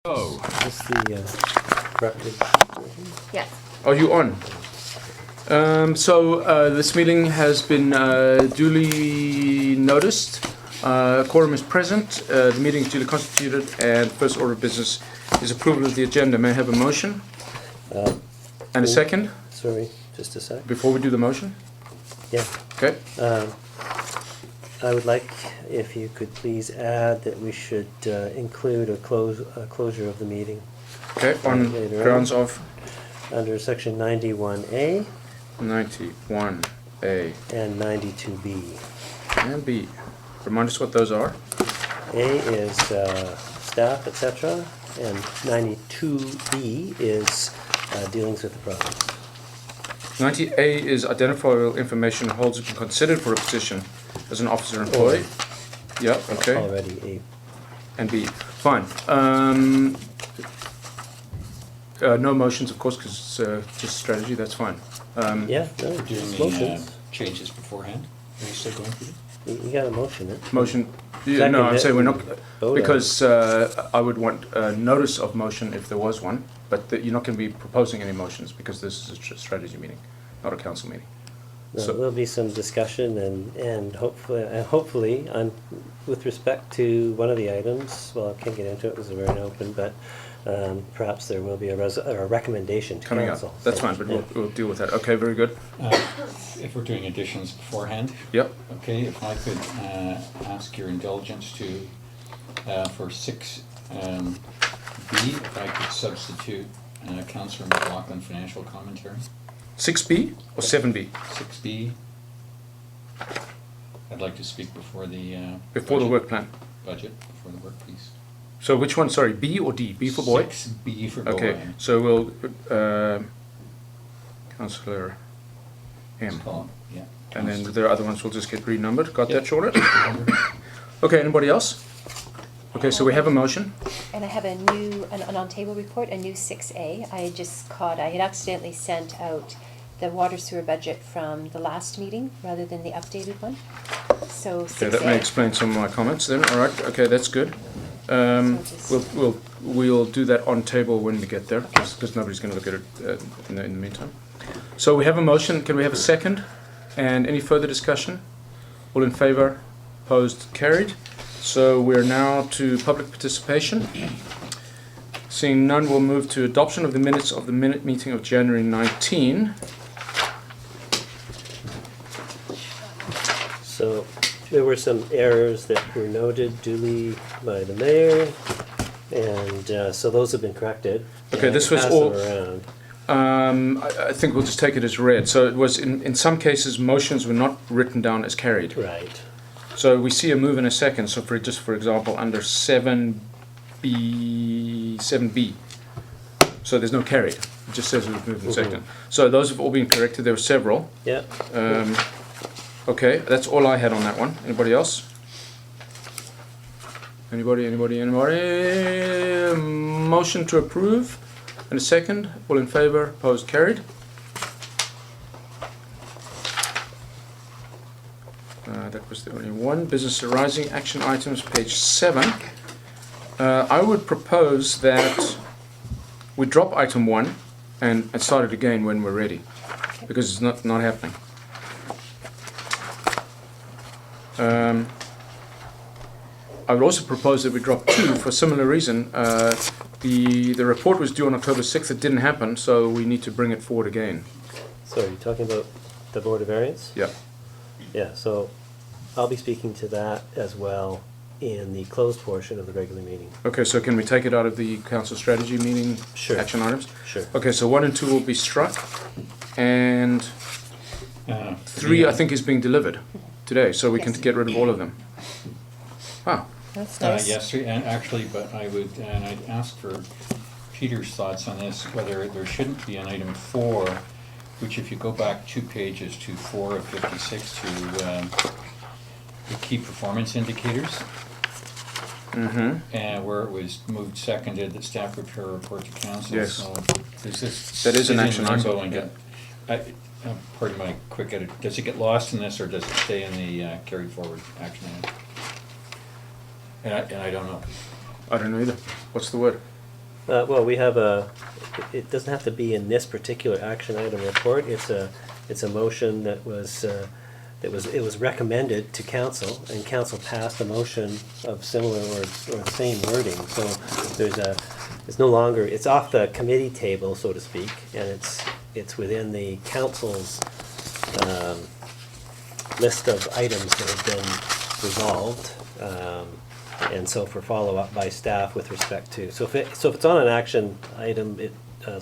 Oh. Is the record? Yes. Are you on? This meeting has been duly noticed. Quorum is present. The meeting is duly constituted, and first order of business is approval of the agenda. May I have a motion? And a second? Sorry, just a sec. Before we do the motion? Yeah. Okay. I would like if you could please add that we should include a closure of the meeting. Okay, on Later grounds on. of Under section 91A 91A and 92B. and B. Remind us what those are. A is staff, etc., and 92B is dealings with the province. 90A is identifiable information holds to be considered for a position as an officer or employee. Yeah, okay. Already A. And B. Fine. No motions, of course, because it's just strategy. That's fine. Yeah, no, Doing just the motions. changes beforehand. Are you still going through them? You got a motion, it. Motion. Yeah, Second no, I'm it saying we're not, and vote on it. because I would want a notice of motion if there was one, but you're not going to be proposing any motions because this is a strategy meeting, not a council meeting. No, So- there'll be some discussion and hopefully on with respect to one of the items, well, I can't get into it because we're in open, but perhaps there will be a recommendation to Coming council. up. That's fine, but Yeah. we'll deal with that. Okay, very good. If we're doing additions beforehand, Yep. okay, if I could ask your indulgence to, for 6B, if I could substitute Councillor McLaughlin financial commentary. 6B or 7B? 6B, I'd like to speak before the Before the budget- work plan. Budget, before the work piece. So which one, sorry, B or D? B for boy? 6B for boy. Okay, so we'll, Councillor Let's M. call it, yeah. And then the other ones will just get renumbered. Got that, Yep. Shorter? Okay, anybody else? Okay, so we have a motion. And I have an on-table report, a new 6A. I had accidentally sent out the water sewer budget from the last meeting rather than the updated one. So 6A. Okay, that may explain some of my comments then. All right, okay, that's good. We'll do that on table when we get there, because nobody's going to look at it in the meantime. So we have a motion. Can we have a second? And any further discussion? All in favour? Opposed? Carried. So we're now to public participation. Seeing none, we'll move to adoption of the minutes of the meeting of January 19. So there were some errors that were noted duly by the mayor, and so those have been corrected. Okay, and this was pass all- them around. I think we'll just take it as read. So it was in some cases motions were not written down as carried. Right. So we see a move in a second. So for example, under 7B. So there's no carried. It just says it was moved in second. So those have all been corrected. There were several. Yeah. Okay, that's all I had on that one. Anybody else? Anybody? Motion to approve. And a second. All in favour? Opposed? Carried. That was the only one. Business arising action items, page 7. I would propose that we drop item 1 and start it again when we're ready, because it's not happening. I would also propose that we drop 2 for a similar reason. The report was due on October 6th. It didn't happen, so we need to bring it forward again. So you're talking about the Board of Variance? Yeah. Yeah, so I'll be speaking to that as well in the closed portion of the regular meeting. Okay, so can we take it out of the council strategy meeting Sure. action items? Sure. Okay, so 1 and 2 will be struck, and 3 I think is being delivered today, so we can Yes. get rid of all of them. Wow. That's nice. Yes, and actually, but I'd ask for Peter's thoughts on this, whether there shouldn't be an item 4, which if you go back 2 pages to 4 of 56 to the key performance indicators, and where it was moved seconded that staff prepare a report to council. Yes. So does this That is an sit in action limbo item, and get, pardon my quick edit, does it get lost in this or does it stay in the carried forward action item? And I don't know. I don't know either. What's the word? Well, we have it doesn't have to be in this particular action item report. It's a motion that was, it was recommended to council, and council passed a motion of similar or the same wording. So it's no longer, it's off the committee table, so to speak, and it's within the council's list of items that have been resolved. And so for follow-up by staff with respect to, so if it's on an action item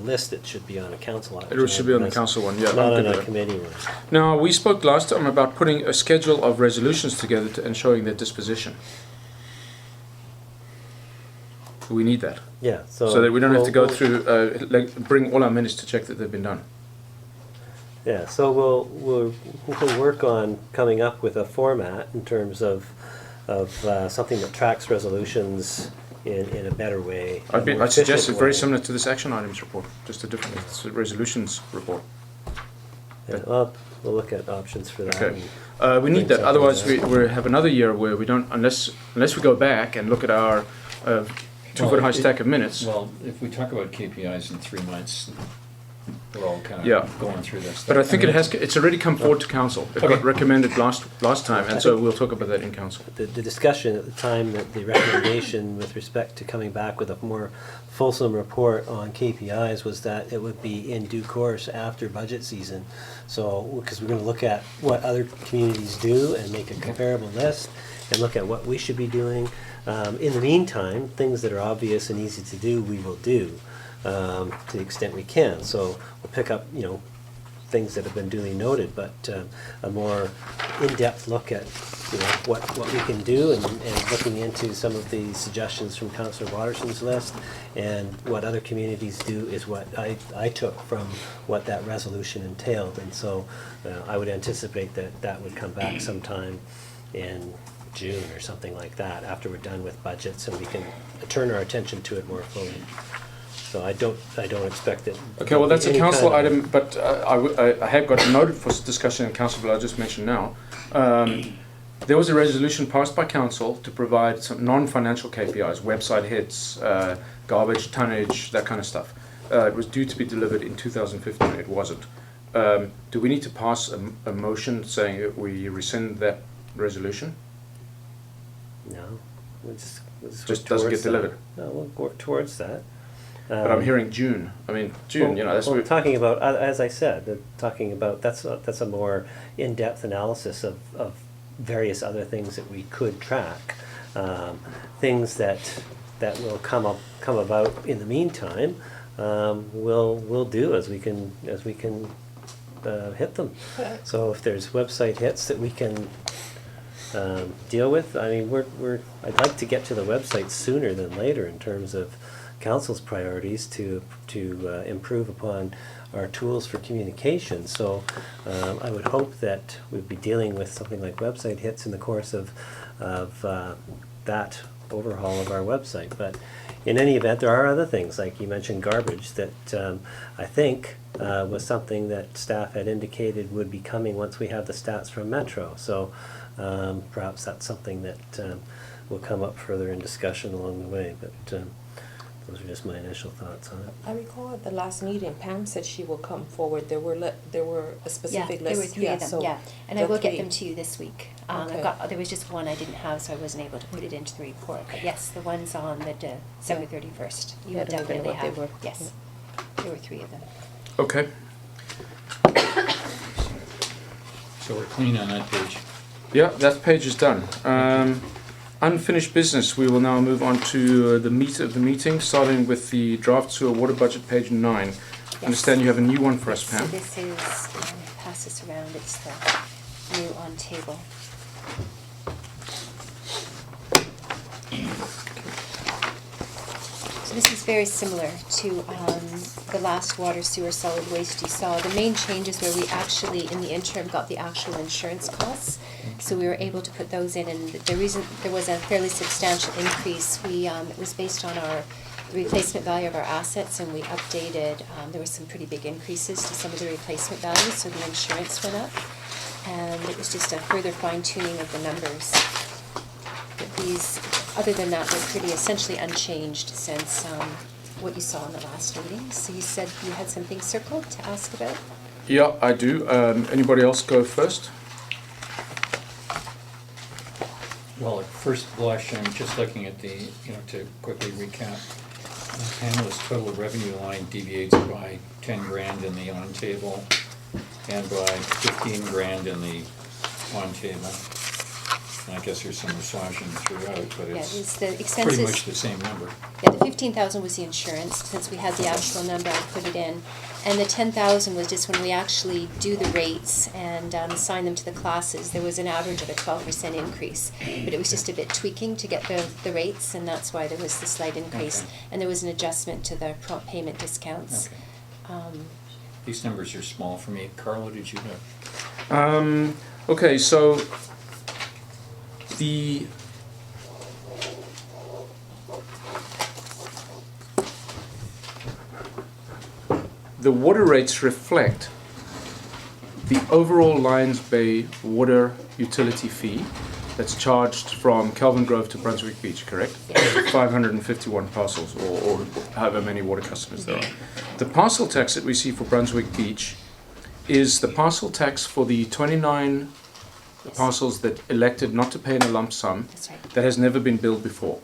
list, it should be on a council action. It should be on the item. council one, yeah. Not I'm on good a with it. committee one. Now, we spoke last time about putting a schedule of resolutions together and showing their disposition. We need that, Yeah, so that we don't have to go we'll- through, bring all our minutes to check that they've been done. Yeah, so we'll work on coming up with a format in terms of something that tracks resolutions in a better way. a more I'd suggest efficient it's very way. similar to this action items report, just a different, it's a resolutions report. Yeah, well, we'll look at options for that. Okay. and We need bring that, otherwise something we have another year where we don't, unless we go back and look at our 2-foot high stack of minutes. Well, if we talk about KPIs in 3 months, we're all kind Yeah. of going through this. But I think mean, it's already come forward to council. It Okay. got recommended last time, and so we'll talk about that in council. The discussion at the time, that the recommendation with respect to coming back with a more fulsome report on KPIs was that it would be in due course after budget season. So, because we're gonna look at what other communities do and make a comparable list and look at what we should be doing. In the meantime, things that are obvious and easy to do, we will do, to the extent we can. So we'll pick up, things that have been duly noted, but a more in-depth look at what we can do, and looking into some of the suggestions from Councillor Watterson's list and what other communities do is what I took from what that resolution entailed. And so I would anticipate that would come back sometime in June or something like that, after we're done with budgets, and we can turn our attention to it more fully. So I don't expect it. Okay, well, that's a any council kind of- item, but I have got noted for discussion in council, but I'll just mention now. There was a resolution passed by council to provide some non-financial KPIs, website hits, garbage, tonnage, that kind of stuff. It was due to be delivered in 2015, it wasn't. Do we need to pass a motion saying that we rescind that resolution? No, we'll just Just doesn't get towards that. delivered. No, we'll work towards that. But I'm hearing June. I mean, June, that's well, what. talking about, as I said, talking about, that's a more in-depth analysis of various other things that we could track. Things that will come about in the meantime, we'll do as we can hit them. So if there's website hits that we can deal with, I mean, I'd like to get to the website sooner than later in terms of council's priorities to improve upon our tools for communication. So I would hope that we'd be dealing with something like website hits in the course of that overhaul of our website. But in any event, there are other things, like you mentioned garbage, that I think was something that staff had indicated would be coming once we have the stats from Metro. So perhaps that's something that will come up further in discussion along the way. But those are just my initial thoughts on it. I recall at the last meeting, Pam said she will come forward. There were a specific list. there were three of them, so yeah. And I the will get three. them to you this week. Okay. There was just one I didn't have, so I wasn't able to put it into the report. But yes, the ones on the December 31st, you Yeah, will I don't know definitely what they have. were. Yes, there were three of them. Okay. So we're clean on that page. Yeah, that page is done. Unfinished business, we will now move on to the meat of the meeting, starting with the draft sewer water budget, page 9. I understand you have a new one for us, So Pam. this is, pass this around, it's the new on table. So this is very similar to the last water sewer solid waste you saw. The main changes where we actually, in the interim, got the actual insurance costs. So we were able to put those in, and the reason there was a fairly substantial increase, it was based on the replacement value of our assets, and we updated, there were some pretty big increases to some of the replacement values, so the insurance went up. And it was just a further fine tuning of the numbers. But these, other than that, they're pretty essentially unchanged since what you saw in the last meeting. So you said you had something circled to ask about? Yeah, I do. Anybody else go first? Well, at first blush, I'm just looking at the, to quickly recap, Pamela's total revenue line deviates by 10 grand in the on table and by 15 grand in the on table. And I guess there's some massaging throughout, but Yeah, it's the pretty expenses. much the same number. Yeah, the 15,000 was the insurance. Since we had the actual number, I put it in. And the 10,000 was just when we actually do the rates and assign them to the classes, there was an average of a 12% increase. But it was just a bit tweaking to get the rates, and that's why there was the slight increase. Okay. And there was an adjustment to the prompt payment discounts. Okay. These numbers are small for me. Carla, did you know? Okay, so the water rates reflect the overall Lions Bay water utility fee that's charged from Kelvin Grove to Brunswick Beach, correct? Yes. 551 parcels, or however many water customers there are. The parcel tax that we see for Brunswick Beach is the parcel tax for the 29 Yes. parcels that elected not to pay in a lump sum That's right. that has never been billed before.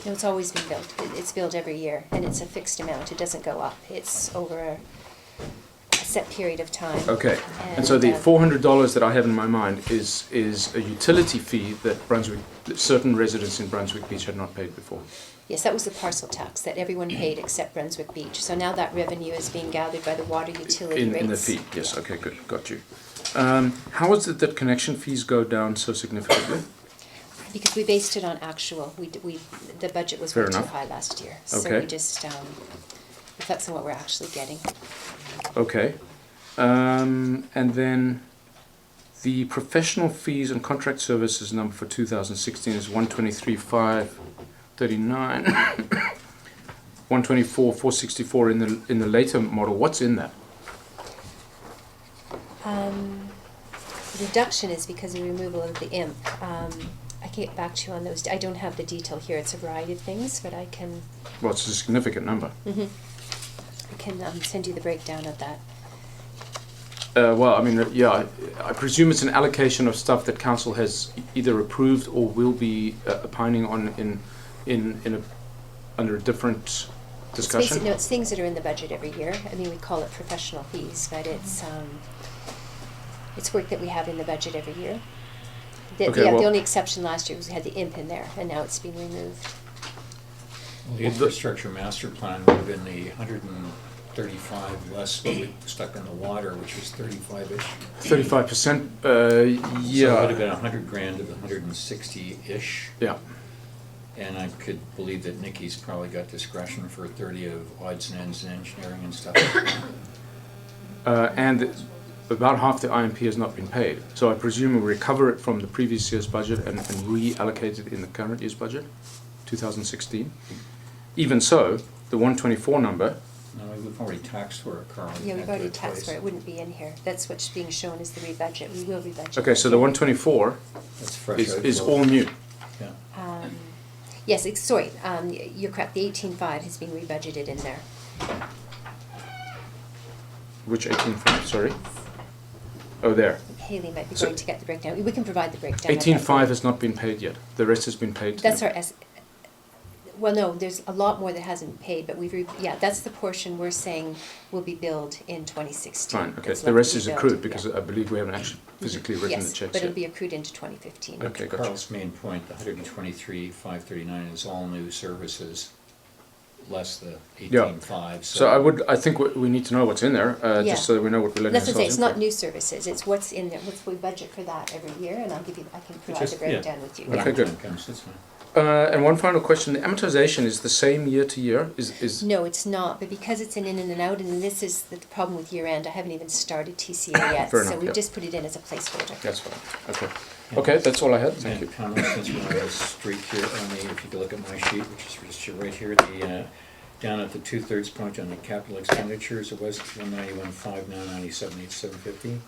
No, it's always been billed. It's billed every year, and it's a fixed amount. It doesn't go up. It's over a set period of time. Okay, and so the uh, $400 that I have in my mind is a utility fee that certain residents in Brunswick Beach had not paid before. Yes, that was the parcel tax that everyone paid except Brunswick Beach. So now that revenue is being gathered by the water utility rates. In the fee, yes, okay, good, got you. How is it that connection fees go down so significantly? Because we based it on actual. The budget was Fair way too enough. high last year. So Okay. we just reflects on what we're actually getting. Okay, and then the professional fees and contract services number for 2016 is 123,539, 124,464 in the later model. What's in that? The reduction is because of the removal of the imp. I can get back to you on those. I don't have the detail here. It's a variety of things, but I can. Well, it's a significant number. I can send you the breakdown of that. Well, I mean, yeah, I presume it's an allocation of stuff that council has either approved or will be opining on under a different discussion. It's things that are in the budget every year. I mean, we call it professional fees, but it's work that we have in the budget every year. The only exception last year was we had the imp in there, and now it's been removed. Well, the infrastructure master plan would have been the 135 less what we stuck in the water, which was 35-ish. 35%, So it would have yeah. been 100 grand of the 160-ish. Yeah. And I could believe that Nikki's probably got discretion for 30 of odds and ends and engineering and stuff. And about half the IMP has not been paid. So I presume we'll recover it from the previous year's budget and reallocate it in the current year's budget, 2016. Even so, the 124 number, No, we've already taxed for it, Carl. Yeah, we've already taxed for it. It wouldn't be in here. That's what's being shown as the rebudget. We will rebudget. okay, so the 124 That's fresh is outflow. all new. Yeah. Yes, you're correct. The 18.5 has been rebudgeted in there. Which 18.5, sorry? Oh, there. Haley might be So- going to get the breakdown. We can provide the breakdown. of that 18.5 for has not been paid yet. The rest has been paid. you. That's our well, no, there's a lot more that hasn't been paid, but that's the portion we're saying will be billed in 2016. Fine, okay. That's The left rest to be is billed, accrued because yeah. I believe we haven't actually physically written the Yes, checks but it'll yet. be accrued into 2015. Okay, To gotcha. Carl's main point, the 123,539 is all new services, less the 18.5. So I think we need to know what's in there, Yeah. just so that we know what we're letting That's what I'm saying. ourselves It's in not for. new services. It's what's in there. We budget for that every year, and I can provide Just- the breakdown with you. Okay, Yeah. good. That's fine. And one final question, the amortization is the same year to year? Is No, it's not, but because it's an in and an out, and this is the problem with year end, I haven't even started TCA yet. Fair So enough, we yeah. just put it in as a placeholder. That's fine, okay. Yeah. Okay, that's all I had, thank you. And Pamela, since we're on the street here, if you could look at my sheet, which is just right here, down at the 2/3 point on the capital expenditures, it was 191,500, now 97,850.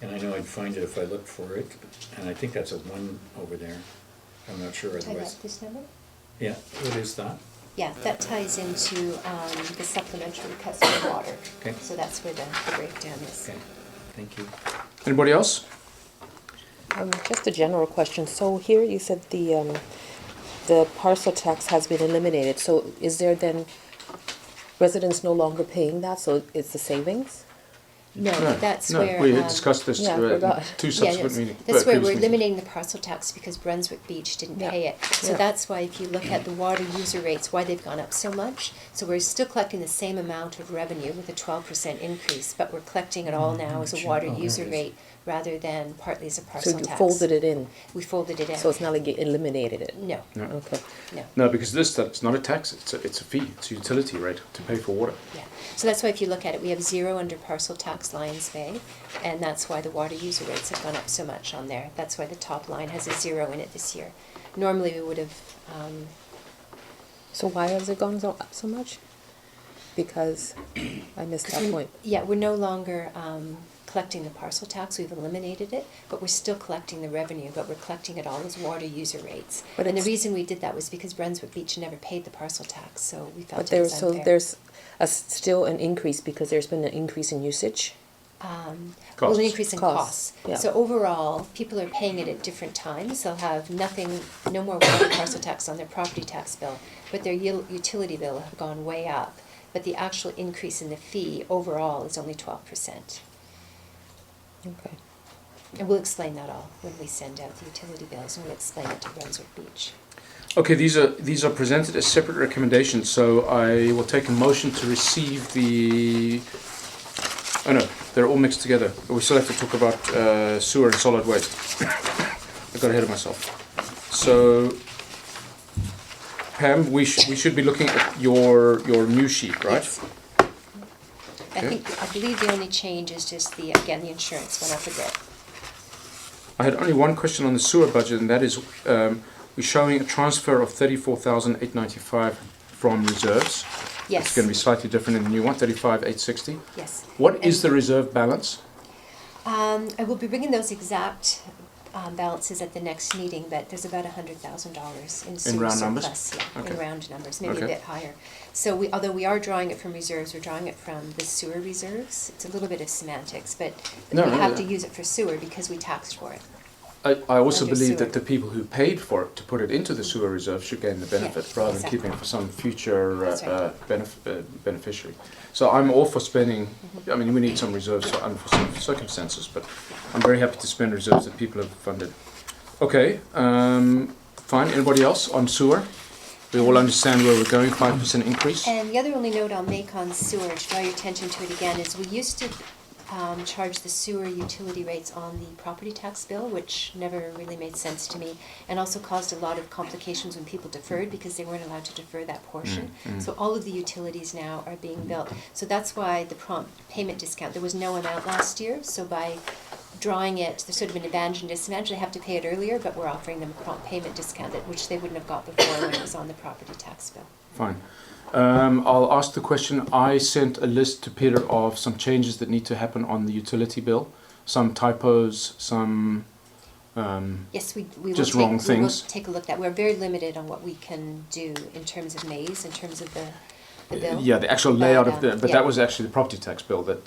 And I know I'd find it if I looked for it, and I think that's a 1 over there. I'm not sure I otherwise. got this number? Yeah, what is that? Yeah, that ties into the supplementary customer water. Okay. So that's where the breakdown is. Okay, thank you. Anybody else? Just a general question. So here you said the parcel tax has been eliminated. So is there then residents no longer paying that? So it's the savings? No, that's no, where. we had discussed this Yeah, I in forgot. two subsequent meetings. That's where previous we're meetings. eliminating the parcel tax because Brunswick Beach didn't Yeah. pay it. So Yeah. that's why if you look at the water user rates, why they've gone up so much. So we're still collecting the same amount of revenue with a 12% increase, but we're collecting it all now as a water Oh, there user it is. rate rather than partly as a So parcel you tax. folded it in. We folded it in. So it's not like you eliminated it. No, No. Okay. no. No, because it's not a tax, it's a fee, it's a utility rate to pay for water. Yeah, so that's why if you look at it, we have 0 under parcel tax Lions Bay, and that's why the water user rates have gone up so much on there. That's why the top line has a 0 in it this year. Normally, we would have, So why has it gone up so much? Because I missed that point. yeah, we're no longer collecting the parcel tax, we've eliminated it, but we're still collecting the revenue, but we're collecting it all as water user rates. But And the it's- reason we did that was because Brunswick Beach never paid the parcel tax, so we felt But it was unfair. there's still an increase because there's been an increase in usage. Well, Costs. an increase in Costs, costs. yeah. So overall, people are paying it at different times. They'll have no more water parcel tax on their property tax bill, but their utility bill have gone way up. But the actual increase in the fee overall is only 12%. Okay. And we'll explain that all when we send out the utility bills, and we'll explain it to Brunswick Beach. Okay, these are presented as separate recommendations, so I will take a motion to receive the, oh no, they're all mixed together. We still have to talk about sewer and solid waste. I got ahead of myself. So, Pam, we should be looking at your new sheet, right? Yes. Okay. I believe the only change is just again, the insurance went up a bit. I had only one question on the sewer budget, and that is, we're showing a transfer of 34,895 from reserves. Yes. It's going to be slightly different in the new one, 35,860. Yes. What is And- the reserve balance? I will be bringing those exact balances at the next meeting, but there's about $100,000 in sewer round numbers? surplus. Yeah, Okay. in round numbers, maybe a Okay. bit higher. So although we are drawing it from reserves, we're drawing it from the sewer reserves. It's a little bit of semantics, but No, we no, have no. to use it for sewer because we taxed for it. I also Under believe sewer. that the people who paid for it to put it into the sewer reserve should gain the benefit Yeah, rather than exactly. keeping it for some future That's right. beneficiary. So I'm all for spending, Mm-hmm. I mean, we need some reserves for unforeseen circumstances, but I'm very happy to spend reserves that people have funded. Okay, fine. Anybody else on sewer? We all understand where we're going, 5% increase. And the other only note I'll make on sewer, to draw your attention to it again, is we used to charge the sewer utility rates on the property tax bill, which never really made sense to me, and also caused a lot of complications when people deferred because they weren't allowed to defer that portion. So all of the utilities now are being built. So that's why the prompt payment discount, there was no amount last year, so by drawing it, there's sort of an advantage and disadvantage. They have to pay it earlier, but we're offering them a prompt payment discount, which they wouldn't have got before when it was on the property tax bill. Fine. I'll ask the question. I sent a list to Peter of some changes that need to happen on the utility bill. Some typos, some... Yes, we will Just take, wrong we will things. take a look at that. We're very limited on what we can do in terms of maize, in terms of the bill. Yeah, the actual layout of the... But yeah. that was actually the property tax bill. That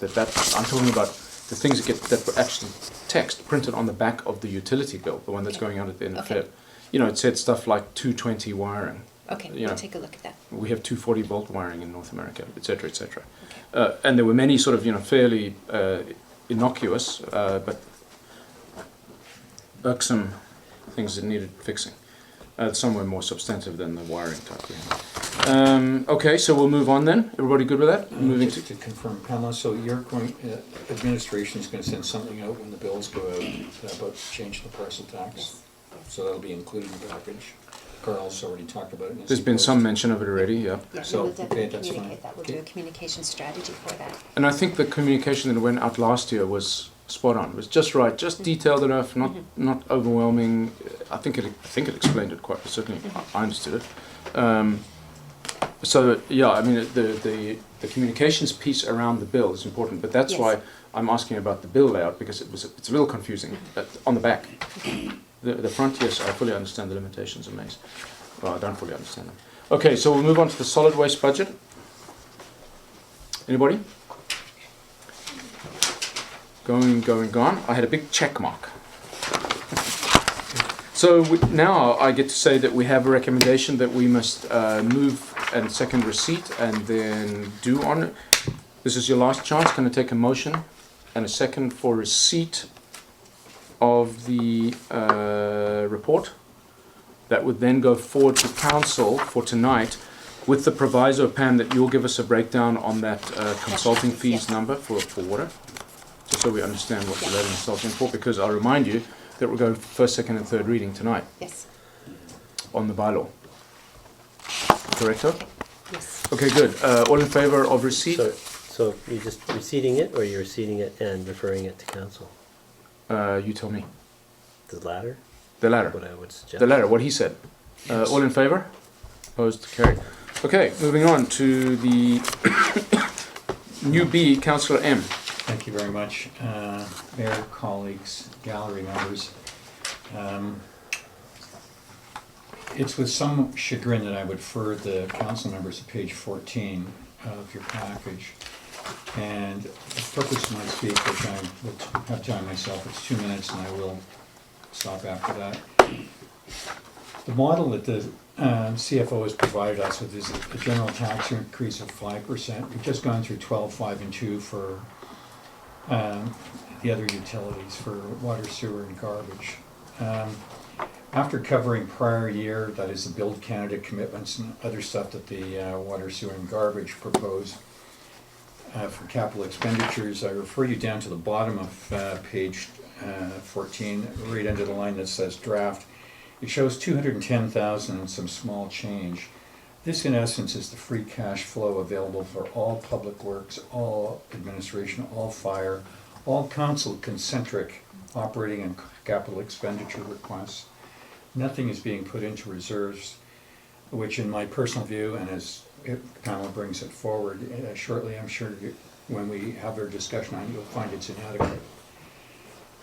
I'm talking about the things that were actually text printed on the back of the utility bill, the one that's Okay. going out at the end of Okay. Feb. You know, it said stuff like 220 wiring. Okay, you we'll know. take a look at that. We have 240 volt wiring in North America, etc., etc. And there were many sort of, fairly innocuous, but irksome things that needed fixing. Some were more substantive than the wiring type thing. Okay, so we'll move on then. Everybody good with that? Moving Just to... to confirm, Pamela, so you're going, administration is going to send something out when the bills go out about changing the parcel tax? Yes. So that'll be included in the package. Carl's already talked about it. in his There's been some post. mention of it already, yeah. Yeah, So, we will definitely okay, that's fine. communicate that. We'll do a Okay. communication strategy for that. And I think the communication that went out last year was spot on. It was just right, just detailed enough, not overwhelming. I think it explained it quite certainly. I understood it. So yeah, I mean the communications piece around the bill is important, but that's Yes. why I'm asking about the bill layout because it's a little confusing on the back. The front, yes, I fully understand the limitations of maize. Well, I don't fully understand them. Okay, so we'll move on to the solid waste budget. Anybody? Gone. I had a big check mark. So now I get to say that we have a recommendation that we must move and second receipt and then do on it. This is your last chance. Can I take a motion and a second for receipt of the report? That would then go forward to council for tonight with the proviso, Pam, that you'll give us a breakdown on that consulting fees Yes. number for water, just so we understand what we're consulting for, because I'll remind you that we're going first, second and third reading tonight Yes. on the bylaw. Correcto? Yes. Okay, good. All in favour of receipt? So you're just receiving it, or you're receiving it and referring it to council? You tell me. The latter? The latter. What I would suggest. The latter, what he said. All in favour? Opposed? Carried. Okay, moving on to the new B, Councillor M. Thank you very much, Mayor, colleagues, gallery members. It's with some chagrin that I would refer the council members to page 14 of your package. And the purpose of my speech, which I will have time myself, it's 2 minutes and I will stop after that. The model that the CFO has provided us with is a general tax increase of 5%. We've just gone through 12, 5, and 2 for the other utilities, for water, sewer, and garbage. After covering prior year, that is the Build Canada commitments and other stuff that the water, sewer, and garbage propose for capital expenditures, I refer you down to the bottom of page 14, right under the line that says draft. It shows 210,000 and some small change. This, in essence, is the free cash flow available for all public works, all administration, all fire, all council-concentric operating and capital expenditure requests. Nothing is being put into reserves, which in my personal view, and as Pamela brings it forward shortly, I'm sure when we have our discussion on it, you'll find it's inadequate.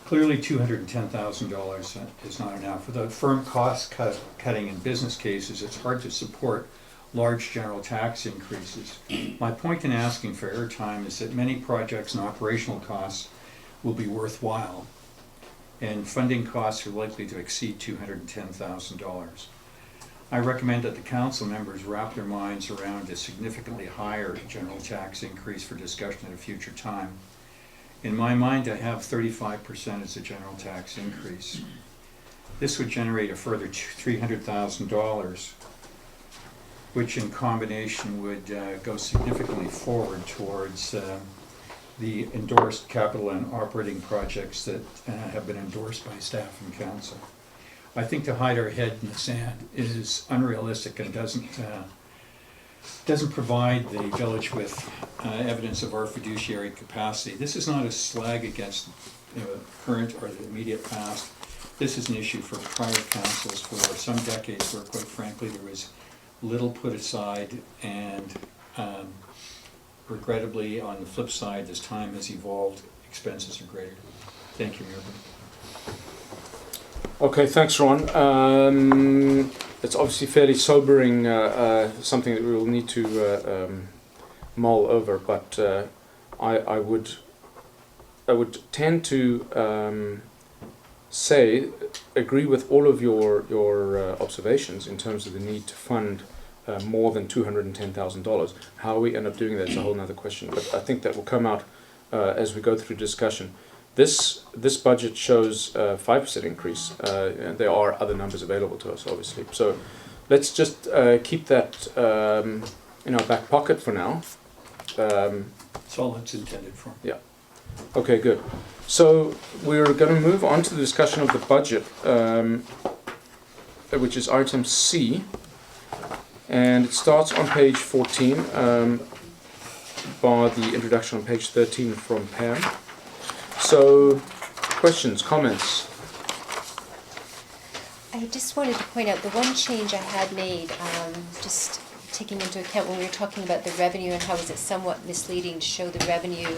Clearly $210,000 is not enough. Without firm cost cutting in business cases, it's hard to support large general tax increases. My point in asking for airtime is that many projects and operational costs will be worthwhile, and funding costs are likely to exceed $210,000. I recommend that the council members wrap their minds around a significantly higher general tax increase for discussion at a future time. In my mind, I have 35% as a general tax increase. This would generate a further $300,000, which in combination would go significantly forward towards the endorsed capital and operating projects that have been endorsed by staff and council. I think to hide our head in the sand is unrealistic and doesn't provide the village with evidence of our fiduciary capacity. This is not a slag against current or the immediate past. This is an issue for prior councils for some decades where, quite frankly, there was little put aside, and regrettably, on the flip side, as time has evolved, expenses are greater. Thank you, Mayor. Okay, thanks, Ron. It's obviously fairly sobering, something that we will need to mull over, but I would tend to agree with all of your observations in terms of the need to fund more than $210,000. How we end up doing that is a whole other question, but I think that will come out as we go through discussion. This budget shows a 5% increase. And there are other numbers available to us, obviously. So let's just keep that in our back pocket for now. That's all it's intended for. Yeah. Okay, good. So we're going to move on to the discussion of the budget, which is item C. And it starts on page 14, bar the introduction on page 13 from Pam. So, questions, comments? I just wanted to point out the one change I had made, just taking into account when we were talking about the revenue and how is it somewhat misleading to show the revenue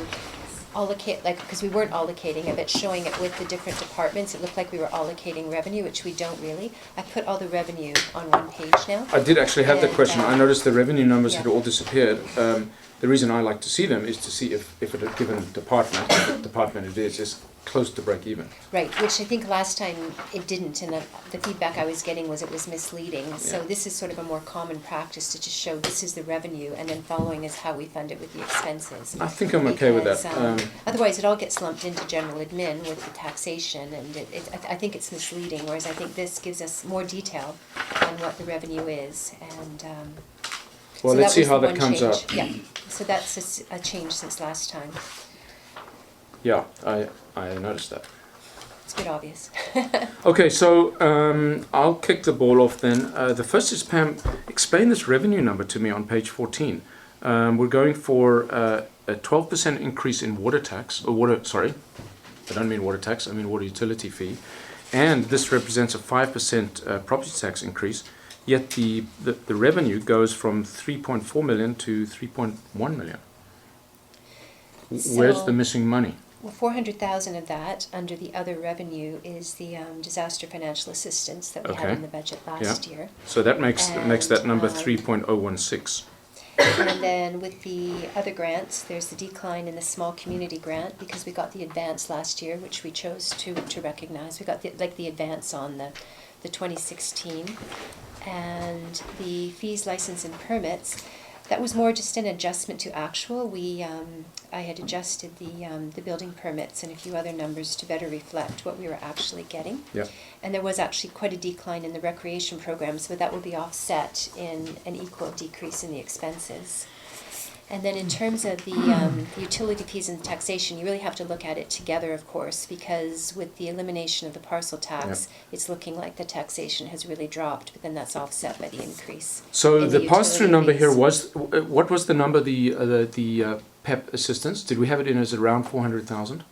allocate, like, because we weren't allocating it, but showing it with the different departments, it looked like we were allocating revenue, which we don't really. I put all the revenue on one page now. I did actually have the And, question. I noticed the revenue numbers had yeah. all disappeared. The reason I like to see them is to see if a given department, the department it is close to break even. Right, which I think last time it didn't, and the feedback I was getting was it was misleading. So Yeah. this is sort of a more common practice to just show this is the revenue, and then following is how we fund it with the expenses. I think I'm okay with Because, that. otherwise, it all gets lumped into general admin with the taxation, and I think it's misleading, whereas I think this gives us more detail on what the revenue is, and, Well, so let's that see was how the that one comes change. out. Yeah, so that's a change since last time. Yeah, I noticed that. It's a bit obvious. Okay, so I'll kick the ball off then. The first is Pam, explain this revenue number to me on page 14. We're going for a 12% increase in water tax, or water, sorry, I don't mean water tax, I mean water utility fee. And this represents a 5% property tax increase, yet the revenue goes from 3.4 million to 3.1 million. Where's So- the missing money? Well, 400,000 of that, under the other revenue, is the disaster financial assistance that we had Okay. in the budget last year. So that makes that number And, 3.016. And then with the other grants, there's the decline in the small community grant, because we got the advance last year, which we chose to recognize. We got the advance on the 2016. And the fees, license, and permits, that was more just an adjustment to actual. I had adjusted the building permits and a few other numbers to better reflect what we were actually getting. Yeah. And there was actually quite a decline in the recreation programs, but that will be offset in an equal decrease in the expenses. And then in terms of the utility fees and taxation, you really have to look at it together, of course, because with the elimination of the parcel tax, it's looking like the taxation has really dropped, but then that's offset by the increase. So in the pass-through utility number here fees. was, what was the number, the PEP assistance? Did we have it in as around 400,000?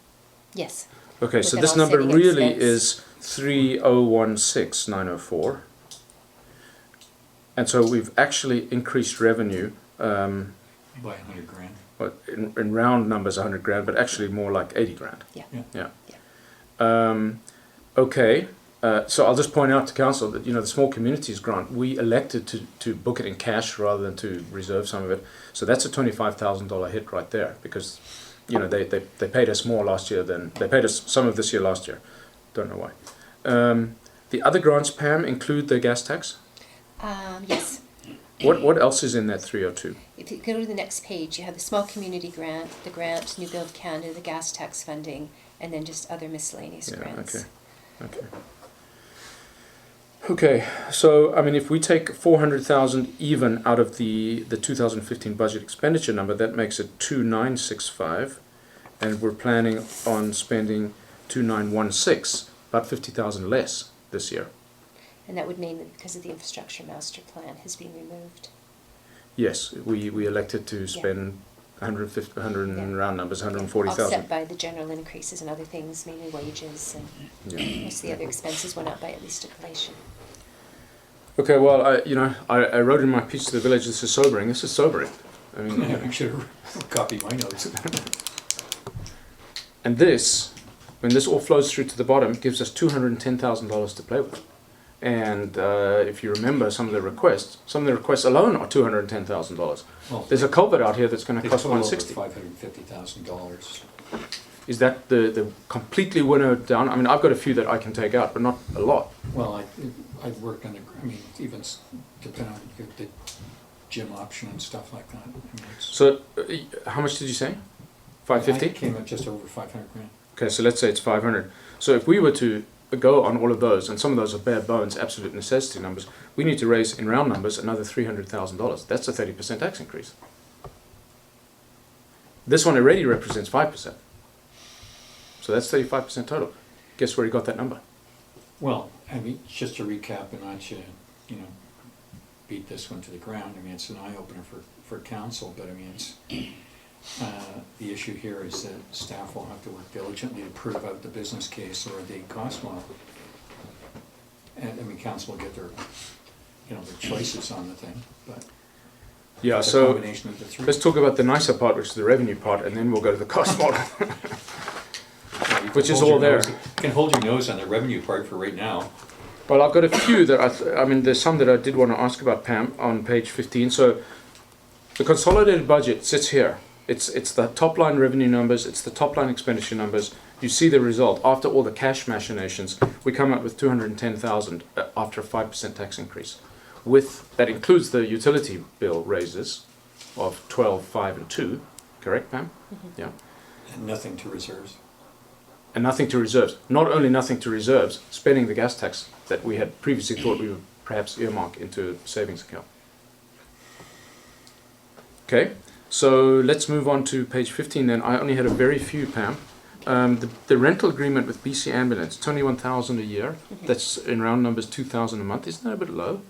Yes. Okay, With so an this number offsetting really expense. is 3016904. And so we've actually increased revenue, By 100 grand. well, in round numbers 100 grand, but actually more like 80 grand. Yeah. Yeah. Okay, so I'll just point out to council that, the small communities grant, we elected to book it in cash rather than to reserve some of it. So that's a $25,000 hit right there, because, they paid us more last year than, they paid us some of this year last year. Don't know why. The other grants, Pam, include the gas tax? Yes. What else is in that 302? If you go to the next page, you have the small community grant, the grant, New Build Canada, the gas tax funding, and then just other miscellaneous Yeah, grants. okay. Okay, so I mean, if we take 400,000 even out of the 2015 budget expenditure number, that makes it 2965, and we're planning on spending 2916, about 50,000 less this year. And that would mean that because of the infrastructure master plan has been removed. Yes, we elected to spend 150, 100 in Yeah. round numbers, 140,000. Offset by the general increases and other things, mainly wages, and Yeah. most of the other expenses went up by at least inflation. Okay, well, I wrote in my piece to the village, this is sobering. This is sobering. I mean, I should have copied my notes. and this, when this all flows through to the bottom, gives us $210,000 to play with. And if you remember some of the requests alone are $210,000. Well, There's a culvert out here that's going to they cost total over $160,000. $550,000. Is that the completely winnowed down? I mean, I've got a few that I can take out, but not a lot. Well, I've worked on even depending on the gym option and stuff like that. So, how much did you say? I 550? came at just over 500 grand. Okay, so let's say it's 500. So if we were to go on all of those, and some of those are bare bones, absolute necessity numbers, we need to raise, in round numbers, another $300,000. That's a 30% tax increase. This one already represents 5%. So that's 35% total. Guess where he got that number? Well, just to recap and not to, beat this one to the ground, it's an eye-opener for council, but it's, the issue here is that staff will have to work diligently to prove out the business case or the cost model. And, council will get their choices on the thing, but. Yeah, The so combination of the three. let's talk about the nicer part, which is the revenue part, and then we'll go to the cost model. You can which is hold all your there. nose- You can hold your nose on the revenue part for right now. Well, I've got a few that I mean, there's some that I did want to ask about, Pam, on page 15. So the consolidated budget sits here. It's the top line revenue numbers, it's the top line expenditure numbers. You see the result. After all the cash machinations, we come up with 210,000 after a 5% tax increase. That includes the utility bill raises of 12, 5, and 2. Correct, Pam? Yeah. And nothing to reserves. And nothing to reserves. Not only nothing to reserves, spending the gas tax that we had previously thought we would perhaps earmark into a savings account. Okay, so let's move on to page 15 then. I only had a very few, Pam. The rental agreement with BC Ambulance, 21,000 a year. That's in round numbers 2,000 a month. Isn't that a bit low?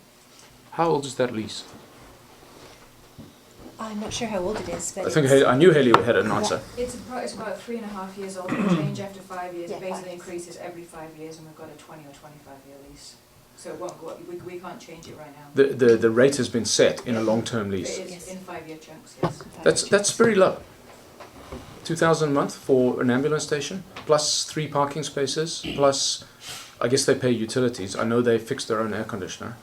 How old is that lease? I'm not sure how old it is, but I knew Haley had an answer. It's about 3.5 years old, it'll change after 5 years, Yeah, it 5 basically years. increases every 5 years, and we've got a 20 or 25-year lease. So it won't go up, we can't change it right now. The rate has been set in a long-term lease. It is Yes. in 5-year chunks, yes. That's very low. 2,000 a month for an ambulance station, plus 3 parking spaces, plus I guess they pay utilities. I know they fixed their own air conditioner.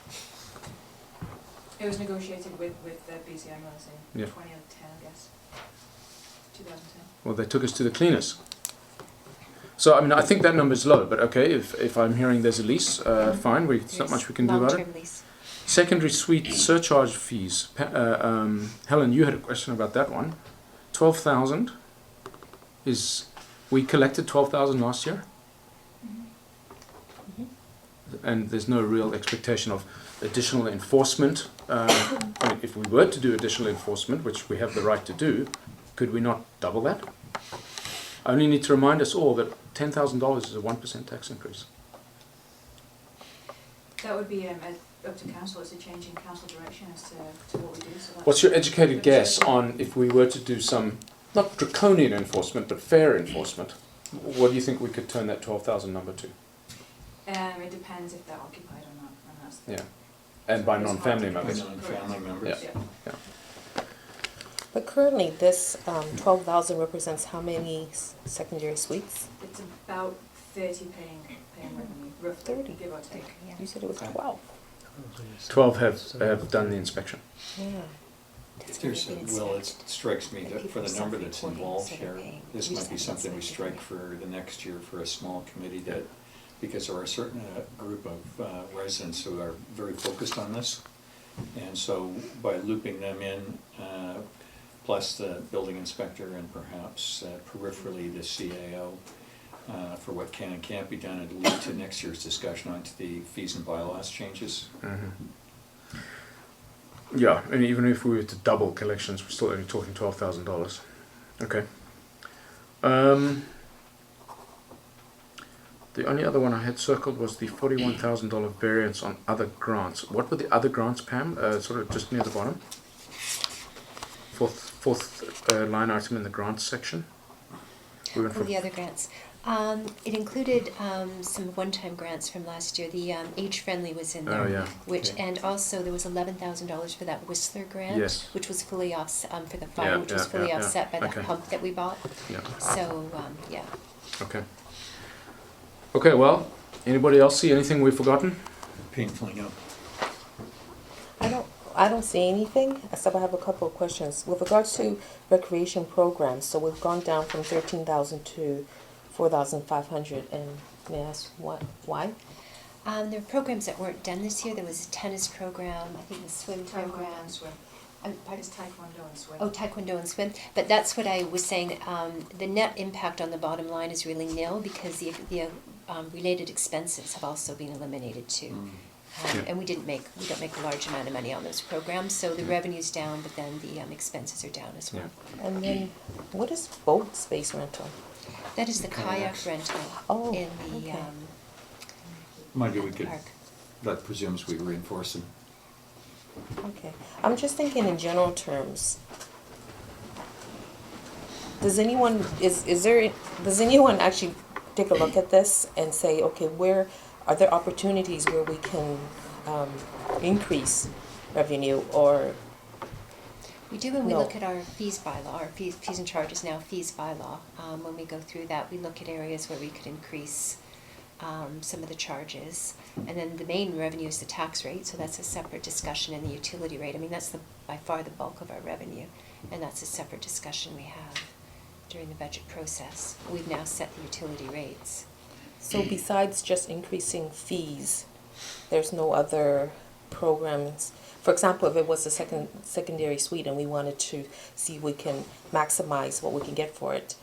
It was negotiated with the BC Ambulance in Yeah. 2010, I guess. 2010. Well, they took us to the cleaners. So I mean, I think that number's low, but okay, if I'm hearing there's a lease, fine. There's not much we can do about it. Long-term lease. Secondary suite surcharge fees. Helen, you had a question about that one. 12,000 is, we collected 12,000 last year, and there's no real expectation of additional enforcement. I mean, if we were to do additional enforcement, which we have the right to do, could we not double that? I only need to remind us all that $10,000 is a 1% tax increase. That would be up to council, it's a change in council direction as to what we do. So that's- What's your educated guess on if we were to do some, not draconian enforcement, but fair enforcement? What do you think we could turn that 12,000 number to? It depends if they're occupied or not, and that's the... Yeah. And by It's hard non-family to members. predict. Non-family members. Yeah. But currently, this 12,000 represents how many secondary suites? It's about 30 paying revenue, roughly, 30. give or take. Yeah. You said it was 12. 12 have done the inspection. Yeah. That's There's, what we've been well, it said. strikes me That that for people the number that's self-reporting involved instead of here, paying. this We might just be haven't something we said strike anything. for the next year for a small committee that, because there are a certain group of residents who are very focused on this. And so by looping them in, plus the building inspector and perhaps peripherally the CAO, for what can and can't be done, it'll lead to next year's discussion on the fees and bylaws changes. Yeah, and even if we were to double collections, we're still only talking $12,000. Okay. The only other one I had circled was the $41,000 variance on other grants. What were the other grants, Pam? Sort of just near the bottom. Fourth line item in the grants section. We went Oh, from the other grants. It included some one-time grants from last year. The age-friendly was in there. Oh, yeah. Which, Okay. and also there was $11,000 for that Whistler grant. Yes. Which was fully offset, for the fire, Yeah, which was yeah, fully yeah, yeah. offset by the Okay. pump that we bought. Yeah. So, yeah. Okay. Okay. Well, anybody else see anything we've forgotten? Painfully no. I don't see anything, except I have a couple of questions. With regards to recreation programs, so we've gone down from 13,000 to 4,500, and may I ask why? There were programs that weren't done this year. There was a tennis program, I think the swim Taekwondo program. and swim. Pardon? It's taekwondo and swim. Oh, taekwondo and swim. But that's what I was saying. The net impact on the bottom line is really nil because the related expenses have also been eliminated too. Yeah. And we don't make a large amount of money on those programs, so the revenue's down, but then the expenses are down as well. And then, what is boat space rental? That is the kayak rental Oh, in the okay. Mind you, we could, park. that presumes we reinforce them. Okay, I'm just thinking in general terms. Does anyone actually take a look at this and say, okay, where are there opportunities where we can increase revenue, or We do when we No. look at our fees bylaw, our fees and charges now, fees bylaw. When we go through that, we look at areas where we could increase some of the charges. And then the main revenue is the tax rate, so that's a separate discussion, and the utility rate. I mean, that's by far the bulk of our revenue, and that's a separate discussion we have during the budget process. We've now set the utility rates. So besides just increasing fees, there's no other programs? For example, if it was a secondary suite and we wanted to see if we can maximize what we can get for it,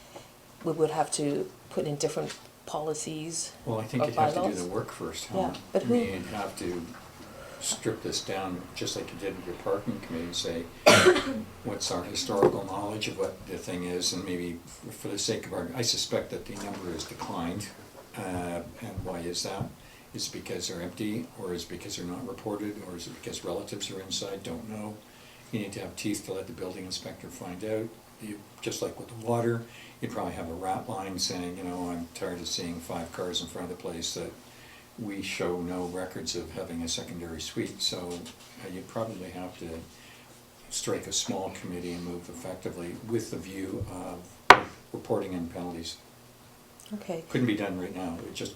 we would have to put in different policies. Well, I think Of you'd have to do bylaws? the work first, Yeah, Helen. but I who- mean, you'd have to strip this down, just like you did with your parking committee, and say, what's our historical knowledge of what the thing is, and maybe for the sake of I suspect that the number has declined, and why is that? Is it because they're empty, or is it because they're not reported, or is it because relatives are inside? Don't know. You need to have teeth to let the building inspector find out. Just like with the water, you'd probably have a rat line saying, I'm tired of seeing 5 cars in front of the place, that we show no records of having a secondary suite. So you'd probably have to strike a small committee and move effectively with the view of reporting and penalties. Okay. Couldn't be done right now. It just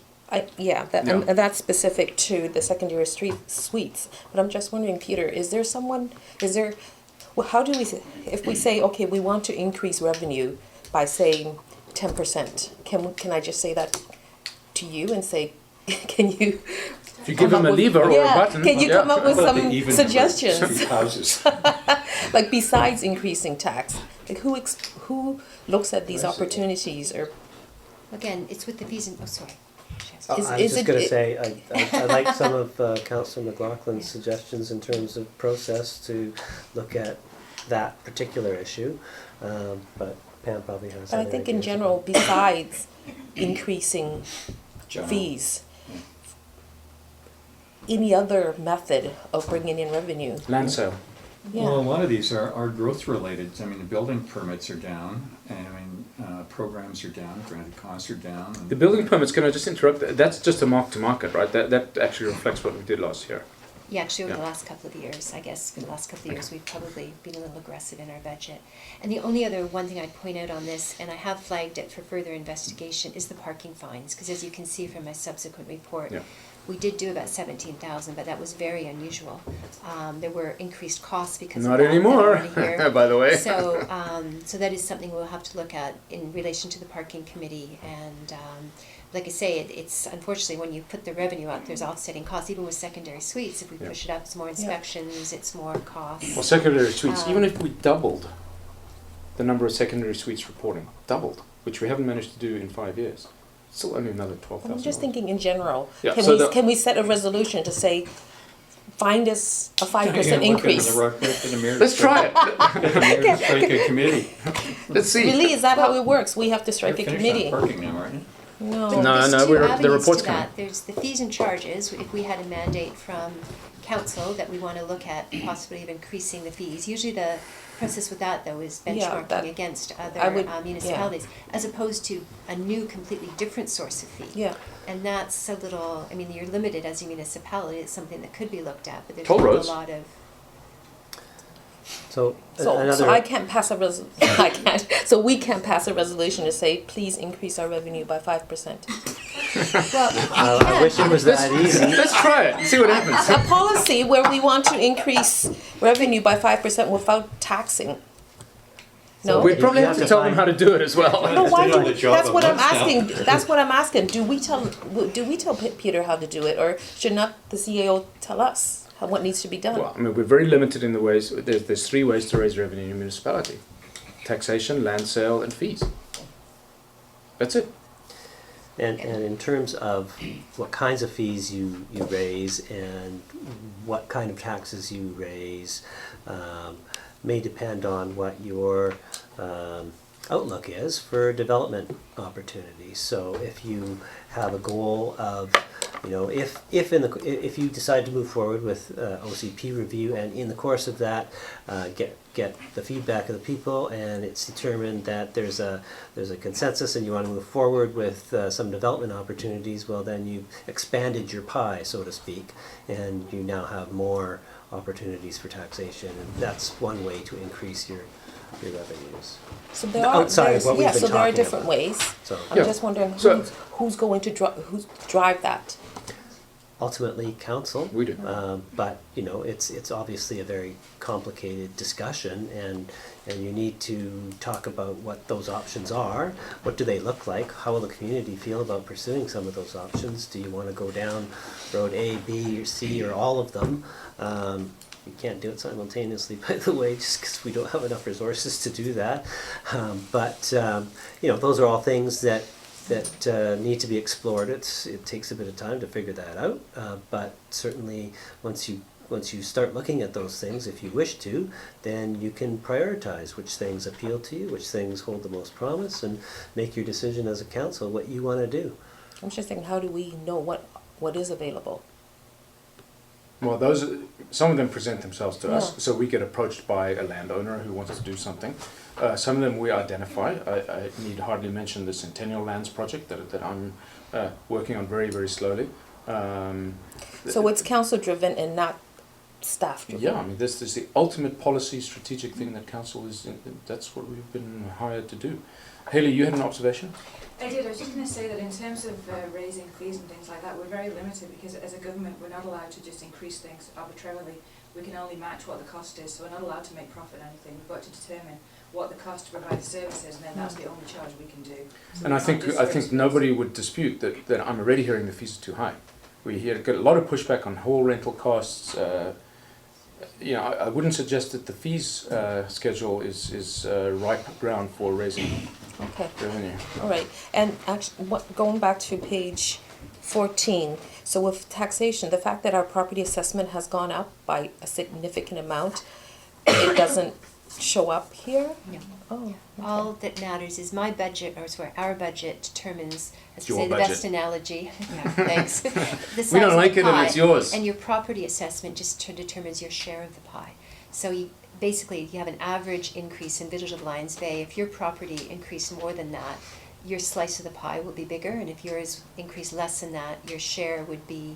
Yeah, No. and that's specific to the secondary suites. But I'm just wondering, Peter, how do we, if we say, okay, we want to increase revenue by saying 10%, can I just say that to you and say, can you? If you give them a lever or a button. Can you come up with Well, some even suggestions? street houses. Like besides increasing tax, like who looks at these I see. opportunities or? Again, it's with the fees and, oh, sorry. I Is- was is just it- going to say, I like some of Councillor McLaughlin's suggestions in terms of process to look at that particular issue, but Pam probably has But I other think in ideas. general, besides increasing General. fees, Yeah. any other method of bringing in revenue? Land sale. Well, a Yeah, lot of these are growth related. I mean, the building permits are down, and programs are down, granted costs are down. and- The building permits, can I just interrupt? That's just a mark to market, right? That actually reflects what we did last year. Yeah, actually, over the Yeah. last couple of years, I guess, for the last couple of years, we've probably been a little aggressive in our budget. And the only other one thing I'd point out on this, and I have flagged it for further investigation, is the parking fines. Because as you can see from my subsequent report, Yeah. we did do about 17,000, but that was very unusual. There were increased costs because of Not that that anymore, are already here. by the way. So, so that is something we'll have to look at in relation to the parking committee. And like I say, it's unfortunately when you put the revenue up, there's offsetting costs. Even with secondary suites, if we Yeah. push it up, it's more inspections, it's more costs. Well, secondary suites, even Um, if we doubled the number of secondary suites reporting, doubled, which we haven't managed to do in 5 years, still only another 12,000. I'm just thinking in general. Yeah, Can so we, the- can we set a resolution to say, find us a 5% Yeah, look increase? in the rock, look in the mirror, Let's try it. Strike a committee. Let's see. Really, is that how it works? We have to strike a You're finished committee? on parking now, aren't you? No. But No, there's no, two the avenues report's to coming. that. There's the fees and charges, if we had a mandate from council that we want to look at the possibility of increasing the fees. Usually the process with that, though, is Yeah, benchmarking that- against I other would- yeah. municipalities, as opposed to a new, completely different source of fee. Yeah. And that's a little, I mean, you're limited as a municipality, it's something that could be looked at, but there's Toll not a roads. lot of. So, So another. I can't pass a I can't. So we can't pass a resolution to say, please increase our revenue by 5%. Well, I wish it was that easy. Let's try it. See what happens. A policy where we want to increase revenue by 5% without taxing. No? We'd probably You have have to to tell them find- how to do it as well. No, why Stay do on we, the job that's a what I'm month now. asking, that's what I'm asking. Do we tell Peter how to do it, or should not the CAO tell us what needs to be done? Well, I mean, we're very limited in the ways. There's 3 ways to raise revenue in a municipality: taxation, land sale, and fees. That's it. And in terms of what kinds of fees you raise and what kind of taxes you raise, may depend on what your outlook is for development opportunities. So if you have a goal of, if you decide to move forward with OCP review, and in the course of that get the feedback of the people, and it's determined that there's a consensus and you want to move forward with some development opportunities, well then you've expanded your pie, so to speak, and you now have more opportunities for taxation, and that's one way to increase your revenues. So there are, Outside of what we've been so there are talking different about. ways. So I'm Yeah. just wondering So- who's going to drive that? ultimately, council. We do. But you know, it's obviously a very complicated discussion, and you need to talk about what those options are. What do they look like? How will the community feel about pursuing some of those options? Do you want to go down road A, B, or C, or all of them? You can't do it simultaneously, by the way, just because we don't have enough resources to do that. But you know, those are all things that need to be explored. It takes a bit of time to figure that out, but certainly once you start looking at those things, if you wish to, then you can prioritize which things appeal to you, which things hold the most promise, and make your decision as a council what you want to do. I'm just thinking, how do we know what is available? Well, some of them present themselves to us, Yeah. so we get approached by a landowner who wants to do something. Some of them we identify. I need hardly mention the Centennial Lands project that I'm working on very, very slowly. So it's council driven and not staff driven? Yeah, I mean, this is the ultimate policy strategic thing that council that's what we've been hired to do. Haley, you had an observation? I did. I was just going to say that in terms of raising fees and things like that, we're very limited because as a government we're not allowed to just increase things arbitrarily. We can only match what the cost is, so we're not allowed to make profit on anything. We've got to determine what the cost to provide the service is, and then that's the only charge we can do. So And we I think can't just raise nobody fees. would dispute that I'm already hearing the fees are too high. We get a lot of pushback on whole rental costs. You know, I wouldn't suggest that the fees schedule is ripe ground for raising Okay. revenue. All right, and actually, going back to page 14, so with taxation, the fact that our property assessment has gone up by a significant amount, it doesn't show up here? No. Oh, okay. All that matters is my budget, or sorry, our budget determines, as to Your say, the budget. best analogy. Yeah, thanks. The size We don't of like the it and pie, it's yours. And your property assessment just determines your share of the pie. So basically, you have an average increase in Village of Lions Bay. If your property increased more than that, your slice of the pie will be bigger, and if yours increased less than that, your share would be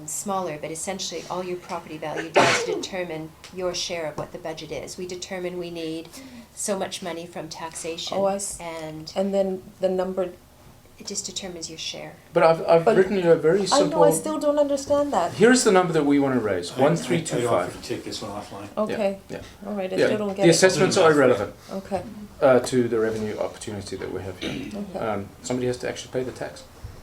smaller. But essentially, all your property value does determine your share of what the budget is. We determine we need so much money from taxation, Oh, and And then the number, it just determines your share. But I've But written you a very I simple. know, I still don't understand that. Here's the number that we want to raise: I offer 1325. to take this one offline. Okay, Yeah. all right, I Yeah. still don't get The it. assessments are irrelevant Okay, to the revenue opportunity that we have here. okay. Somebody has to actually pay the tax.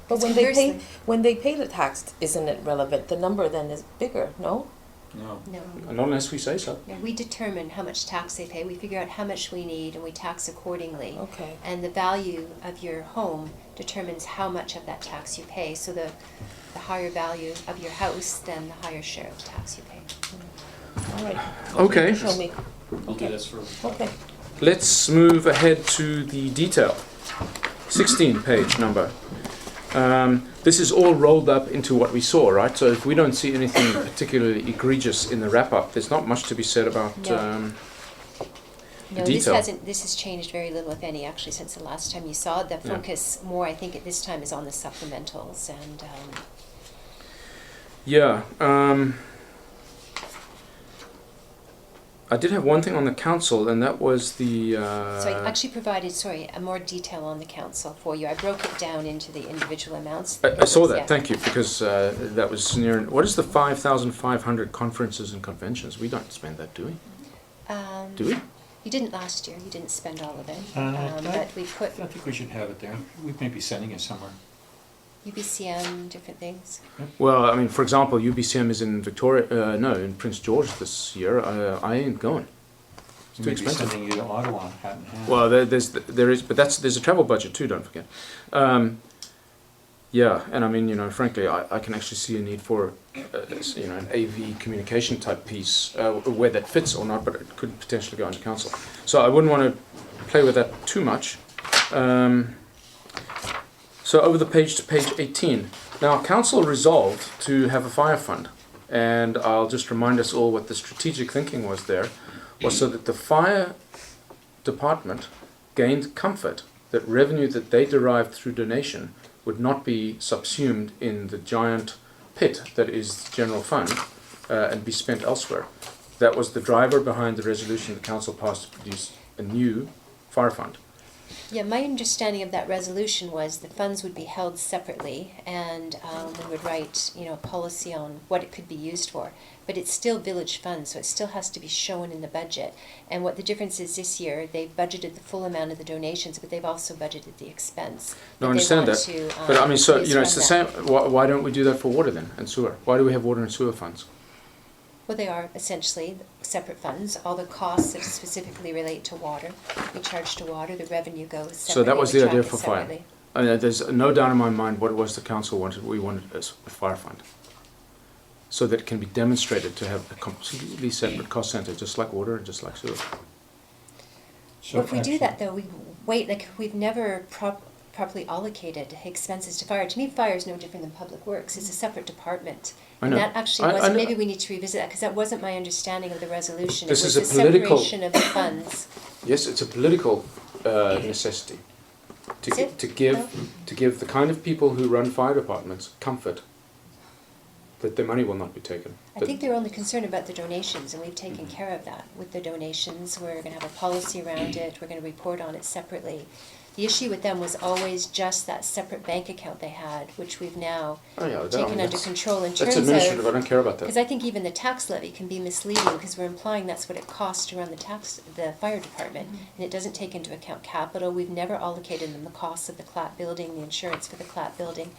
But It's when they pay, conversely. when they pay the tax, isn't it relevant? The number then is bigger, no? No. No. Not unless we say so. No, we determine how much tax they pay. We figure out how much we need, and we tax accordingly. Okay. And the value of your home determines how much of that tax you pay. So the higher value of your house, then the higher share of tax you pay. All right. Okay. Show me. I'll do this for. Okay. Let's move ahead to the detail. 16 page number. This is all rolled up into what we saw, right? So if we don't see anything particularly egregious in the wrap-up, there's not much to be said about No. the No, this detail. this has changed very little, if any, actually, since the last time you saw it. The Yeah. focus more, I think, at this time is on the supplementals, and Yeah. I did have one thing on the council, and that was the. so I actually provided, a more detail on the council for you. I broke it down into the individual amounts. I saw that. Yeah. Thank you, because that was near. What is the 5,500 conferences and conventions? We don't spend that, do we? Do we? You didn't last year. You didn't spend all of it. I But we put I think we should have it there. We may be sending it somewhere. UBCM, different things. Well, I mean, for example, UBCM is in Victoria. No, in Prince George this year. I ain't going. It's We too may be expensive. sending you to Ottawa, hat in hand. Well, there is, but there's a travel budget too. Don't forget. Yeah, and I mean, you know, frankly, I can actually see a need for, you know, an AV communication type piece, where that fits or not, but it could potentially go into council. So I wouldn't want to play with that too much. So over the page to page 18. Now, council resolved to have a fire fund, and I'll just remind us all what the strategic thinking was there, was so that the fire department gained comfort that revenue that they derived through donation would not be subsumed in the giant pit that is the general fund, and be spent elsewhere. That was the driver behind the resolution the council passed to produce a new fire fund. Yeah, my understanding of that resolution was the funds would be held separately, and we would write, a policy on what it could be used for. But it's still village funds, so it still has to be shown in the budget. And what the difference is this year, they've budgeted the full amount of the donations, but they've also budgeted the expense. No, I understand that. But I mean, so, it's the same. Why don't we do that for water then and sewer? Why do we have water and sewer funds? Well, they are essentially separate funds. All the costs that specifically relate to water, we charge to water, the revenue goes separately. So that was we the track idea it for fire. separately. I mean, there's no doubt in my mind what it was the council wanted. We wanted a fire fund, so that it can be demonstrated to have a completely separate cost center, just like water and just like sewer. So Well, if we do actually- that though, we've never properly allocated expenses to fire. To me, fire is no different than public works. It's a separate department. I And know. that actually I wasn't, know. maybe we need to revisit that, because that wasn't my understanding of the resolution. This It was is the a political- separation of the funds. Yes, it's a political necessity Is it? to give No? to give the kind of people who run fire departments comfort that their money will not be taken. I That- think they're only concerned about the donations, and we've taken care of that with the donations. We're going to have a policy around it. We're going to report on it separately. The issue with them was always just that separate bank account they had, which we've now Oh yeah, taken under control in That's terms administrative. I of. don't care about Because that. I think even the tax levy can be misleading, because we're implying that's what it costs to run the fire department, and it doesn't take into account capital. We've never allocated them the costs of the Clap building, the insurance for the Clap building.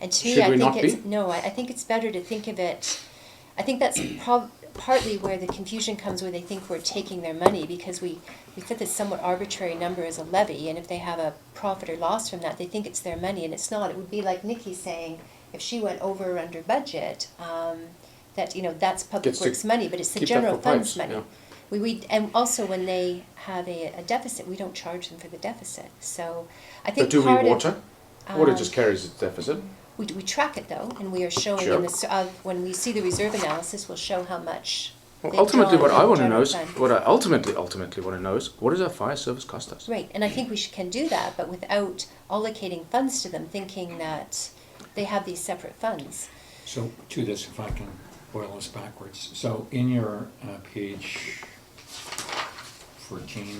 And to me, Should I we think not it's, be? no, I think it's better to think of it, I think that's partly where the confusion comes, where they think we're taking their money, because we set this somewhat arbitrary number as a levy, and if they have a profit or loss from that, they think it's their money, and it's not. It would be like Nikki saying, if she went over or under budget, that, that's Public Gets to Works money, but it's the keep that general for funds pipes, money. yeah. And also when they have a deficit, we don't charge them for the deficit. So I think But do we part of, water? Water just carries its deficit. we track it though, and we are showing Sure. in this, when we see the reserve analysis, we'll show how much. Well, they've ultimately, drawn what in I the want to know general is fund. what I ultimately want to know is what does our fire service cost us? Right, and I think we can do that, but without allocating funds to them, thinking that they have these separate funds. So to this, if I can boil this backwards. So in your page 14,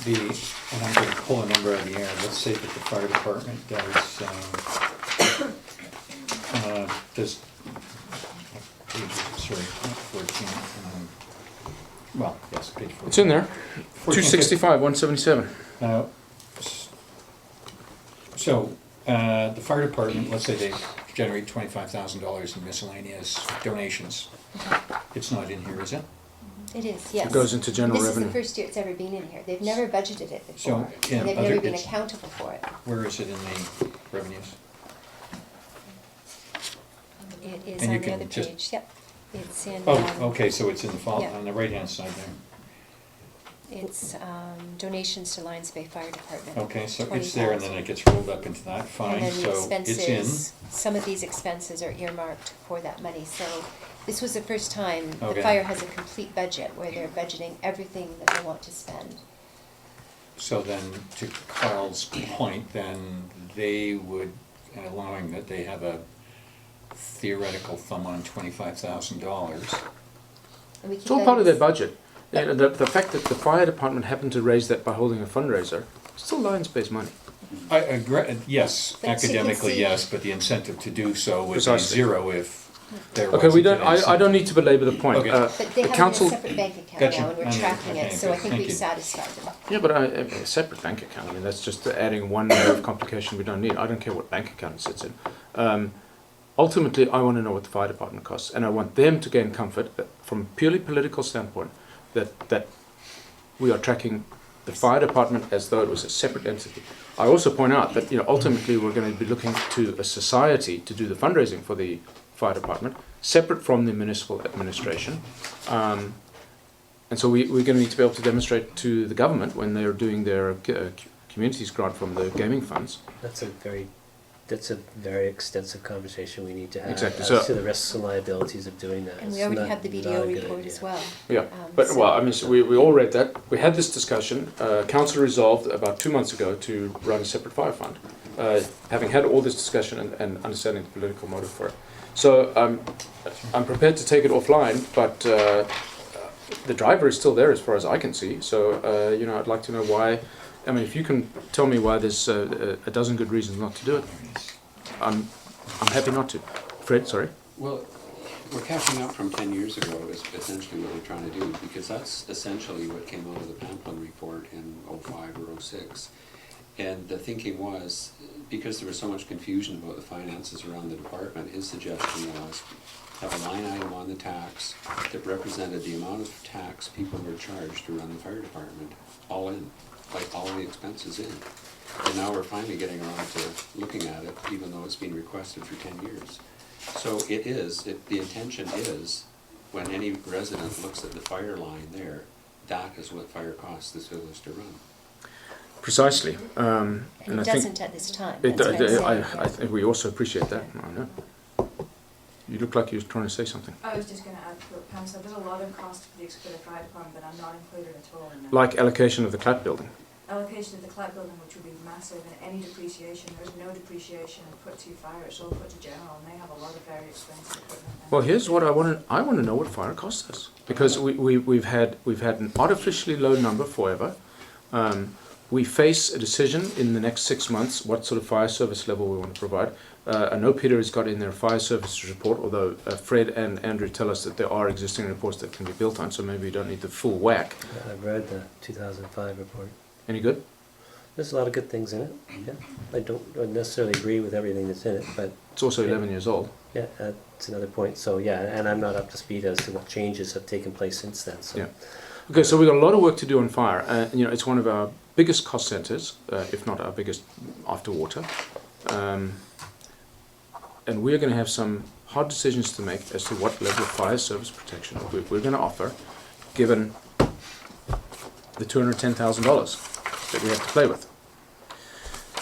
and I'm going to pull a number out of the air. Let's say that the fire department does page, sorry, not 14. Well, yes, page 14. It's in there. 14, 265, 177. So, the fire department, let's say they generate $25,000 in miscellaneous donations. It's not in here, is it? It is, yes. It goes into general This revenue. is the first year it's ever been in here. They've never budgeted it So, before, yeah, and they've other- never been it's- accountable for it. Where is it in the revenues? It is And you on the can other just- page, yep. It's in, Oh, okay, so it's in the yeah. on the right-hand side it's donations to Lions Bay Fire Department. there. Okay, so it's there and then 20,000. it gets rolled up into that, And fine, then the so it's in. expenses, some of these expenses are earmarked for that money, so this was the first time the Okay. fire has a complete budget, where they're budgeting everything that they want to spend. So then, to Carl's point, then they would, allowing that they have a theoretical thumb on $25,000. And we keep It's all that part of their as- budget. Yeah, the fact that the fire department happened to raise that by holding a fundraiser, it's still Lions Bay's money. I agree, yes, But you can academically, see- yes, but the incentive to do so would be Precisely. zero if there Okay, wasn't we don't. an I incentive. don't need to belabor the point. Okay. But they the have it in council. a separate bank account Gotcha. now, and we're Okay, tracking it, so I good, think thank we've you. satisfied them. Yeah, but a separate bank account. I mean, that's just adding one layer of complication we don't need. I don't care what bank account it sits in. Ultimately, I want to know what the fire department costs, and I want them to gain comfort that, from a purely political standpoint, that we are tracking the fire department as though it was a separate entity. I also point out that ultimately we're going to be looking to a society to do the fundraising for the fire department, separate from the municipal administration. And so we're going to need to be able to demonstrate to the government when they're doing their communities grant from the gaming funds. That's a very extensive conversation we need to have Exactly, as so- to the risks and liabilities of doing that. And It's we already not- have the not BDO a good report idea. as well. Yeah, but so- well, I mean, so we all read that. We had this discussion. Council resolved about 2 months ago to run a separate fire fund, having had all this discussion and understanding the political motive for it. So I'm prepared to take it offline, but the driver is still there as far as I can see. So you know, I'd like to know why. I mean, if you can tell me why there's a dozen good reasons not to do it, I'm happy not to. Fred, sorry. Well, we're catching up from 10 years ago is essentially what we're trying to do, because that's essentially what came out of the Pamplin report in '05 or '06. And the thinking was, because there was so much confusion about the finances around the department, his suggestion was have a line item on the tax that represented the amount of tax people were charged to run the fire department, all in, like all the expenses in. And now we're finally getting around to looking at it, even though it's been requested for 10 years. So it is, the intention is, when any resident looks at the fire line there, that is what fire costs this village to run. Precisely. And I it think doesn't at this time. it, That's what I'm I saying. think we also appreciate that. I know. You look like you were trying to say something. I was just going to add to what Pam said, there's a lot of cost for the fire department that are not included at all in that. Like allocation of the clap building. Allocation of the clap building, which would be massive, and any depreciation, there's no depreciation put to fire, it's all put to general, and they have a lot of very expensive equipment. Well, here's what I want to know what fire costs us, because we've had an artificially low number forever. We face a decision in the next 6 months what sort of fire service level we want to provide. I know Peter has got in their fire services report, although Fred and Andrew tell us that there are existing reports that can be built on, so maybe you don't need the full whack. I've read the 2005 report. Any good? There's a lot of good things in it. Yeah, I don't necessarily agree with everything that's in it, but It's also 11 years old. yeah, that's another point. So yeah, and I'm not up to speed as to what changes have taken place since then. So Yeah. Okay, so we've got a lot of work to do on fire. You know, it's one of our biggest cost centers, if not our biggest after water. And we're going to have some hard decisions to make as to what level of fire service protection we're going to offer, given the $210,000 that we have to play with.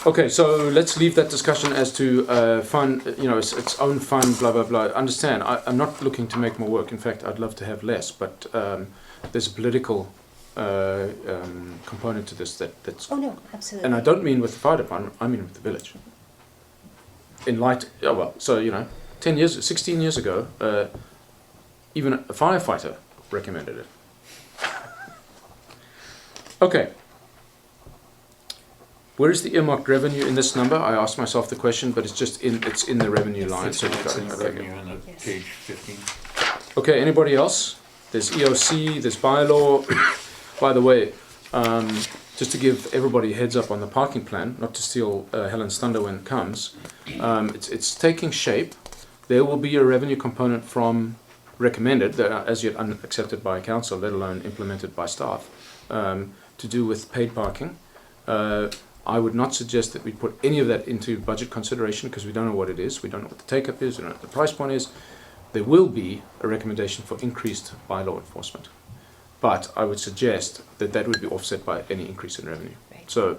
Okay, so let's leave that discussion as to fund, you know, its own fund, blah, blah, blah. Understand, I'm not looking to make more work. In fact, I'd love to have less, but there's a political component to this that's... Oh, no, absolutely. And I don't mean with the fire department, I mean with the village. In light, oh well, so, you know, 16 years ago, even a firefighter recommended it. Okay. Where is the earmarked revenue in this number? I asked myself the question, but it's in the revenue line. It's So we've in got the it. Okay. revenue on the Yes. page 15. Okay, anybody else? There's EOC, there's bylaw. By the way, just to give everybody a heads up on the parking plan, not to steal Helen's thunder when it comes, it's taking shape. There will be a revenue component from recommended, as yet unaccepted by council, let alone implemented by staff, to do with paid parking. I would not suggest that we put any of that into budget consideration because we don't know what it is, we don't know what the take-up is, we don't know what the price point is. There will be a recommendation for increased bylaw enforcement, but I would suggest that that would be offset by any increase in revenue. Right. So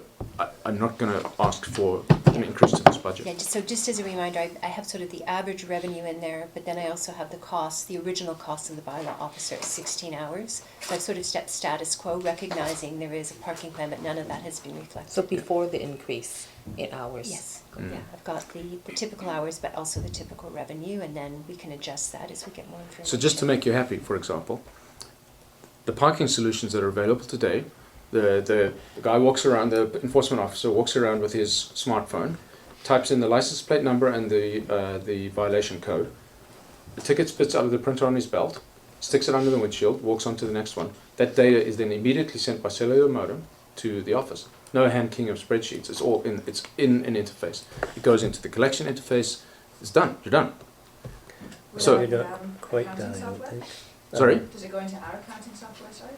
I'm not going to ask for an increase to this budget. Yeah, so just as a reminder, I have sort of the average revenue in there, but then I also have the cost, the original cost of the bylaw officer at 16 hours. So I've sort of stepped status quo, recognizing there is a parking plan, but none of that has been reflected. So before the increase in hours? Yes, Mm. yeah, I've got the typical hours, but also the typical revenue, and then we can adjust that as we get more information. So just to make you happy, for example, the parking solutions that are available today, the guy walks around, the enforcement officer walks around with his smartphone, types in the license plate number and the violation code. The ticket spits out of the printer on his belt, sticks it under the windshield, walks on to the next one. That data is then immediately sent by cellular modem to the office. No hand king of spreadsheets. It's all it's in an interface. It goes into the collection interface. It's done. You're done. Would So- that be, You're not quite accounting done, I don't software? think. Sorry? Does it go into our accounting software, sorry?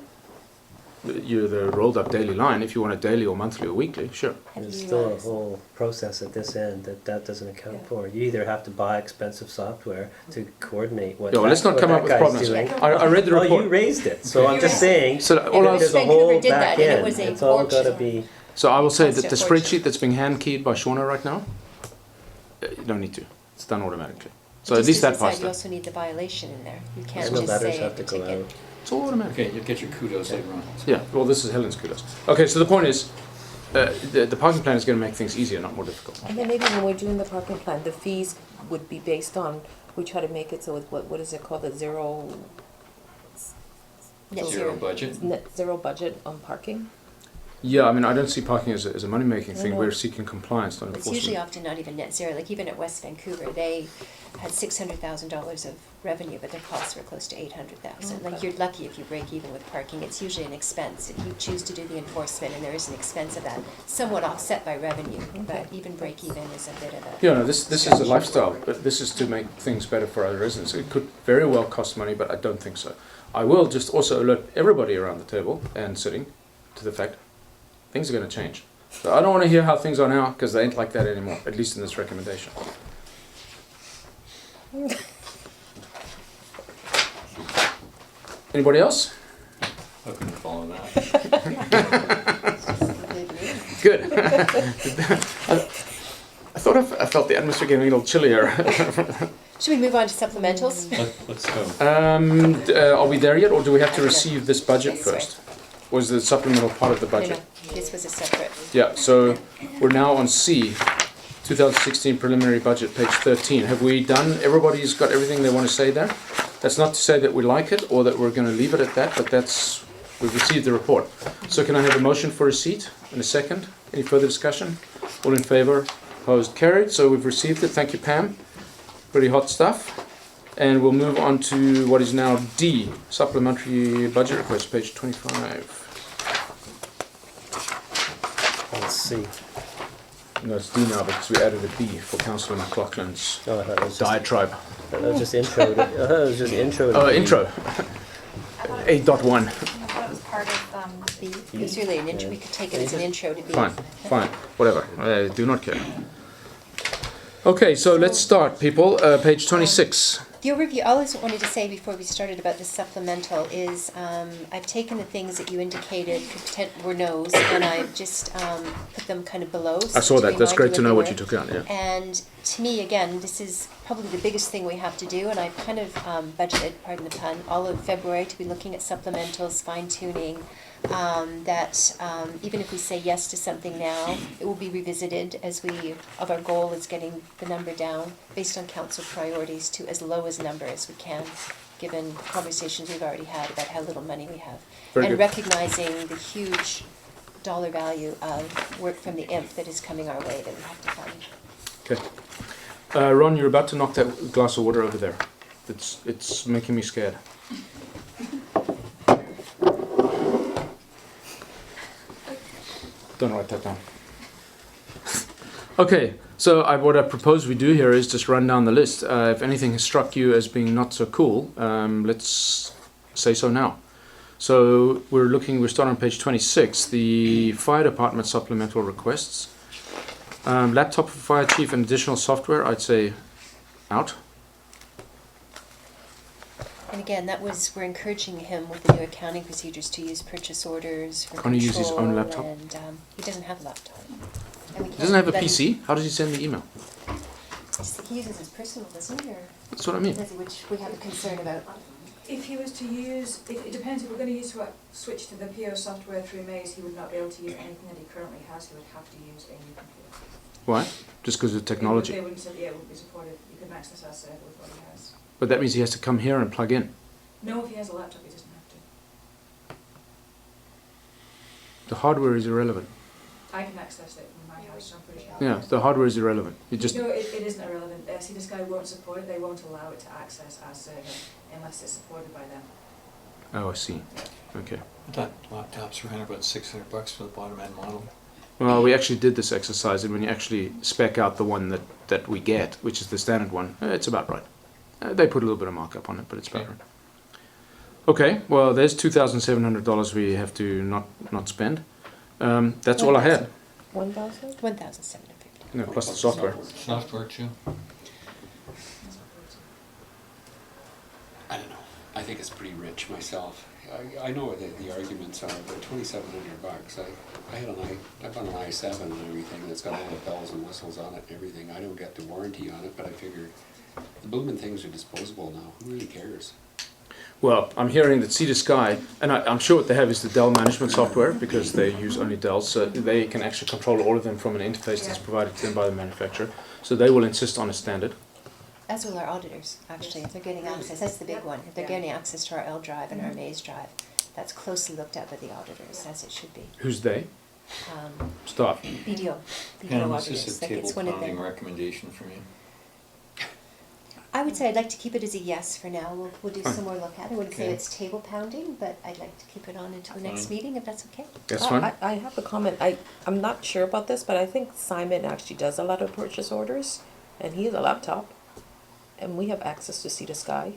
You're the rolled up daily line. If you want it daily or monthly or weekly, sure. Have There's you, still a whole process at this end that doesn't account Yeah. for. You either have to buy expensive software to coordinate what. Yeah, well, let's not come up with problems. I read the Well, report. you raised it, so I'm You just raised saying. So Yeah, all but I was, There's a Vancouver whole did that, back and it end. was a It's all got to fortune. be. so I will say that Constant the fortune. spreadsheet that's being hand keyed by Shauna right now, you don't need to. It's done automatically. So just at least as that a side, part's you done. also need the violation in there. You can't And the just letters say have the to go ticket. out. It's all automatic. Okay, you'll get your kudos later on. Yeah. Well, this is Helen's kudos. Okay. So the point is, the parking plan is going to make things easier, not more difficult. And then maybe when we're doing the parking plan, the fees would be based on we try to make it so it's, what is it called, the zero? Net Zero budget? Net zero budget on parking? Yeah, I mean, I don't see parking as a money-making thing. No. We're seeking compliance, not It's usually enforcement. often not even net zero, like even at West Vancouver, they had $600,000 of revenue, but their costs were close to $800,000. Like Okay. you're lucky if you break even with parking, it's usually an expense. If you choose to do the enforcement and there is an expense of that, somewhat offset by revenue, but even break even is a bit of a. Yeah, no, this is a lifestyle, but this is to make things better for our residents. It could very well cost money, but I don't think so. I will just also alert everybody around the table and sitting to the fact things are going to change. So I don't want to hear how things are now, because they ain't like that anymore, at least in this recommendation. Anybody else? I couldn't follow that. Good. I thought I felt the atmosphere getting a little chillier. Should we move on to supplementals? Let's go. Are we there yet, or do we have to receive this budget Yes, sorry. first? Was the supplemental part of the No, budget? no, this was a separate. Yeah, so we're now on C, 2016 preliminary budget, page 13. Have we done, everybody's got everything they want to say there? That's not to say that we like it or that we're going to leave it at that, but that's, we've received the report. So can I have a motion for receipt in a second? Any further discussion? All in favor? Opposed? Carried. So we've received it. Thank you, Pam. Pretty hot stuff. And we'll move on to what is now D, supplementary budget request, page 25. Let's see. No, it's D now because we added a B for Councillor McLaughlin's Oh, I thought it was just, diatribe. that was just intro. I thought it was just intro. Oh, intro. 8.1. That was part of B. It was really an intro, we could take it as an intro to B. Fine, fine, whatever. I do not care. Okay, so let's start, people. Page 26. The overview, all I wanted to say before we started about the supplemental is I've taken the things that you indicated were no's and I've just put them kind of below. I saw that. That's great to know what you they took out, yeah. were. And to me, again, this is probably the biggest thing we have to do, and I've kind of budgeted, pardon the pun, all of February to be looking at supplementals, fine-tuning, that even if we say yes to something now, it will be revisited as our goal is getting the number down based on council priorities to as low as number as we can, given conversations we've already had about how little money we have. Very And good. recognizing the huge dollar value of work from the IMP that is coming our way that we have to fund. Okay. Ron, you're about to knock that glass of water over there. It's making me scared. Don't write that down. Okay, so what I propose we do here is just run down the list. If anything has struck you as being not so cool, let's say so now. So we're starting on page 26, the fire department supplemental requests. Laptop for fire chief and additional software, I'd say out. And again, we're encouraging him with the new accounting procedures to use purchase orders for Can't he use his own control, laptop? and he doesn't have a laptop. And we He doesn't have a can't let him- PC? How does he send the email? He uses his personal, doesn't he, or That's what I mean. does he, which we have a concern about. If he was to use, it depends, if we're going to switch to the PO software through Maze, he would not be able to use anything that he currently has, he would have to use a new computer. Why? Just because of technology. They wouldn't, it wouldn't be supported, you couldn't access our server with what he has. But that means he has to come here and plug in. No, if he has a laptop, he doesn't have to. The hardware is irrelevant. I can access it from my house, so I'm pretty sure. Yeah, the hardware is irrelevant. You just No, it isn't irrelevant. See, this guy won't support it, they won't allow it to access our server unless it's supported by them. Oh, I see. Okay. That laptop's around about $600 for the bottom end model. Well, we actually did this exercise, and when you actually spec out the one that we get, which is the standard one, it's about right. They put a little bit of markup on it, but it's about right. Okay, well, there's $2,700 we have to not spend. That's all I had. 1,000? 1,750. No, plus the software. Software too. I don't know. I think it's pretty rich myself. I know what the arguments are, but $2,700. I've got an i7 and everything that's got all the bells and whistles on it and everything. I don't get the warranty on it, but I figure the blooming things are disposable now. Who really cares? Well, I'm hearing that Sea to Sky, and I'm sure what they have is the Dell management software, because they use only Dell, so they can actually control all of them from an interface that's provided to them by the manufacturer. So they will insist on a standard. As will our auditors, actually, if they're getting access, that's the big one. If they're getting access to our L drive and our Maze drive, that's closely looked at by the auditors, as it should be. Who's they? Staff. BDO Pam, is auditors, this a like table it's one of pounding them. recommendation from you? I would say I'd like to keep it as a yes for now. We'll do Fine. some more look at it. I wouldn't say Okay. it's table pounding, but I'd like to keep it on until the next Fine. meeting, if that's okay. That's fine. I have a comment. I'm not sure about this, but I think Simon actually does a lot of purchase orders, and he has a laptop, and we have access to see the sky.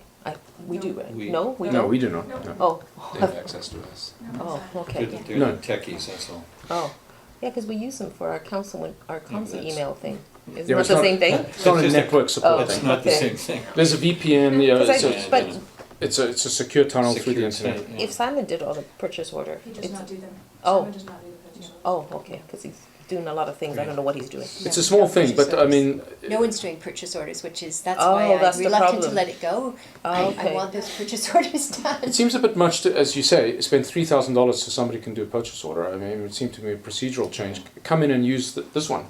We do, right? We- No, we No, don't? we do not. No. No. Oh, They have access to us. oh, They're okay. the- they're No. the techies, that's all. Oh, yeah, because we use them for our council that's- email thing. Isn't Yeah, that it's the not- same thing? It's not a It's just a- network support Oh, It's thing. not the okay. same thing. There's a VPN. Yeah, Because it's, I- a, but- it's a secure tunnel through the Secure internet. site, yeah. If Simon did all the purchase order, He does it's, not do them. Oh. Simon does not do the purchase oh, order. okay, because he's doing a lot of things. I don't know what he's doing. It's No, a small no thing, purchase but I orders. mean, No one's doing purchase orders, which is, that's Oh, why that's I'm the reluctant to problem. let it go. Oh, I okay. want those purchase orders done. it seems a bit much to, as you say, spend $3,000 so somebody can do a purchase order. I mean, it would seem to me a procedural change. Come in and use this one.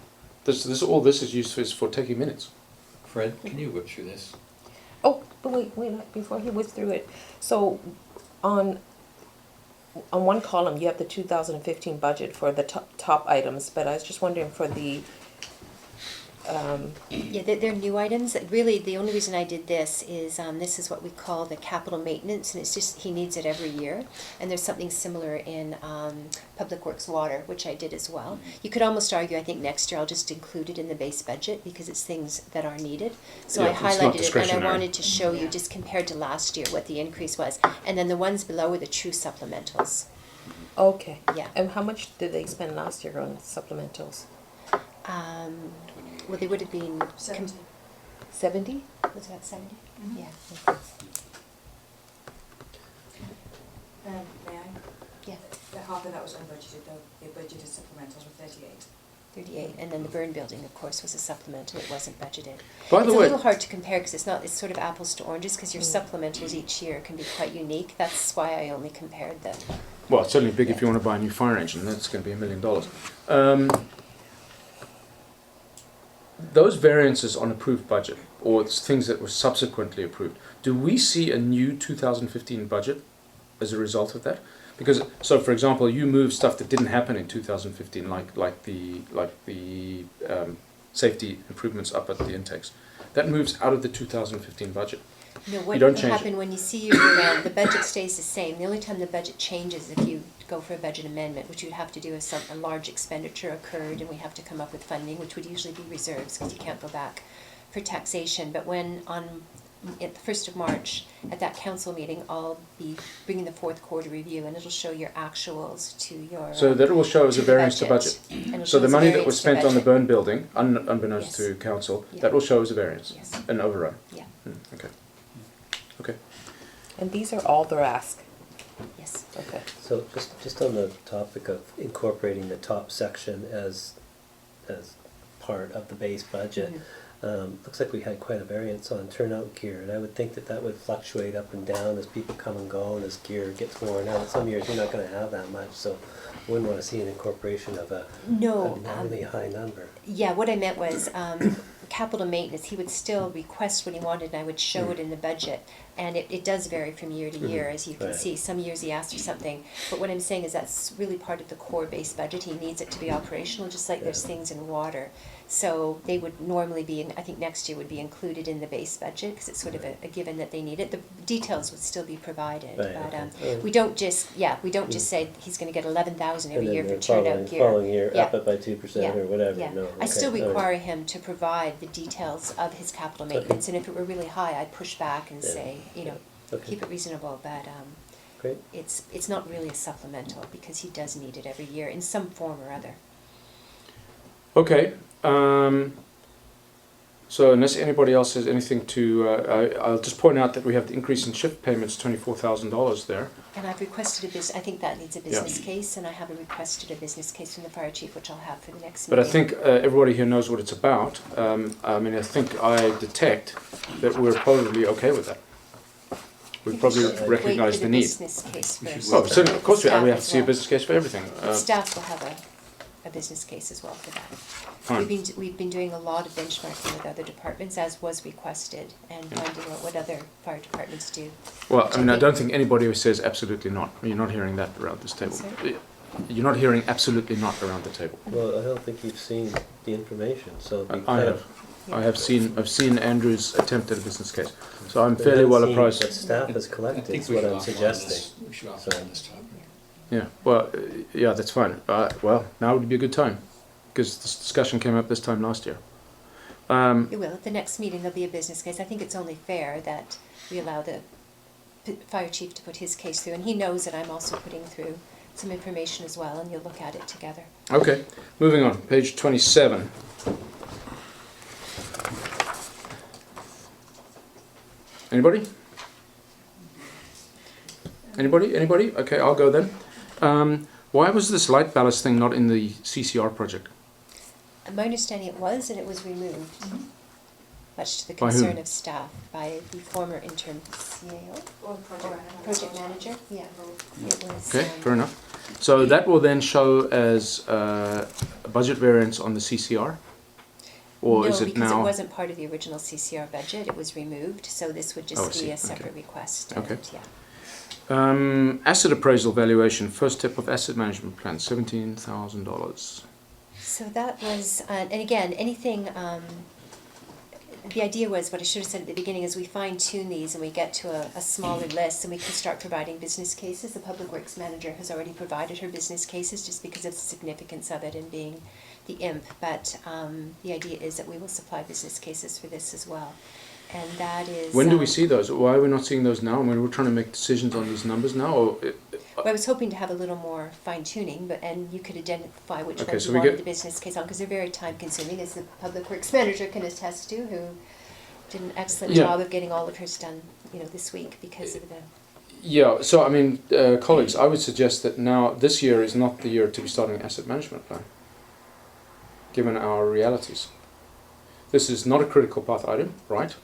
All this is used for taking minutes. Fred, can you whip through this? Oh, but wait, before he whizzed through it. So on one column, you have the 2015 budget for the top items, but I was just wondering for the, Yeah, they're new items. Really, the only reason I did this is what we call the capital maintenance, and it's just, he needs it every year. And there's something similar in Public Works Water, which I did as well. You could almost argue, I think next year I'll just include it in the base budget because it's things that are needed. So Yeah, I it's not highlighted it, and I discretionary. wanted to show you, just compared to last year, what the increase was. And then the ones below are the true supplementals. okay. Yeah. And how much did they spend last year on supplementals? Well, they would have been, 70. 70? was that 70? Mhm. Yeah. May I? Yeah. Half of that was unbudgeted though. The budgeted supplementals were 38. 38, and then the burn building, of course, was a supplemental, it wasn't budgeted. By the It's a way, little hard to compare because it's sort of apples to oranges because your supplementals each year can be quite unique. That's why I only compared the, well, it's certainly big if you want to buy a new fire engine. That's going to be $1 million. Those variances on approved budget, or it's things that were subsequently approved, do we see a new 2015 budget as a result of that? Because, so for example, you move stuff that didn't happen in 2015, like the safety improvements up at the intakes. That moves out of the 2015 budget. you know, You what don't will change happen it. when you see your year end, the budget stays the same. The only time the budget changes is if you go for a budget amendment, which you'd have to do if a large expenditure occurred and we have to come up with funding, which would usually be reserves because you can't go back for taxation. But when at the 1st of March, at that council meeting, I'll be bringing the fourth quarter review and it'll show your actuals to your. So that will show as to a the variance to budget. And it'll So show the as a money that variance was to spent on the budget. burn building, unbeknownst Yes. to council, Yeah. that will show as a variance, Yes. an overrun. Yeah, Okay. Okay. And these are all their ask. yes. Okay. So just on the topic of incorporating the top section as part of the base budget, looks like we had quite a variance on turnout gear, and I would think that would fluctuate up and down as people come and go and as gear gets worn out. Some years you're not gonna have that much, so wouldn't wanna see an incorporation of a No, really high number. yeah, what I meant was, capital maintenance, he would still request what he wanted and I would show it in the budget. And it does vary from year to year, as you can Right. see. Some years he asks for something, but what I'm saying is that's really part of the core base budget. He needs it to be operational, just like there's things in water. So they would normally be, I think next year would be included in the base budget, because it's sort of a given that they need it. The details would still be provided, Right, but okay. we don't just say he's gonna get 11,000 every And year then for the turnout gear. following year, Yeah. up it by 2% or whatever, Yeah. no. I still okay, all right. require him to provide the details of his capital maintenance, and if it were really high, I'd push back and Yeah. say, Okay. keep it reasonable, but Great. it's not really a supplemental, because he does need it every year in some form or other. Okay. So unless anybody else has anything to, I'll just point out that we have the increase in shift payments, $24,000 there. And I've requested I think that needs a business case, and I haven't requested a business case from the fire chief, which I'll have for the next But I meeting. think everybody here knows what it's about. I think I detect that we're probably okay with that. We I think probably should recognise wait for the need. business case We should first. Well, certainly, of course, we Staff have to as see a well. business case for everything. Staff will have a business case as well for that. Fine. We've been doing a lot of benchmarking with other departments, as was requested, and finding out what other fire departments do. Well, I mean, I don't think anybody who says absolutely not. You're not hearing that around this table. Sorry? You're not hearing absolutely not around the table. Well, I don't think you've seen the information, so it'd be I kind have. of. I've seen Andrew's attempt at a business case, so I'm But fairly haven't well seen apprised. What staff has I collected think is we what should I'm offline suggesting. this. We should offline this topic. Yeah, well, yeah, that's fine. Well, now would be a good time, because this discussion came up this time last year. It will. At the next meeting, there'll be a business case. I think it's only fair that we allow the fire chief to put his case through, and he knows that I'm also putting through some information as well, and you'll look at it together. Okay, moving on, page 27. Anybody? Anybody? Okay, I'll go then. Why was this light ballast thing not in the CCR project? My understanding it was, and it was removed, much to the By whom? concern of staff, by the former interim CAO. Or Project manager, yeah. It was, Okay, fair enough. So that will then show as a budget variance on the CCR? Or is it No, because it now? wasn't part of the original CCR budget, it was removed, so this would Oh, I just see, be a okay. separate request. Okay. And, yeah. Asset appraisal valuation, first step of asset management plan, $17,000. So that was, and again, anything, the idea was, what I should have said at the beginning, is we fine tune these and we get to a smaller list and we can start providing business cases. The Public Works Manager has already provided her business cases just because of the significance of it and being the imp, but the idea is that we will supply business cases for this as well. And that is... When do we see those? Why are we not seeing those now? I mean, we're trying to make decisions on these numbers now? Or Well, I was hoping to have a little more fine-tuning, and you could identify which Okay, ones so you we wanted get- the business case on, because they're very time-consuming, as the Public Works Manager can attest to, who did an excellent Yeah. job of getting all of hers done, this week because of the... Yeah, so I mean, colleagues, I would suggest that now, this year is not the year to be starting an asset management plan, given our realities. This is not a critical path item, right?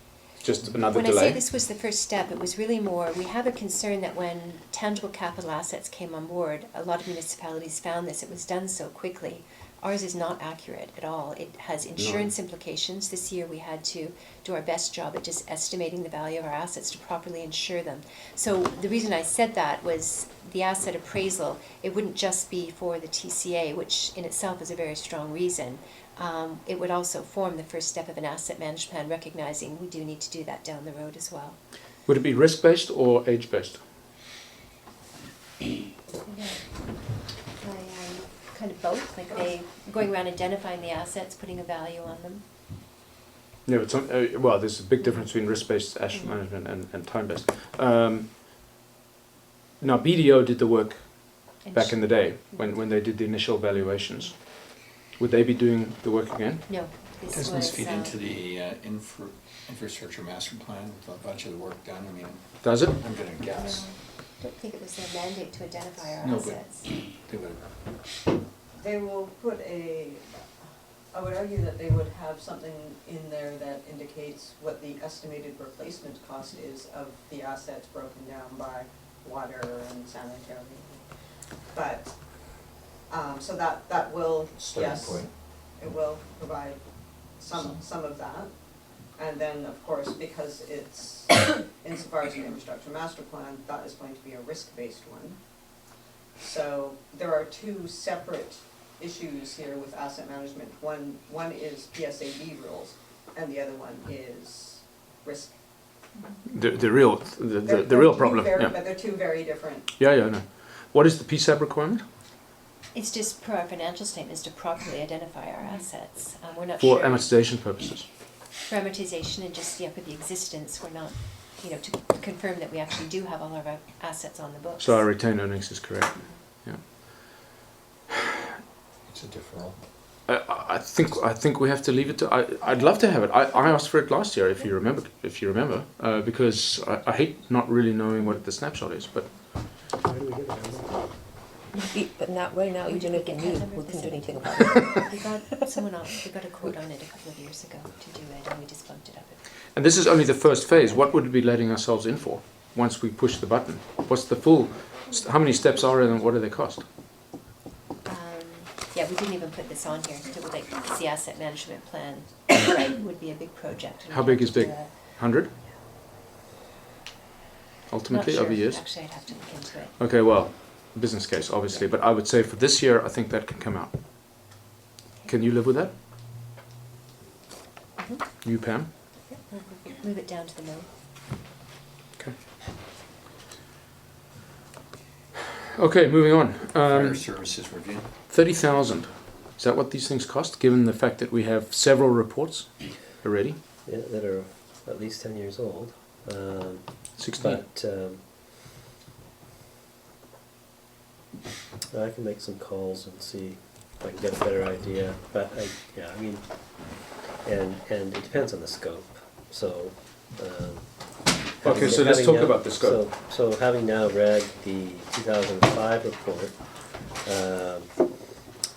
Just another When I delay. say this was the first step, it was really more, we have a concern that when tangible capital assets came on board, a lot of municipalities found this, it was done so quickly. Ours is not accurate at all. It has insurance implications. This year we had to do our best job at just estimating the value of our assets to properly insure them. So the reason I said that was the asset appraisal, it wouldn't just be for the TCA, which in itself is a very strong reason. It would also form the first step of an asset management plan, recognizing we do need to do that down the road as well. Would it be risk-based or age-based? Kind of both, like going around identifying the assets, putting a value on them. Yeah, but well, there's a big difference between risk-based asset management and time-based. Now, BDO did the work And back in the day when they did the initial valuations. Would they be doing the work again? No, this Doesn't was... this feed into the infrastructure master plan with a bunch of the work done? I mean, Does it? I'm gonna No, guess. I don't think it was their mandate to identify our No, but- assets. They would. They will put I would argue that they would have something in there that indicates what the estimated replacement cost is of the assets broken down by water and sanitary. But, so that will, Starting yes, point. it will provide some of that. And then, of course, because it's, insofar as the infrastructure master plan, that is going to be a risk-based one. So there are two separate issues here with asset management. One is PSAB rules, and the other one is risk. The real problem. But Yeah. they're two very different. Yeah, I know. What is the PSAB requirement It's just per our financial statements to properly identify our assets. We're not for sure. amortization purposes? For amortization and just, for the existence, we're not, to confirm that we actually do have all of our assets on the books. So our retained earnings is correct. Yeah. It's a deferral. I think we have to leave it to. I'd love to have it. I asked for it last year, if you remember, because I hate not really knowing what the snapshot is. But Where do we get it? But not right now, We even didn't if get we that number couldn't do this anything year. about it. We got a quote on it a couple of years ago to do it, and we just bumped it up. and this is only the first phase. What would we be letting ourselves in for once we push the button? What's the full? How many steps are there, and what do they cost? Yeah, we didn't even put this on here, it would like, the asset management plan, right, would be a big project. and How we'd big have is to do big? a- 100? Not Ultimately, sure. over years? Actually, I'd have to look into it. Okay, well, business case, obviously, but I would say for this year, I think that can come out. Can you live with that? Mhm. You, Pam? Move it down to the middle. Okay. Okay, moving on. Fire services review. 30,000. Is that what these things cost, given the fact that we have several reports already? Yeah, that are at least 10 years old. 16. But I can make some calls and see if I can get a better idea. But I mean, and it depends on the scope. So. Okay, so let's talk about the scope. So having now read the 2005 report,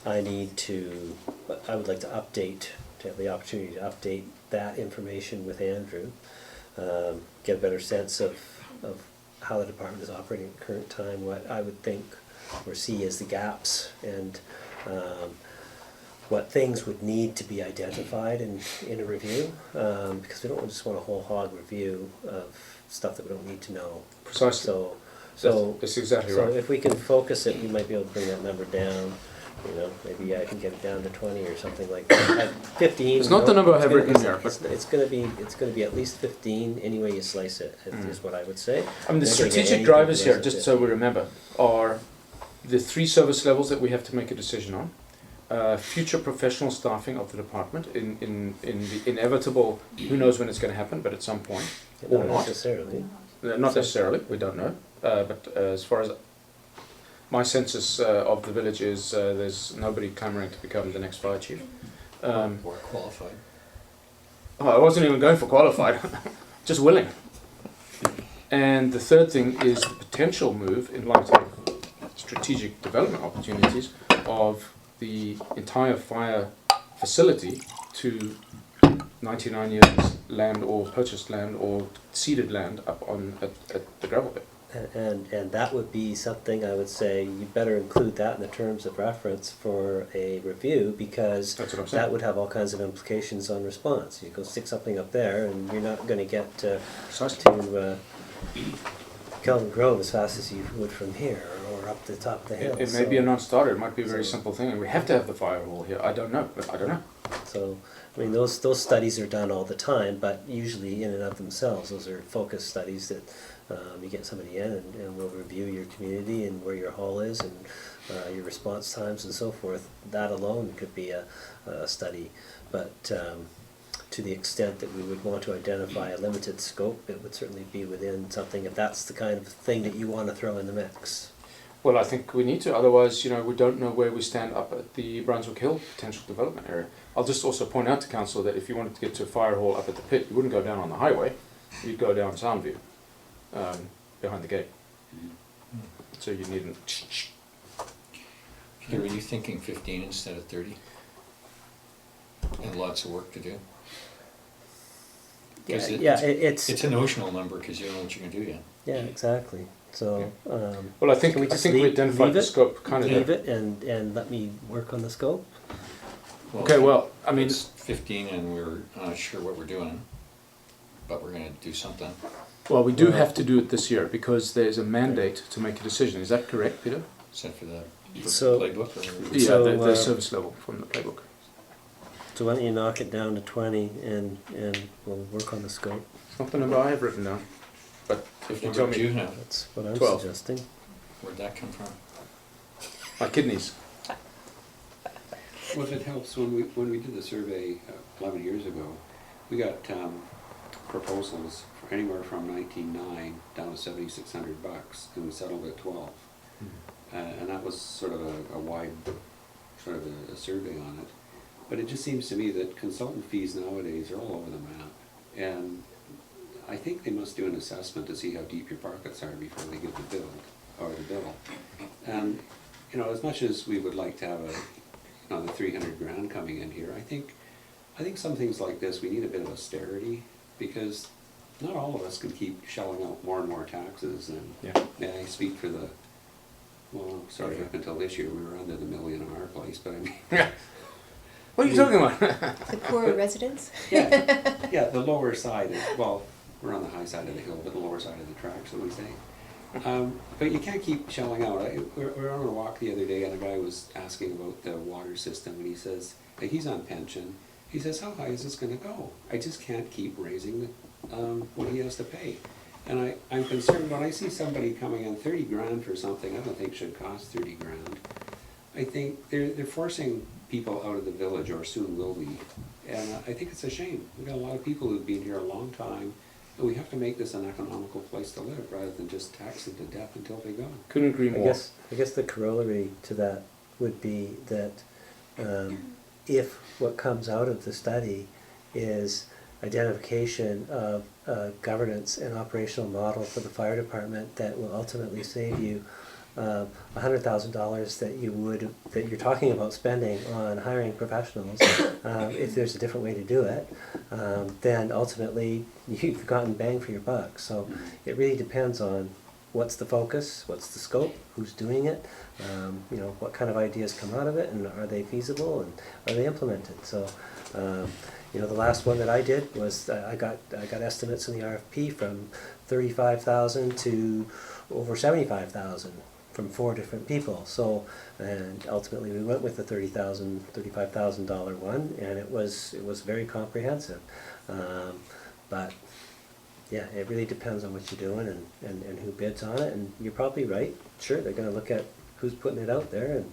I would like to have the opportunity to update that information with Andrew, get a better sense of how the department is operating at the current time, what I would think or see as the gaps, and what things would need to be identified in a review, because we don't just want a whole hog review of stuff that we don't need to know. Precisely. So That's exactly so right. if we can focus it, we might be able to bring that number down. You know, maybe I can get it down to 20 or something like that. At 15. It's not the number I have it's gonna written be- here, but- It's going to be at least 15 any way you slice it. Is what I would say. I mean, the You're gonna get strategic anything drivers less here, than just 50. so we remember, are the 3 service levels that we have to make a decision on, future professional staffing of the department in the inevitable, who knows when it's going to happen, but at some point, or Not not. necessarily. Not necessarily, we don't know. But as far as my census of the village is, there's nobody clamoring to become the next fire chief. Or qualified. Oh, I wasn't even going for qualified, just willing. And the third thing is the potential move in light of strategic development opportunities of the entire fire facility to 99 years land or purchased land or ceded land up on at the gravel pit. And that would be something I would say you better include that in the terms of reference for a review, because That's what I'm saying. that would have all kinds of implications on response. You go stick something up there and you're not going to get Precisely. to Kelvin Grove as fast as you would from here or up the top of the hill. It may be a non-starter. It might be a very so- simple thing, and we have to have the firewall here. I don't know, but I don't know. So, I mean, those studies are done all the time, but usually in and of themselves, those are focus studies that you get somebody in and we'll review your community and where your hall is and your response times and so forth. That alone could be a study, but to the extent that we would want to identify a limited scope, it would certainly be within something, if that's the kind of thing that you want to throw in the mix. Well, I think we need to. Otherwise, we don't know where we stand up at the Brunswick Hill potential development area. I'll just also point out to council that if you wanted to get to a fire hall up at the pit, you wouldn't go down on the highway. You'd go down Soundview, behind the gate. So you needn't. Peter, were you thinking 15 instead of 30? And lots of work to do? 'Cause it's a notional number because you don't know what you're going to do yet. Yeah, exactly. So, Well, I think can we I just think we leave identified the it? scope kind of leave there. it and let me work on the scope? Okay, well, I mean, It's 15 and we're not sure what we're doing, but we're going to do something. well, we do have to do it this year because there's a mandate to make a decision. Is that correct, Peter? Except for the So- playbook or? Yeah, So, the service level from the playbook. So why don't you knock it down to 20 and we'll work on the scope? It's not the number I have written down, but if you tell What do you me have? That's what I'm 12. suggesting. Where'd that come from? my kidneys. Well, if it helps, when we did the survey 11 years ago, we got proposals for anywhere from 19.9 down to $7,600, and we settled at 12. And that was sort of a wide, sort of a survey on it. But it just seems to me that consultant fees nowadays are all over the map. And I think they must do an assessment to see how deep your pockets are before they give the bill, or the bill. And, as much as we would like to have the 300 grand coming in here, I think some things like this, we need a bit of austerity, because not all of us can keep shelling out more and more taxes. And Yeah. may I speak for the Well, sorry, up until this year, we were under the million in our place, but I mean, What are you talking about? The poorer residents? yeah, the lower side is, well, we're on the high side of the hill, but the lower side of the track, so we say. But you can't keep shelling out. We were on a walk the other day and a guy was asking about the water system and he says, hey, he's on pension. He says, how high is this gonna go? I just can't keep raising the, what he has to pay. And I'm concerned when I see somebody coming in 30 grand for something I don't think should cost 30 grand. I think they're forcing people out of the village, or soon will be. And I think it's a shame. We've got a lot of people who've been here a long time, and we have to make this an economical place to live rather than just tax them to death until they go. Couldn't agree I more. guess the corollary to that would be that if what comes out of the study is identification of a governance and operational model for the fire department that will ultimately save you $100,000 that you're talking about spending on hiring professionals, if there's a different way to do it, then ultimately you've gotten bang for your buck. So it really depends on what's the focus, what's the scope, who's doing it, what kind of ideas come out of it, and are they feasible, and are they implemented? So, the last one that I did was I got estimates in the RFP from 35,000 to over 75,000 from 4 different people. So, and ultimately we went with the $35,000 one, and it was very comprehensive. But yeah, it really depends on what you're doing and who bids on it. And you're probably right. Sure, they're going to look at who's putting it out there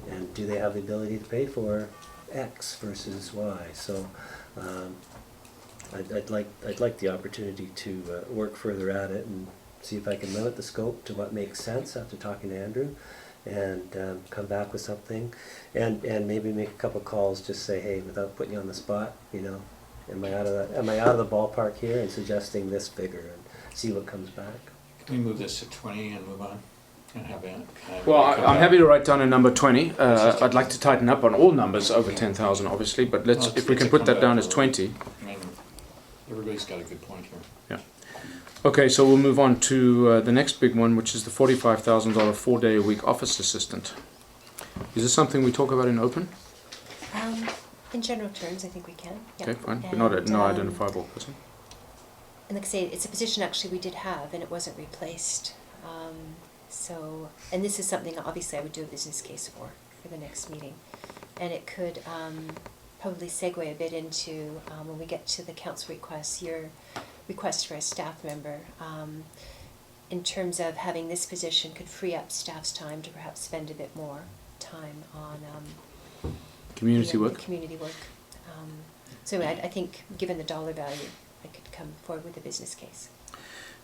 and do they have the ability to pay for X versus Y. So I'd like the opportunity to work further at it and see if I can limit the scope to what makes sense after talking to Andrew, and come back with something, and maybe make a couple calls. Just say, hey, without putting you on the spot, am I out of the ballpark here, and suggesting this figure, and see what comes back. Can we move this to 20 and move on? And have it, Well, I'm happy to write down a number 20. I'd like to tighten up on all numbers over 10,000, obviously, but if we can put that down as 20. I mean, everybody's got a good point here. Yeah. Okay, so we'll move on to the next big one, which is the $45,000 4-day-a-week office assistant. Is this something we talk about in open? In general terms, I think we can. Yeah. Okay, fine. But And, no identifiable person. And like I say, it's a position actually we did have, and it wasn't replaced. And this is something obviously I would do a business case for the next meeting. And it could probably segue a bit into, when we get to the council requests, your request for a staff member, in terms of having this position could free up staff's time to perhaps spend a bit more time on Community work. Community work. So I think, given the dollar value, I could come forward with a business case.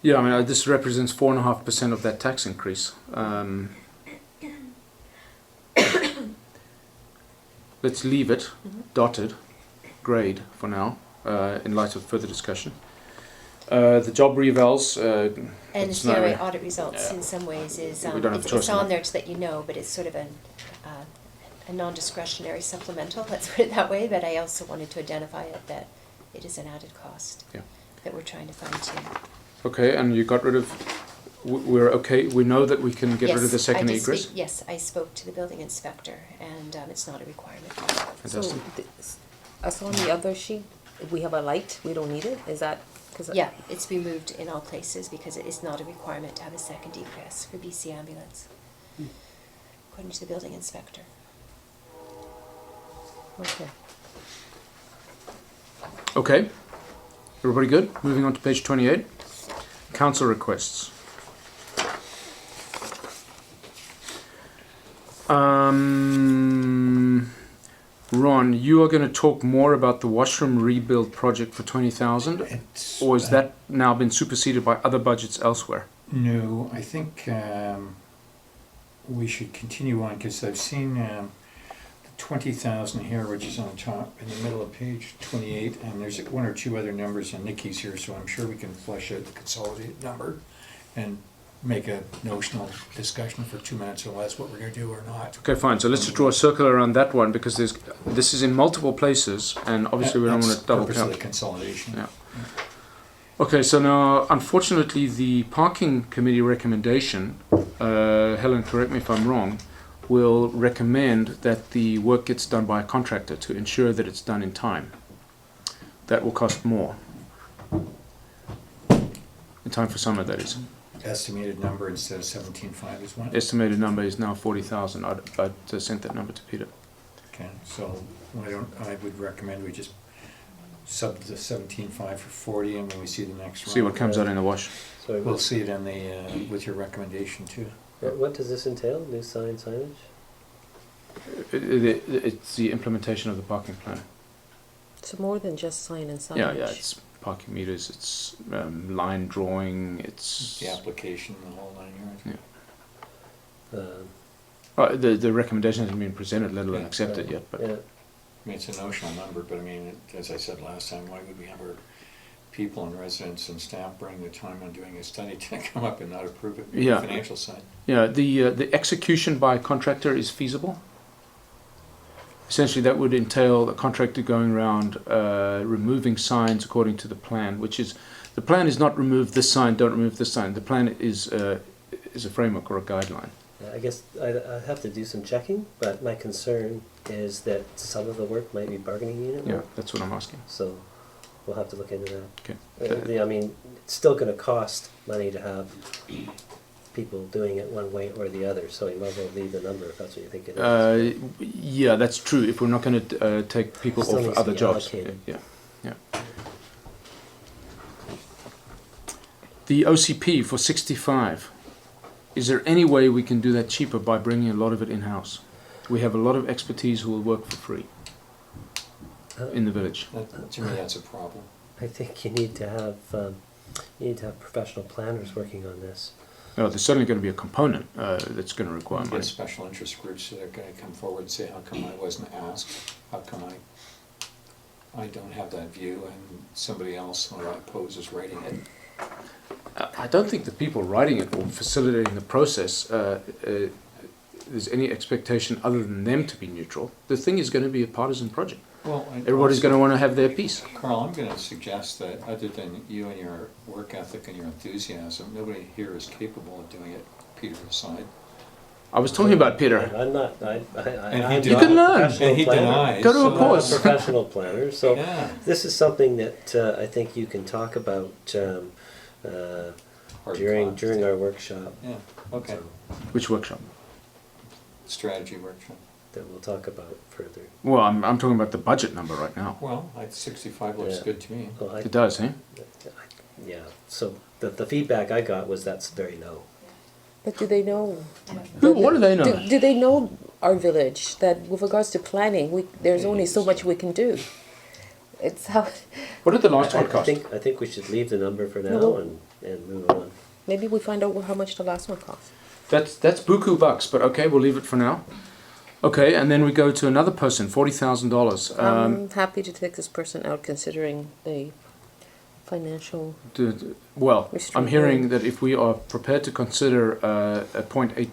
Yeah, I mean, this represents 4.5% of that tax increase. Let's leave it dotted, grade for now, in light of further discussion. The job revals. And the CRA audit results, in some ways, is We don't have a choice it's in on that. there to let you know, but it's sort of a non-discretionary supplemental. Let's put it that way. But I also wanted to identify it that it is an added cost that we're trying to fine-tune. Okay, and you got rid of. We're okay. We know that we can get rid of the second egress. Yes, I spoke to the building inspector, and it's not a requirement. Fantastic. I saw on the other sheet, we have a light, we don't need it, is that? Cause Yeah, it's removed in all places because it is not a requirement to have a second egress for BC ambulance, according to the building inspector. Okay. Okay. Everybody good? Moving on to page 28. Council requests. Ron, you are going to talk more about the washroom rebuild project for 20,000, or has that now been superseded by other budgets elsewhere? No, I think we should continue on because I've seen the 20,000 here, which is on top in the middle of page 28, and there's 1 or 2 other numbers, and Nikki's here, so I'm sure we can flesh out the consolidated number and make a notional discussion for 2 minutes or less what we're going to do or not. Okay, fine. So let's just draw a circle around that one because this is in multiple places, and obviously we don't want to double That's the purpose of count. the consolidation. Yeah. Okay, so now unfortunately the parking committee recommendation Helen, correct me if I'm wrong, will recommend that the work gets done by a contractor to ensure that it's done in time. That will cost more. In time for summer, that is. Estimated number instead of 17.5 is what? Estimated number is now 40,000. I'd sent that number to Peter. Okay, so I would recommend we just sub the 17.5 for 40, and when we see the next round. See what comes out in the wash. So We'll see it in the, with your recommendation too. what does this entail? New signage? It's the implementation of the parking plan. So more than just sign and signage. Yeah, it's parking meters, it's line drawing, it's... The application, the whole 9 yards. Um, The recommendation hasn't been presented, let alone Yeah. accepted yet, but... Yeah, I mean, it's a notional number, but I mean, as I said last time, why would we have our people and residents and staff bring the time on doing a study to come up and not approve it from Yeah. the financial side? Yeah, the execution by a contractor is feasible. Essentially, that would entail the contractor going around removing signs according to the plan, which is, the plan is not remove this sign, don't remove this sign. The plan is a framework or a guideline. I guess I have to do some checking, but my concern is that some of the work might be bargaining unit Yeah, work. that's what I'm asking. So we'll have to look into that. Okay. I mean, it's still going to cost money to have people doing it one way or the other, so you might as well leave the number if that's what you think it is. Yeah, that's true. If we're not going to take people Still needs off to other be jobs. allocated. Yeah, yeah. The OCP for 65. Is there any way we can do that cheaper by bringing a lot of it in-house? We have a lot of expertise who will work for free in the village. To me, that's a problem. I think you need to have professional planners working on this. No, there's certainly going to be a component that's going to require Get money. special interest groups that are gonna come forward and say, how come I wasn't asked? How come I don't have that view, and somebody else who I oppose is writing it? I don't think the people writing it or facilitating the process, there's any expectation other than them to be neutral. The thing is going to be a partisan project. Well, Everybody's going to want to have their piece. Carl, I'm gonna suggest that other than you and your work ethic and your enthusiasm, nobody here is capable of doing it, Peter aside. I was talking about Peter. I'm not. And I'm he You can learn. professional And he planner. denies. Go to a so- I'm not course. a professional planner, so Yeah. this is something that I think you can talk about Hard during cost. our workshop. Yeah, okay. So, Which workshop? Strategy workshop. that we'll talk about further. Well, I'm talking about the budget number right now. Well, 65 looks Yeah. good to me. Well, It does, eh? yeah. So the feedback I got was that's very no. But do they know? What do they know? Do they know our village, that with regards to planning, there's only so much we can do? It's how, What did the last one I cost? think we should leave the number for now No. and move on. maybe we find out how much the last one cost. That's buku bucks, but okay, we'll leave it for now. Okay, and then we go to another person, $40,000. I'm happy to take this person out considering the financial, Well, Mr. I'm hearing that if we are prepared to consider a 0.8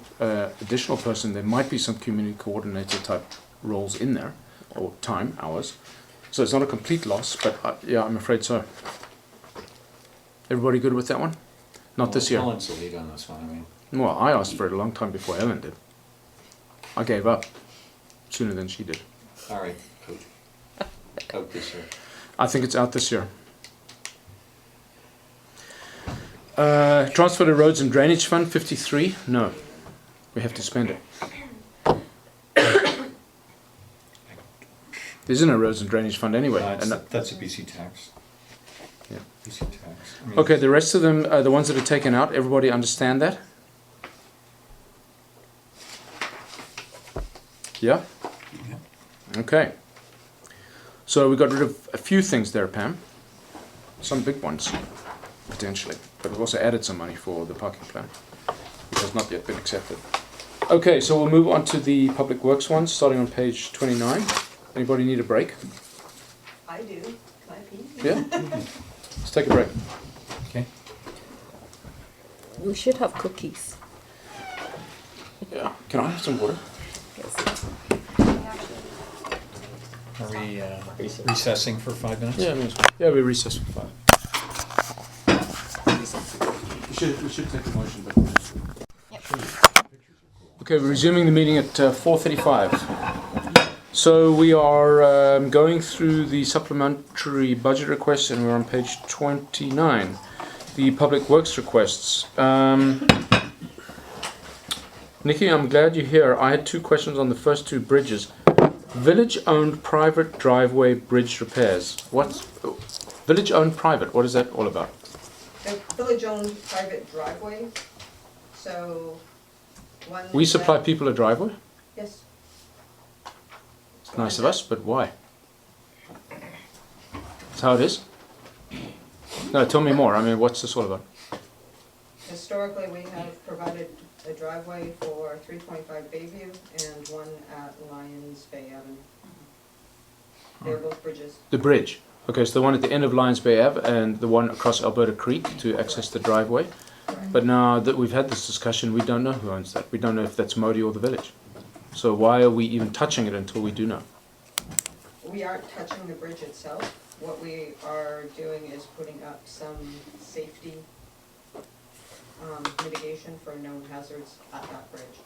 additional person, there might be some community coordinator type roles in there, or time, hours. So it's not a complete loss, but yeah, I'm afraid so. Everybody good with that one? Not this year. Helen's the lead on this one, I mean. Well, I asked for it a long time before Ellen did. I gave up sooner than she did. All right, out this year. I think it's out this year. Transfer to Roads and Drainage Fund, 53. No, we have to spend it. There isn't a Roads and Drainage Fund anyway. And That's a BC tax. Yeah. BC tax. I mean, okay, the rest of them, the ones that are taken out, everybody understand that? Yeah? Yeah. Okay. So we got rid of a few things there, Pam. Some big ones, potentially. But we've also added some money for the parking plan, which has not yet been accepted. Okay, so we'll move on to the Public Works ones, starting on page 29. Anybody need a break? I do. Can I pee? Yeah? Let's take a break. Okay. we should have cookies. Yeah. Can I have some water? Yes. Are we recessing for 5 minutes? Yeah, we recess for 5. We should take a motion, but... Yep. Okay, we're resuming the meeting at 4:35. So we are going through the supplementary budget requests, and we're on page 29, the public works requests. Nikki, I'm glad you're here. I had two questions on the first two bridges. Village-owned private driveway bridge repairs. What's village-owned private? What is that all about? The village-owned private driveway, so one. We supply that- people a driveway? Yes. It's nice of us, but why? That's how it is? No, tell me more. I mean, what's this all about? Historically, we have provided a driveway for 325 Bayview and one at Lions Bay Avenue. They're both bridges. The bridge. Okay, so the one at the end of Lions Bay Ave and the one across Alberta Creek to access the driveway. But now that we've had this discussion, we don't know who owns that. We don't know if that's Modi or the village. So why are we even touching it until we do know? We aren't touching the bridge itself. What we are doing is putting up some safety mitigation for known hazards at that bridge.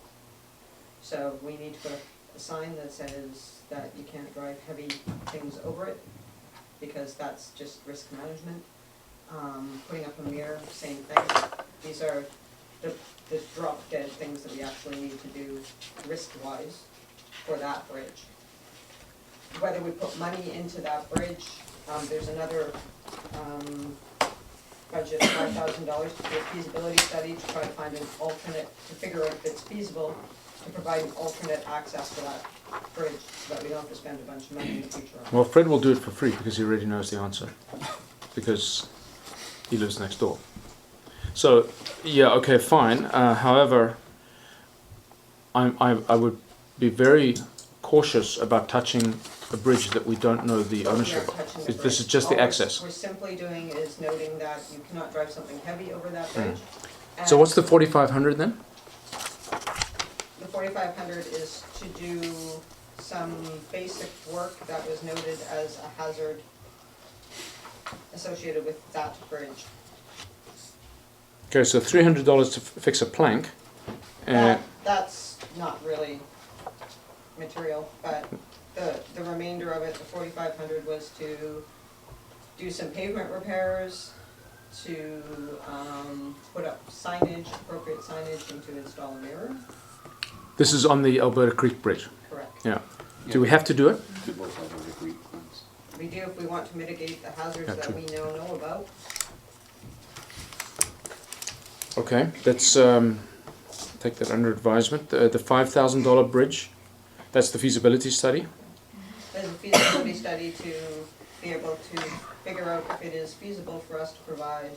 So we need to put a sign that says that you can't drive heavy things over it, because that's just risk management. Putting up a mirror, same thing. These are the drop dead things that we actually need to do risk-wise for that bridge. Whether we put money into that bridge, there's another budget of $5,000 to do a feasibility study to try to find an alternate, to figure out if it's feasible to provide an alternate access to that bridge, so that we don't have to spend a bunch of money in the future. Well, Fred will do it for free because he already knows the answer. Because he lives next door. So, yeah, okay, fine. However, I would be very cautious about touching a bridge that we don't know the ownership We aren't touching the of. This bridge. is just the All access. we're simply doing is noting that you cannot drive something heavy over that bridge. So what's the And 4,500 then? the 4,500 is to do some basic work that was noted as a hazard associated with that bridge. Okay, so $300 to fix a plank. That's not really material, but the remainder of it, the 4,500, was to do some pavement repairs, to put up signage, appropriate signage, and to install a mirror. This is on the Alberta Creek Bridge. Correct. Yeah. Do we have to do it? To both have a degree ones. We do if we want to mitigate the hazards Yeah, that true. we now know about. Okay, let's take that under advisement. The $5,000 bridge, that's the feasibility study. There's a feasibility study to be able to figure out if it is feasible for us to provide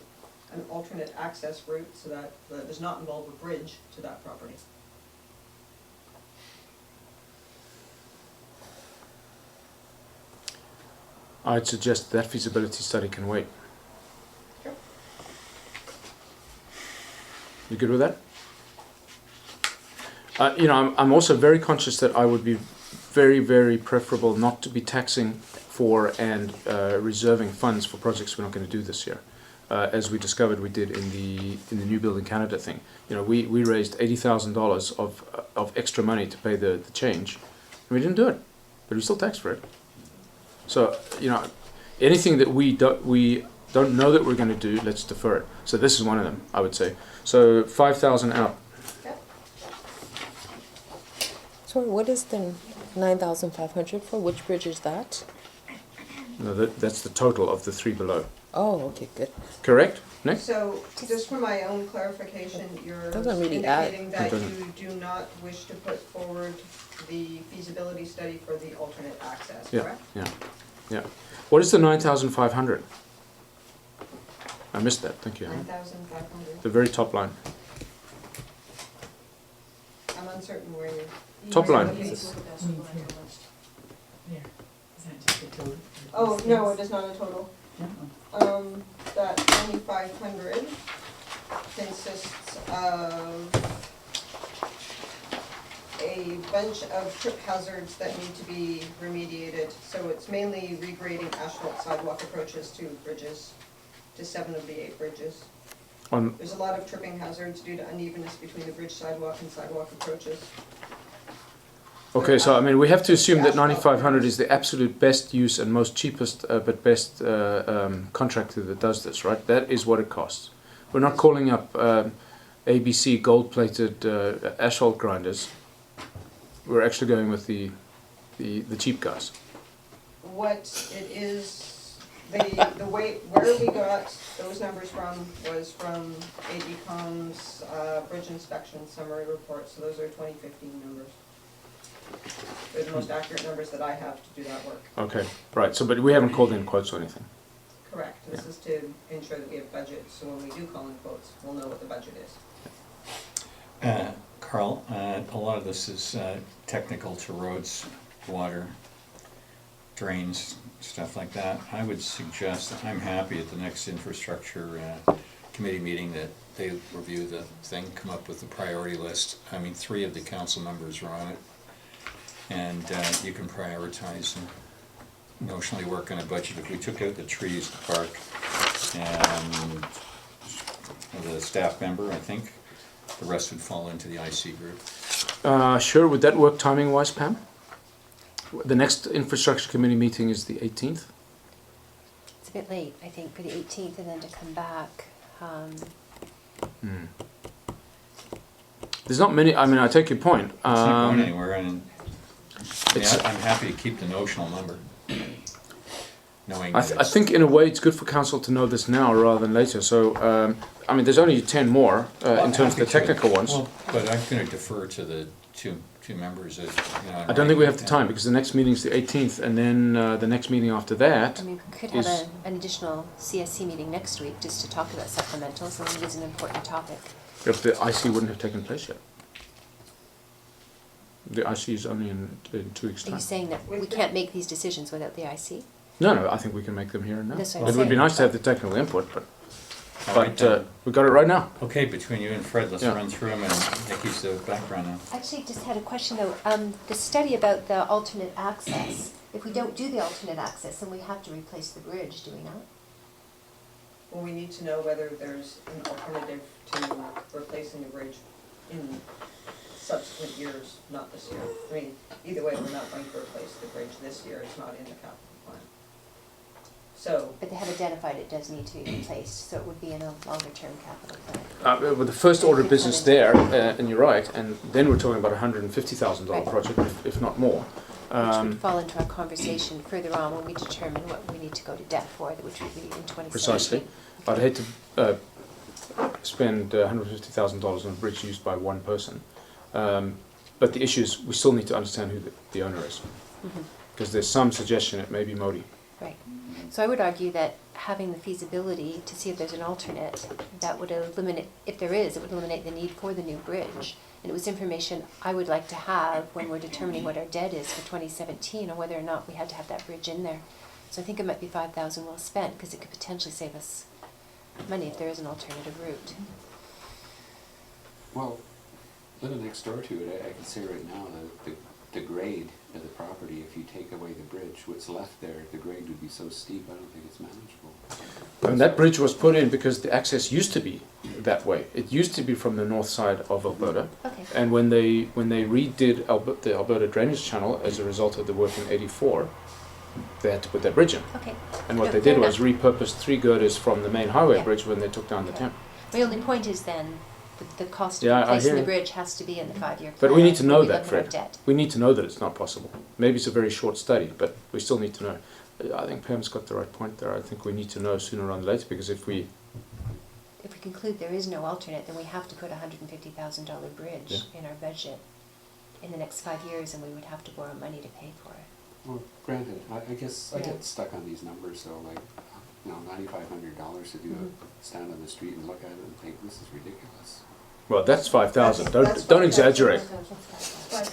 an alternate access route so that does not involve a bridge to that property. I'd suggest that feasibility study can wait. Sure. You good with that? You know, I'm also very conscious that I would be very, very preferable not to be taxing for and reserving funds for projects we're not going to do this year. As we discovered we did in the New Build in Canada thing. You know, we raised $80,000 of extra money to pay the change, and we didn't do it, but we still taxed for it. So, you know, anything that we don't know that we're going to do, let's defer it. So this is one of them, I would say. So 5,000 out. Sorry, what is the 9,500 for? Which bridge is that? No, that's the total of the three below. Oh, okay, good. Correct, Nick? So, just for my own clarification, you're Doesn't really add. indicating that It doesn't. you do not wish to put forward the feasibility study for the alternate access, Yeah, correct? yeah. What is the 9,500? I missed that, thank you. 9,500. The very top line. I'm uncertain where you're. Top line. Oh, no, it is not a total. That 2,500 consists of a bunch of trip hazards that need to be remediated. So it's mainly regrading asphalt sidewalk approaches to bridges, to 7 of the 8 bridges. On, There's a lot of tripping hazards due to unevenness between the bridge sidewalk and sidewalk approaches. okay, so I mean, we have to assume that 9,500 is the absolute best use and most cheapest, but best contractor that does this, right? That is what it costs. We're not calling up ABC gold-plated asphalt grinders. We're actually going with the cheap guys. What it is, the way, where we got those numbers from was from AECom's bridge inspection summary report, so those are 2015 numbers. They're the most accurate numbers that I have to do that work. Okay, right. So, but we haven't called in quotes or anything. Correct, this is to ensure that we have budget, so when we do call in quotes, we'll know what the budget is. Carl, a lot of this is technical to roads, water, drains, stuff like that. I would suggest that I'm happy at the next infrastructure committee meeting that they review the thing, come up with a priority list. I mean, 3 of the council members are on it, and you can prioritize and notionally work on a budget. If we took out the trees, the park, and the staff member, I think the rest would fall into the IC group. Sure. Would that work timing-wise, Pam? The next infrastructure committee meeting is the 18th. It's a bit late, I think, for the 18th, and then to come back. There's not many. I mean, I take your point. It's not going anywhere, and It's- I'm happy to keep the notional number, knowing I, that I think in a way it's good for council to know this now rather than later. So, I mean, there's only 10 more in terms of the technical ones. Well, but I'm going to defer to the two members. I don't think we have the time because the next meeting's the 18th, and then the next meeting after that. I mean, we could have Is- an additional CSC meeting next week just to talk about supplementals, and it is an important topic. If the IC wouldn't have taken place yet. The IC is only in 2 weeks' Are time. you saying that we can't make these decisions without the IC? No, I think we can make them here and now. That's what It I'm would be saying. nice to have the technical input, but All right, we got it right now. okay, between you and Fred, let's Yeah. run through them, and Nikki's the background now. Actually, just had a question though. The study about the alternate access, if we don't do the alternate access, then we have to replace the bridge, do we not? Well, we need to know whether there's an alternative to replacing the bridge in subsequent years, not this year. I mean, either way, we're not going to replace the bridge this year, it's not in the capital plan. So, But they have identified it does need to be replaced, so it would be in a longer-term capital plan. With the first order of business there, and you're right, and then we're talking about a $150,000 Right. project, if not more. Which would fall into our conversation further on when we determine what we need to go to debt for, which would be in 2017. Precisely. I'd hate to spend $150,000 on a bridge used by one person. But the issue is we still need to understand who the owner is. Mhm. Because there's some suggestion it may be Modi. Right. So I would argue that having the feasibility to see if there's an alternate, that would eliminate, if there is, it would eliminate the need for the new bridge. And it was information I would like to have when we're determining what our debt is for 2017, or whether or not we had to have that bridge in there. So I think it might be 5,000 well spent, because it could potentially save us money if there is an alternative route. Well, living next door to it, I can say right now that the grade of the property, if you take away the bridge, what's left there, the grade would be so steep, I don't think it's manageable. And that bridge was put in because the access used to be that way. It used to be from the north side of Alberta. Okay. And when they redid the Alberta Drainage Channel as a result of the work in '84, they had to put that bridge in. Okay. And what No, they fair did was enough. repurpose 3 girders from the main highway Yeah. bridge when they took down the Okay. Thames. My only point is then, the cost Yeah, I of replacing hear the you. bridge has to be in the 5-year plan. But we need to when know we that, look at our Fred. debt. We need to know that it's not possible. Maybe it's a very short study, but we still need to know. I think Pam's got the right point there. I think we need to know sooner rather than later, because if we... If we conclude there is no alternate, then we have to put a $150,000 bridge Yeah. in our budget in the next 5 years, and we would have to borrow money to pay for it. Well, granted, I guess I Yeah. get stuck on these numbers, so like, $9,500 to do Mhm. a stand on the street and look at it and think, this is ridiculous. Well, that's 5,000. That's Don't 5,000. exaggerate.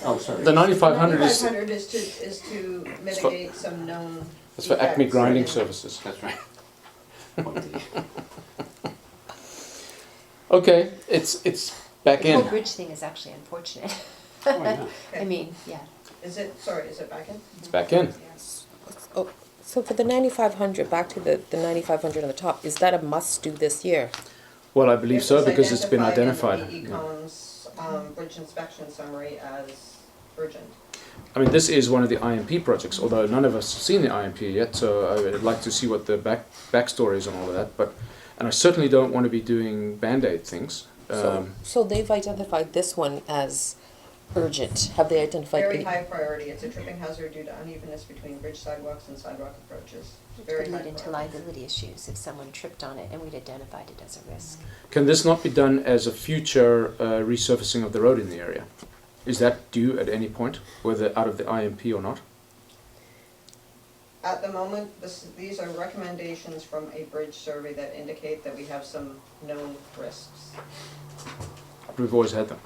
Oh, sorry. The 9,500 is... 9,500 is to mitigate some known That's for Acme defects Grinding in- Services. That's right. Okay, it's back The whole in. bridge thing is actually unfortunate. Oh, yeah. I mean, yeah. Is it back in? It's back in. Oh, so for the 9,500, back to the 9,500 on the top, is that a must do this year? Well, I believe so, because it's been in identified. the Yeah. Ecom's bridge inspection summary as urgent. I mean, this is one of the IMP projects, although none of us have seen the IMP yet, so I would like to see what the backstory is on all of that. And I certainly don't want to be doing Band-Aid things. So they've identified this one as urgent. Have they identified Very any? high priority. It's a tripping hazard due to unevenness between bridge sidewalks and sidewalk approaches. It Very could high lead into priority. liability issues if someone tripped on it and we'd identified it as a risk. Can this not be done as a future resurfacing of the road in the area? Is that due at any point, whether out of the IMP or not? At the moment, these are recommendations from a bridge survey that indicate that we have some known risks. We've always had them.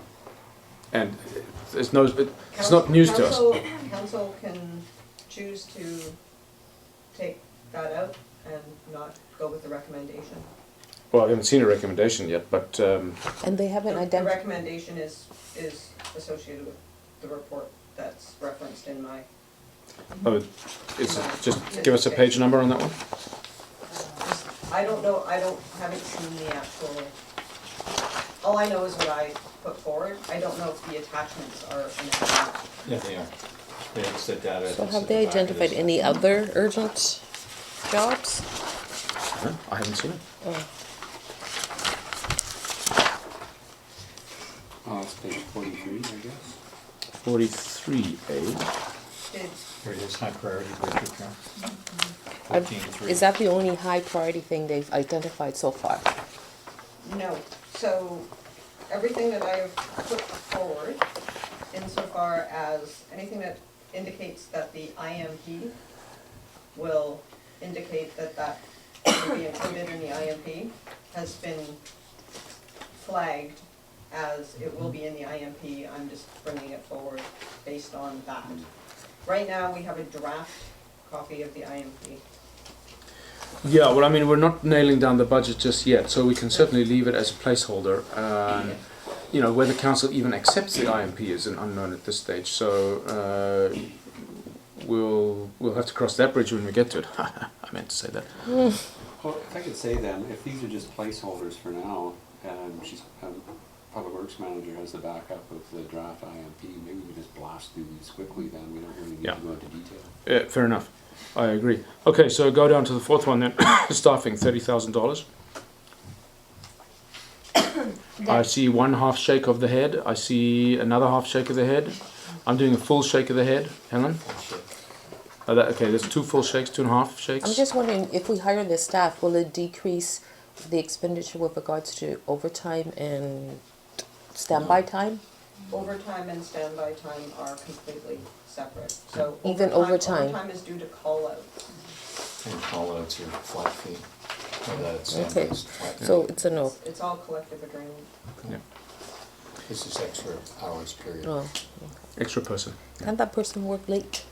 And it's not news to us. Council can choose to take that out and not go with the recommendation. Well, I haven't seen a recommendation yet, but And they haven't The identified. recommendation is associated with the report that's referenced in my, oh, just give us a page number on that one. I don't know, haven't seen the actual, all I know is what I put forward. I don't know if the attachments are inaccurate. Yeah, they are. It's the data. So that's have at they the back of identified this. any other urgent jobs? Huh? I haven't seen it. Oh. It's page 43, I guess. 43A. Did, There it is, high priority bridge repair. I've- 14.3. Is that the only high priority thing they've identified so far? no, so everything that I have put forward insofar as anything that indicates that the IMP will indicate that that will be included in the IMP has been flagged as it will be in the IMP. I'm just bringing it forward based on that. Right now, we have a draft copy of the IMP. Yeah, well, I mean, we're not nailing down the budget just yet, so we can certainly leave it as a placeholder. You know, whether council even accepts the IMP is an unknown at this stage, so we'll have to cross that bridge when we get to it. I meant to say that. Well, if I could say then, if these are just placeholders for now, and Public Works Manager has the backup of the draft IMP, maybe we just blast through these quickly then, we don't really need Yeah. to go into detail. Fair enough. I agree. Okay, so go down to the fourth one then. Staffing, $30,000. I see one half shake of the head. I see another half shake of the head. I'm doing a full shake of the head. Helen? Okay, there's two full shakes, 2.5 shakes. I'm just wondering, if we hire this staff, will it decrease the expenditure with regards to overtime and standby time? Overtime and standby time are completely separate, so. Even overtime? Overtime is due to call-outs. And call-outs are flat fee. Or that's Okay. flat fee. So it's a no. It's all collective agreement. Yeah. This is extra hours period. Oh. Extra person. Can that person work late?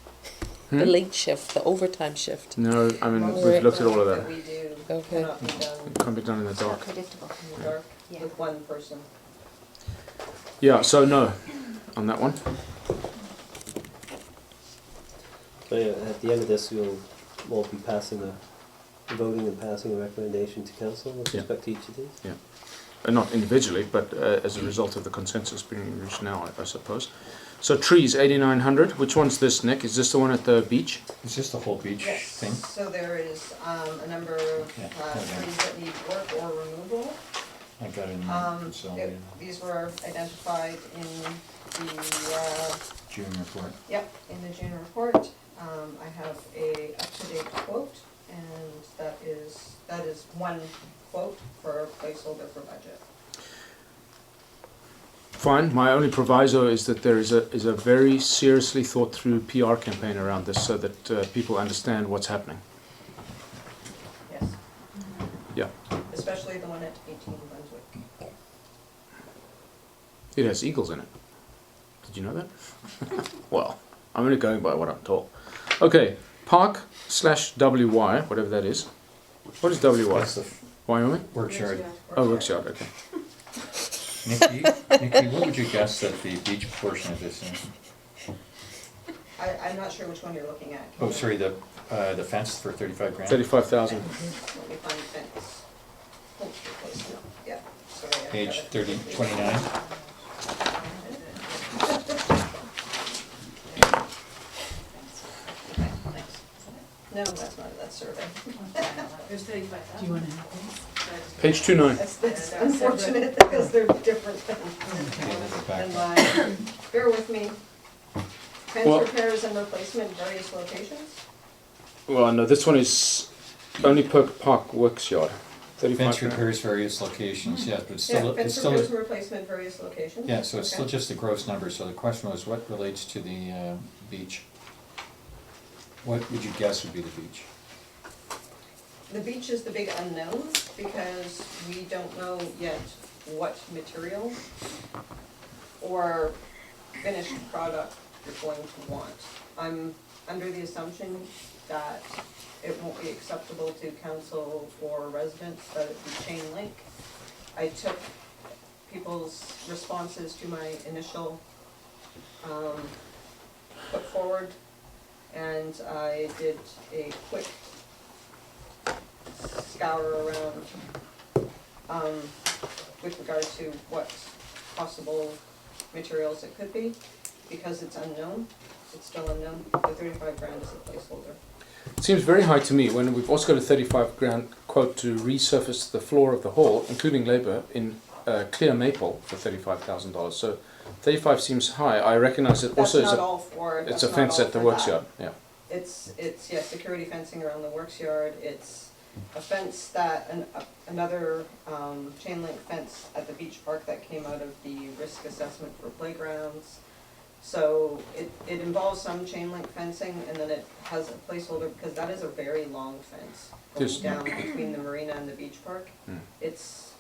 Hmm? The late shift, the overtime shift. No, I mean, Most we've of looked the at all of work that. we do Okay. cannot be done It can't be done in the It's not dark. predictable. in the dark Yeah. with one person. Yeah, so no on that one. So yeah, at the end of this, we'll be voting and passing a recommendation to council with Yeah. respect to each of these. Not individually, but as a result of the consensus being reached now, I suppose. So trees, 8,900. Which one's this, Nick? Is this the one at the beach? Is this the whole beach Yes, thing? so there is a number of Yeah, trees that need work or removal. I got it in Um, consolidated These were identified in the, June report. in the June report. I have a up-to-date quote, and that is one quote for placeholder for budget. Fine. My only proviso is that there is a very seriously thought through PR campaign around this, so that people understand what's happening. Yes. Yeah. Especially the one at 18 Brunswick. It has eagles in it. Did you know that? Well, I'm only going by what I'm told. Okay, Park/WY, whatever that is. What is WY? That's the Wyoming? work yard. Oh, Worksyard, okay. Nikki, what would you guess that the beach portion of this is? I'm not sure which one you're looking at. Oh, sorry, the fence for 35 grand? 35,000. Let me find fence. Post replacement, yeah. page 29. No, that's not, that's survey. There's 35,000. Do you want to have Page 29. That's unfortunate because they're different things. Okay, let's go back. And bear with me. Fence Well- repairs and replacement, various locations. Well, no, this one is only Perk Park Works Yard. 35 Fence grand. repairs various locations, yes, but it's Yeah, still, it's fence still, repairs and replacement, various locations. yeah, so it's still Okay. just a gross number, so the question was, what relates to the beach? What would you guess would be the beach? The beach is the big unknown because we don't know yet what material or finished product you're going to want. I'm under the assumption that it won't be acceptable to council or residents that it be chain link. I took people's responses to my initial put forward, and I did a quick scour around with regard to what possible materials it could be. Because it's unknown, it's still unknown, the 35 grand is a placeholder. It seems very high to me when we've also got a 35 grand quote to resurface the floor of the hall, including labour, in clear maple for $35,000. So 35 seems high. I recognise it also That's is not a, all for, it's that's a not fence all at the for works that. yard. Yeah. It's, yeah, security fencing around the works yard, it's a fence that, another chain link fence at the beach park that came out of the risk assessment for playgrounds. So it involves some chain link fencing, and then it has a placeholder, because that is a very long fence Yes. going down between the marina and the beach park. Hmm. It's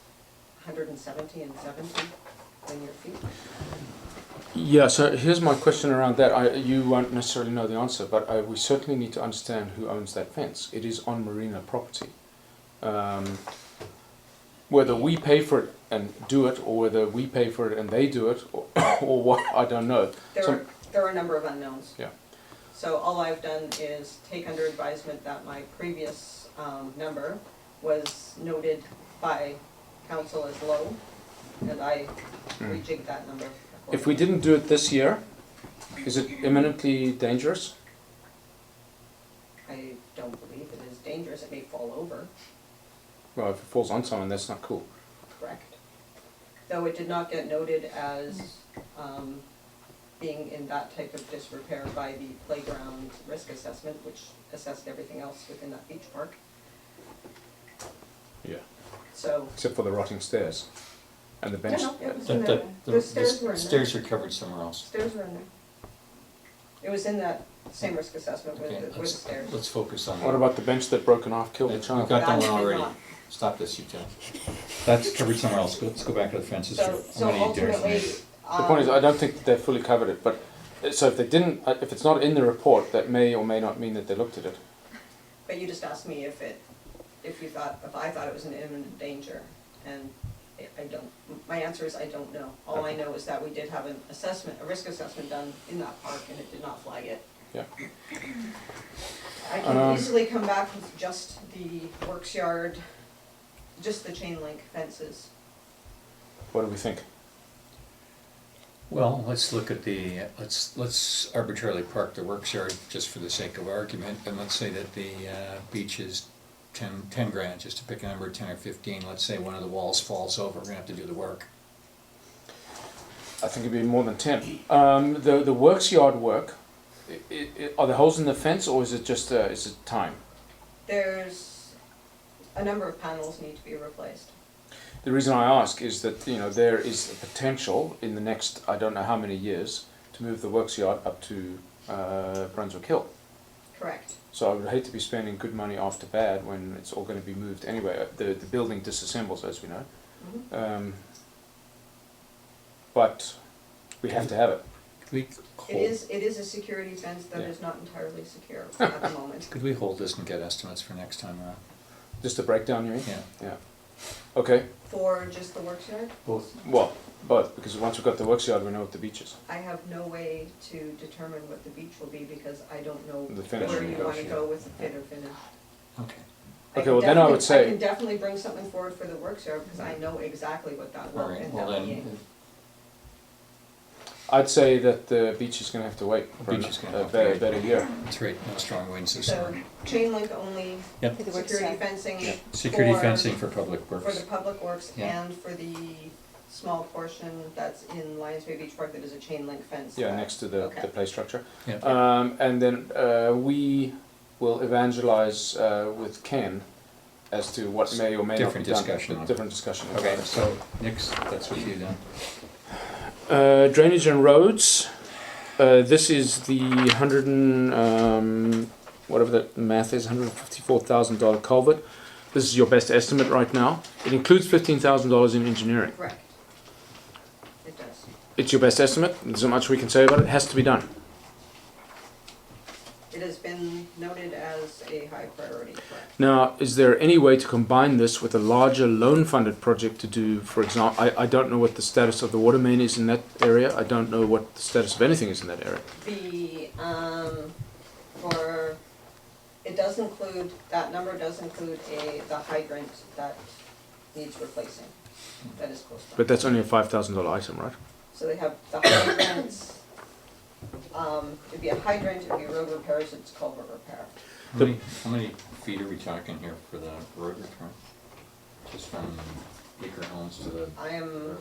170 and 70 linear feet. Yeah, so here's my question around that. You won't necessarily know the answer, but we certainly need to understand who owns that fence. It is on marina property. Whether we pay for it and do it, or whether we pay for it and they do it, or what, I don't know. So- There are a number of unknowns. Yeah. So all I've done is take under advisement that my previous number was noted by council as low, and I rejigged that number. If we didn't do it this year, is it imminently dangerous? I don't believe it is dangerous, it may fall over, Well, if it falls on someone, that's not cool. correct? Though it did not get noted as being in that type of disrepair by the playground risk assessment, which assessed everything else within that beach park. Yeah. So, Except for the rotting stairs and the bench. no, it was in The, there. the, The stairs were in there. stairs are covered somewhere else. Stairs were in there. It was in that same risk assessment with, Okay, with stairs. let's focus on What that. about the bench that broke in half, killed the We've child? got that That one did already. not. Stop this, you two. That's covered somewhere else. Let's go back to the fences. So, How many dares ultimately, make? The point is, I don't think that they fully covered it, but so if they didn't, if it's not in the report, that may or may not mean that they looked at it. but you just asked me if I thought it was an imminent danger, and I don't. My answer is I don't know. All I know is that we did have an assessment, a risk assessment done in that park, and it did not flag it. Yeah. I can easily come back with just the works yard, just the chain link fences. What do we think? Well, let's look at the, let's arbitrarily park the works yard just for the sake of argument, and let's say that the beach is 10 grand, just to pick a number, 10 or 15. Let's say one of the walls falls over, we're gonna have to do the work. I think it'd be more than 10. The works yard work, are there holes in the fence, or is it just is it time? There's a number of panels need to be replaced. The reason I ask is that there is a potential in the next I don't know how many years to move the works yard up to Brunswick Hill. Correct. So I would hate to be spending good money after bad when it's all going to be moved anyway. The building disassembles, as we know. Mhm. But we have to have it. Could It is a security fence that Yeah. is not entirely secure at the moment. we hold this and get estimates for next time around? Just a breakdown, you mean? Yeah. Yeah. Okay. For just the works yard, Both. Well, both, because once we've got the works yard, we know what the beach is. I have no way to determine what the beach will be because I don't know The finish where we you go. wanna go with the fit or finish. Okay. I Okay, can well, then I would definitely- I say- can definitely bring something forward for the works area, because I know exactly what that will All right, end well up being. then, I'd say that the beach is going to have to wait for Beach is gonna have to about wait. a year. that's right, no strong winds this So, summer. chain link only, Yep. For the work security side. fencing. Yeah. Security for- fencing for public For the works. public works Yeah. and for the small portion that's in Lions Bay Beach Park that is a chain link fence. Yeah, that- next to the Okay. play structure. Yeah. And then we will evangelize with Ken as to what may or may Different not be done. discussion on it. Different discussion. about Okay, it. so next, that's with you then. Drainage and roads. This is the whatever the math is, $154,000 culvert. This is your best estimate right now. It includes $15,000 in engineering. Correct. It does. It's your best estimate. There's not much we can say about it. It has to be done. It has been noted as a high priority, correct? Now, is there any way to combine this with a larger loan-funded project to do, for example, I don't know what the status of the water main is in that area. I don't know what the status of anything is in that area. It does include, that number does include the hydrant that needs replacing, that is close by. But that's only a $5,000 item, right? So they have the hydrants, it'd be a hydrant, it'd be road repairs, it's culvert repair. How many feet are we talking here for the road return? Just from Baker Homes to the, I am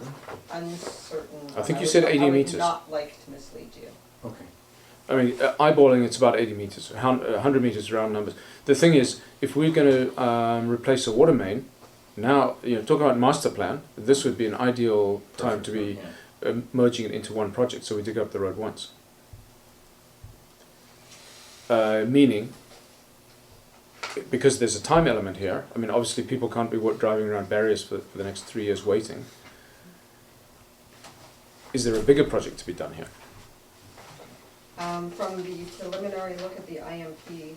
uncertain. I think you would- said 80 I would meters. not like to mislead you. okay. I mean, eyeballing, it's about 80 meters, 100 meters round numbers. The thing is, if we're going to replace a water main, now, talking about master plan, this would be an ideal time to be Yeah. merging it into one project, so we dig up the road once. Meaning, because there's a time element here, I mean, obviously people can't be driving around barriers for the next 3 years waiting. Is there a bigger project to be done here? From the preliminary look at the IMP,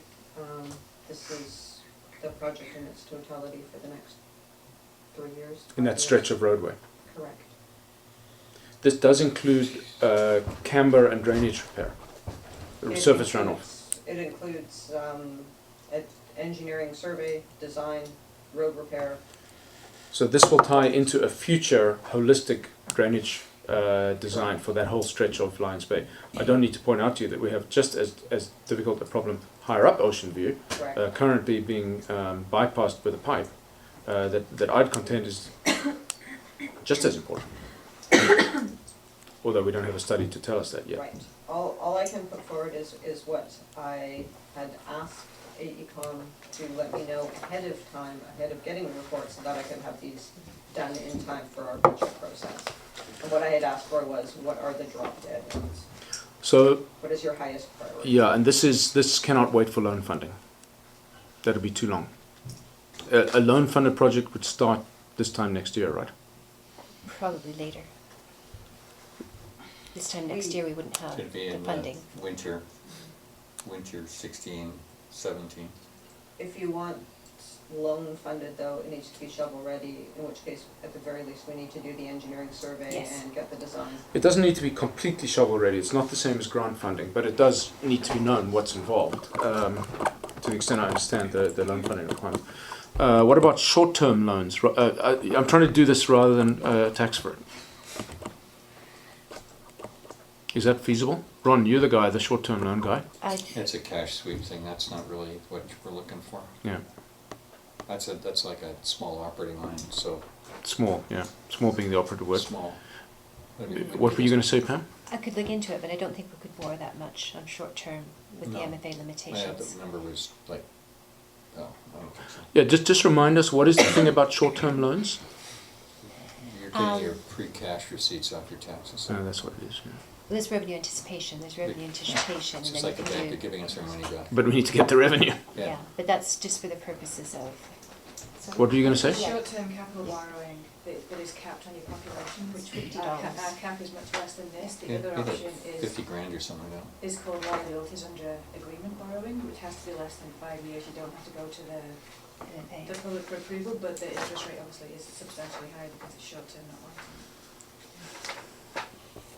this is the project in its totality for the next 3 years. In that 5 stretch years. of roadway? Correct. This does include camber and drainage repair, It surface runoff. includes- It includes engineering survey, design, road repair. So this will tie into a future holistic drainage design for that whole stretch of Lions Bay. I don't need to point out to you that we have just as difficult a problem higher up Ocean View, Correct. currently being bypassed with a pipe, that I'd contend is just as important. Although we don't have a study to tell us that yet. Right. All I can put forward is what I had asked AECom to let me know ahead of time, ahead of getting the report, so that I could have these done in time for our budget process. And what I had asked for was, what are the drop dead ones? So, What is your highest priority? yeah, and this cannot wait for loan funding. That'll be too long. A loan funded project would start this time next year, right? Probably later. This time next year, we wouldn't have Could be the in funding. winter 16, 17. If you want loan funded though, it needs to be shovel ready, in which case, at the very least, we need to do the engineering survey Yes. and get the design. It doesn't need to be completely shovel ready. It's not the same as grant funding, but it does need to be known what's involved. To the extent I understand the loan funding requirement. What about short-term loans? I'm trying to do this rather than tax for it. Is that feasible? Ron, you're the guy, the short-term loan guy. It's a cash sweep thing, that's not really what we're looking for. Yeah, That's like a small operating line, so small. Yeah, small being the operative word. small. I mean, What were you going to say, Pam? I could look into it, but I don't think we could bore that much on short term with No. the MFA Yeah, limitations. the number was like, oh, I don't think so. Yeah, just remind us, what is the thing about short-term loans? You're getting your pre-cash receipts off your taxes. That's what it is. Yeah. Well, there's revenue anticipation, there's revenue anticipation, It's and just then like you the can bank, do. they're giving us our money back. But we need to get the revenue. Yeah, but that's just for the purposes of. Sorry? What were you going to say? Yeah. Short-term capital borrowing that is capped on your population, which $50. our cap is much less than this. The Yeah, other we did option is 50 grand or something like that. is called liabilities under agreement borrowing, which has to be less than 5 years. You don't have to go to the MFA. public for approval, but the interest rate obviously is substantially higher because it's short-term, not long-term.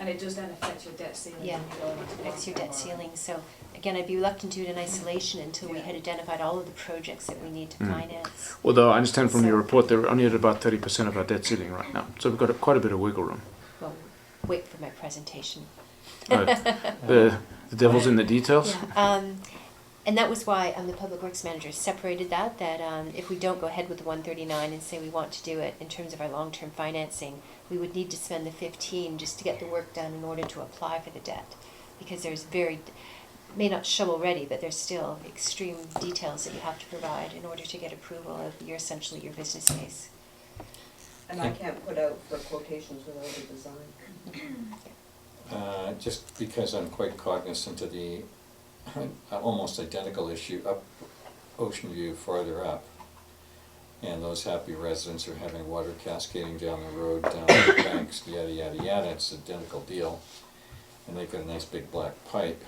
And it does then affect your debt ceiling Yeah, when you're going into affects your long-term debt borrowing. ceiling, so again, I'd be reluctant to do it in isolation until we Yeah. had identified all of the projects that we need to Mm. finance. Although I understand from your So- report they're only at about 30% of our debt ceiling right now, so we've got quite a bit of wiggle room. Well, wait for my presentation. The devil's in the details. Yeah, and that was why the Public Works Manager separated that if we don't go ahead with the 139 and say we want to do it in terms of our long-term financing, we would need to spend the 15 just to get the work done in order to apply for the debt. Because there's may not shovel ready, but there's still extreme details that you have to provide in order to get approval of essentially your business case. And I can't put out for quotations without a design. Just because I'm quite cognizant of the almost identical issue up Ocean View farther up. And those happy residents are having water cascading down the road, down the banks, yada, yada, yada. It's an identical deal. And they've got a nice big black pipe.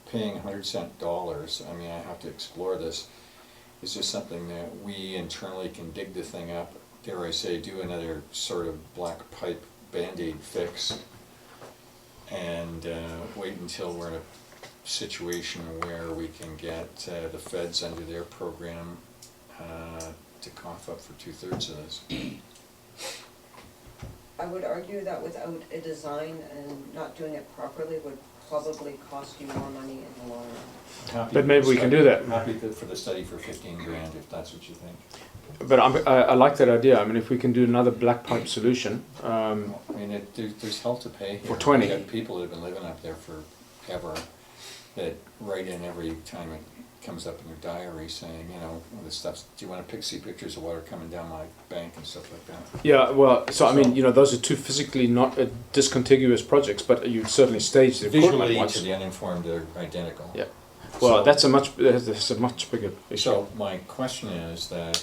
Paying $100 I mean, I have to explore this. Is this something that we internally can dig the thing up, dare I say, do another sort of black pipe Band-Aid fix, and wait until we're in a situation where we can get the feds under their program to cough up for 2/3 of this? I would argue that without a design and not doing it properly would probably cost you more money in the long run. Happy But maybe for we the can study- do that. Happy for the study for 15 grand, if that's what you think. But I like that idea. I mean, if we can do another black pipe solution, I mean, there's hell to pay here. For 20. We've got people that have been living up there forever that write in every time it comes up in their diary saying, you know, this stuff, do you want to see pictures of water coming down my bank and stuff like that? yeah, well, so I mean, you know, those are two physically not discontiguous projects, but you certainly stage the equipment Visually, once. to the uninformed, they're identical. Yeah. Well, So- that's a much bigger issue. So my question is that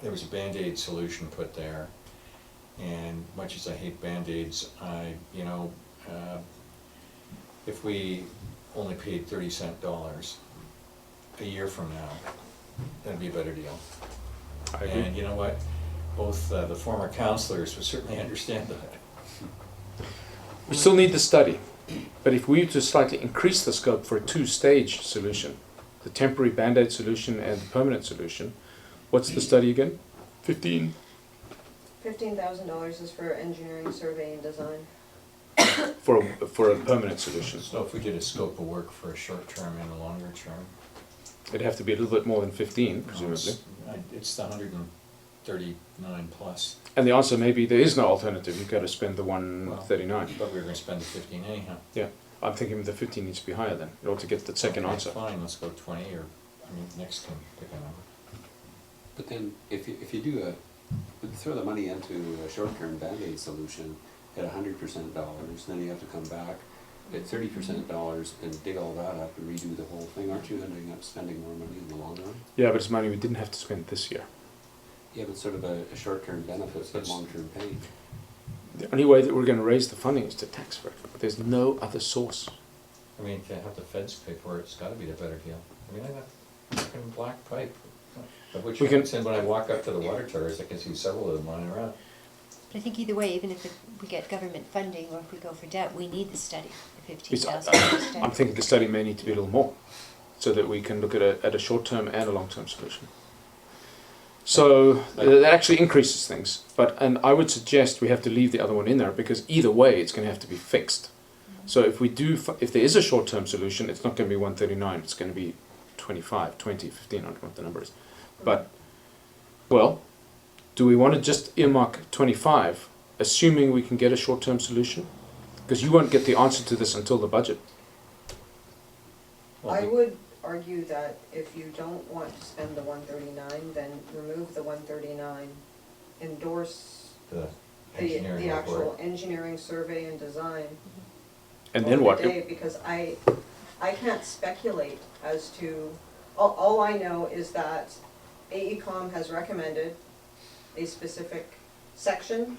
there was a Band-Aid solution put there, and much as I hate Band-Aids, if we only paid 30-cent dollars a year from now, that'd be a better deal. I agree. And you know what? Both the former counselors would certainly understand that. We still need the study, but if we were to slightly increase the scope for a two-stage solution, the temporary Band-Aid solution and the permanent solution, what's the study again? 15? $15,000 is for engineering, survey, and design. For a permanent solution. So if we did a scope of work for a short term and a longer term, It'd have to be a little bit more than 15, presumably. it's the 139 plus. And the answer may be there is no alternative. You've got to spend the 139. But we were going to spend the 15 anyhow. Yeah, I'm thinking the 15 needs to be higher then, in order to get the second Okay, answer. Fine, let's go 20, or, next can pick a number. But then, if you do throw the money into a short-term Band-Aid solution at $100% dollars, then you have to come back at $30% dollars and dig all that up and redo the whole thing. Aren't you ending up spending more money in the long run? Yeah, but it's money we didn't have to spend this year. Yeah, but sort of a short-term benefit but long-term pain. The only way that we're going to raise the funding is to tax for it. There's no other source. To have the feds pay for it, it's gotta be the better deal. I got fucking black pipe, of which We I can- can send when I walk up to the water towers, I can see several of them lying around. But I think either way, even if we get government funding or if we go for debt, we need the study, the It's- $15,000 study. I'm thinking the study may need to be a little more, so that we can look at a short-term and a long-term solution. So that actually increases things, and I would suggest we have to leave the other one in there, because either way it's going to have to be fixed. So if there is a short-term solution, it's not going to be 139, it's going to be 25, 20, 15, I don't know what the number is. But, well, do we want to just earmark 25, assuming we can get a short-term solution? Because you won't get the answer to this until the budget. Well, I we- would argue that if you don't want to spend the 139, then remove the 139, endorse The the engineering actual report. engineering, survey, and design. And then over what? the day, because I can't speculate as to, all I know is that AECom has recommended a specific section.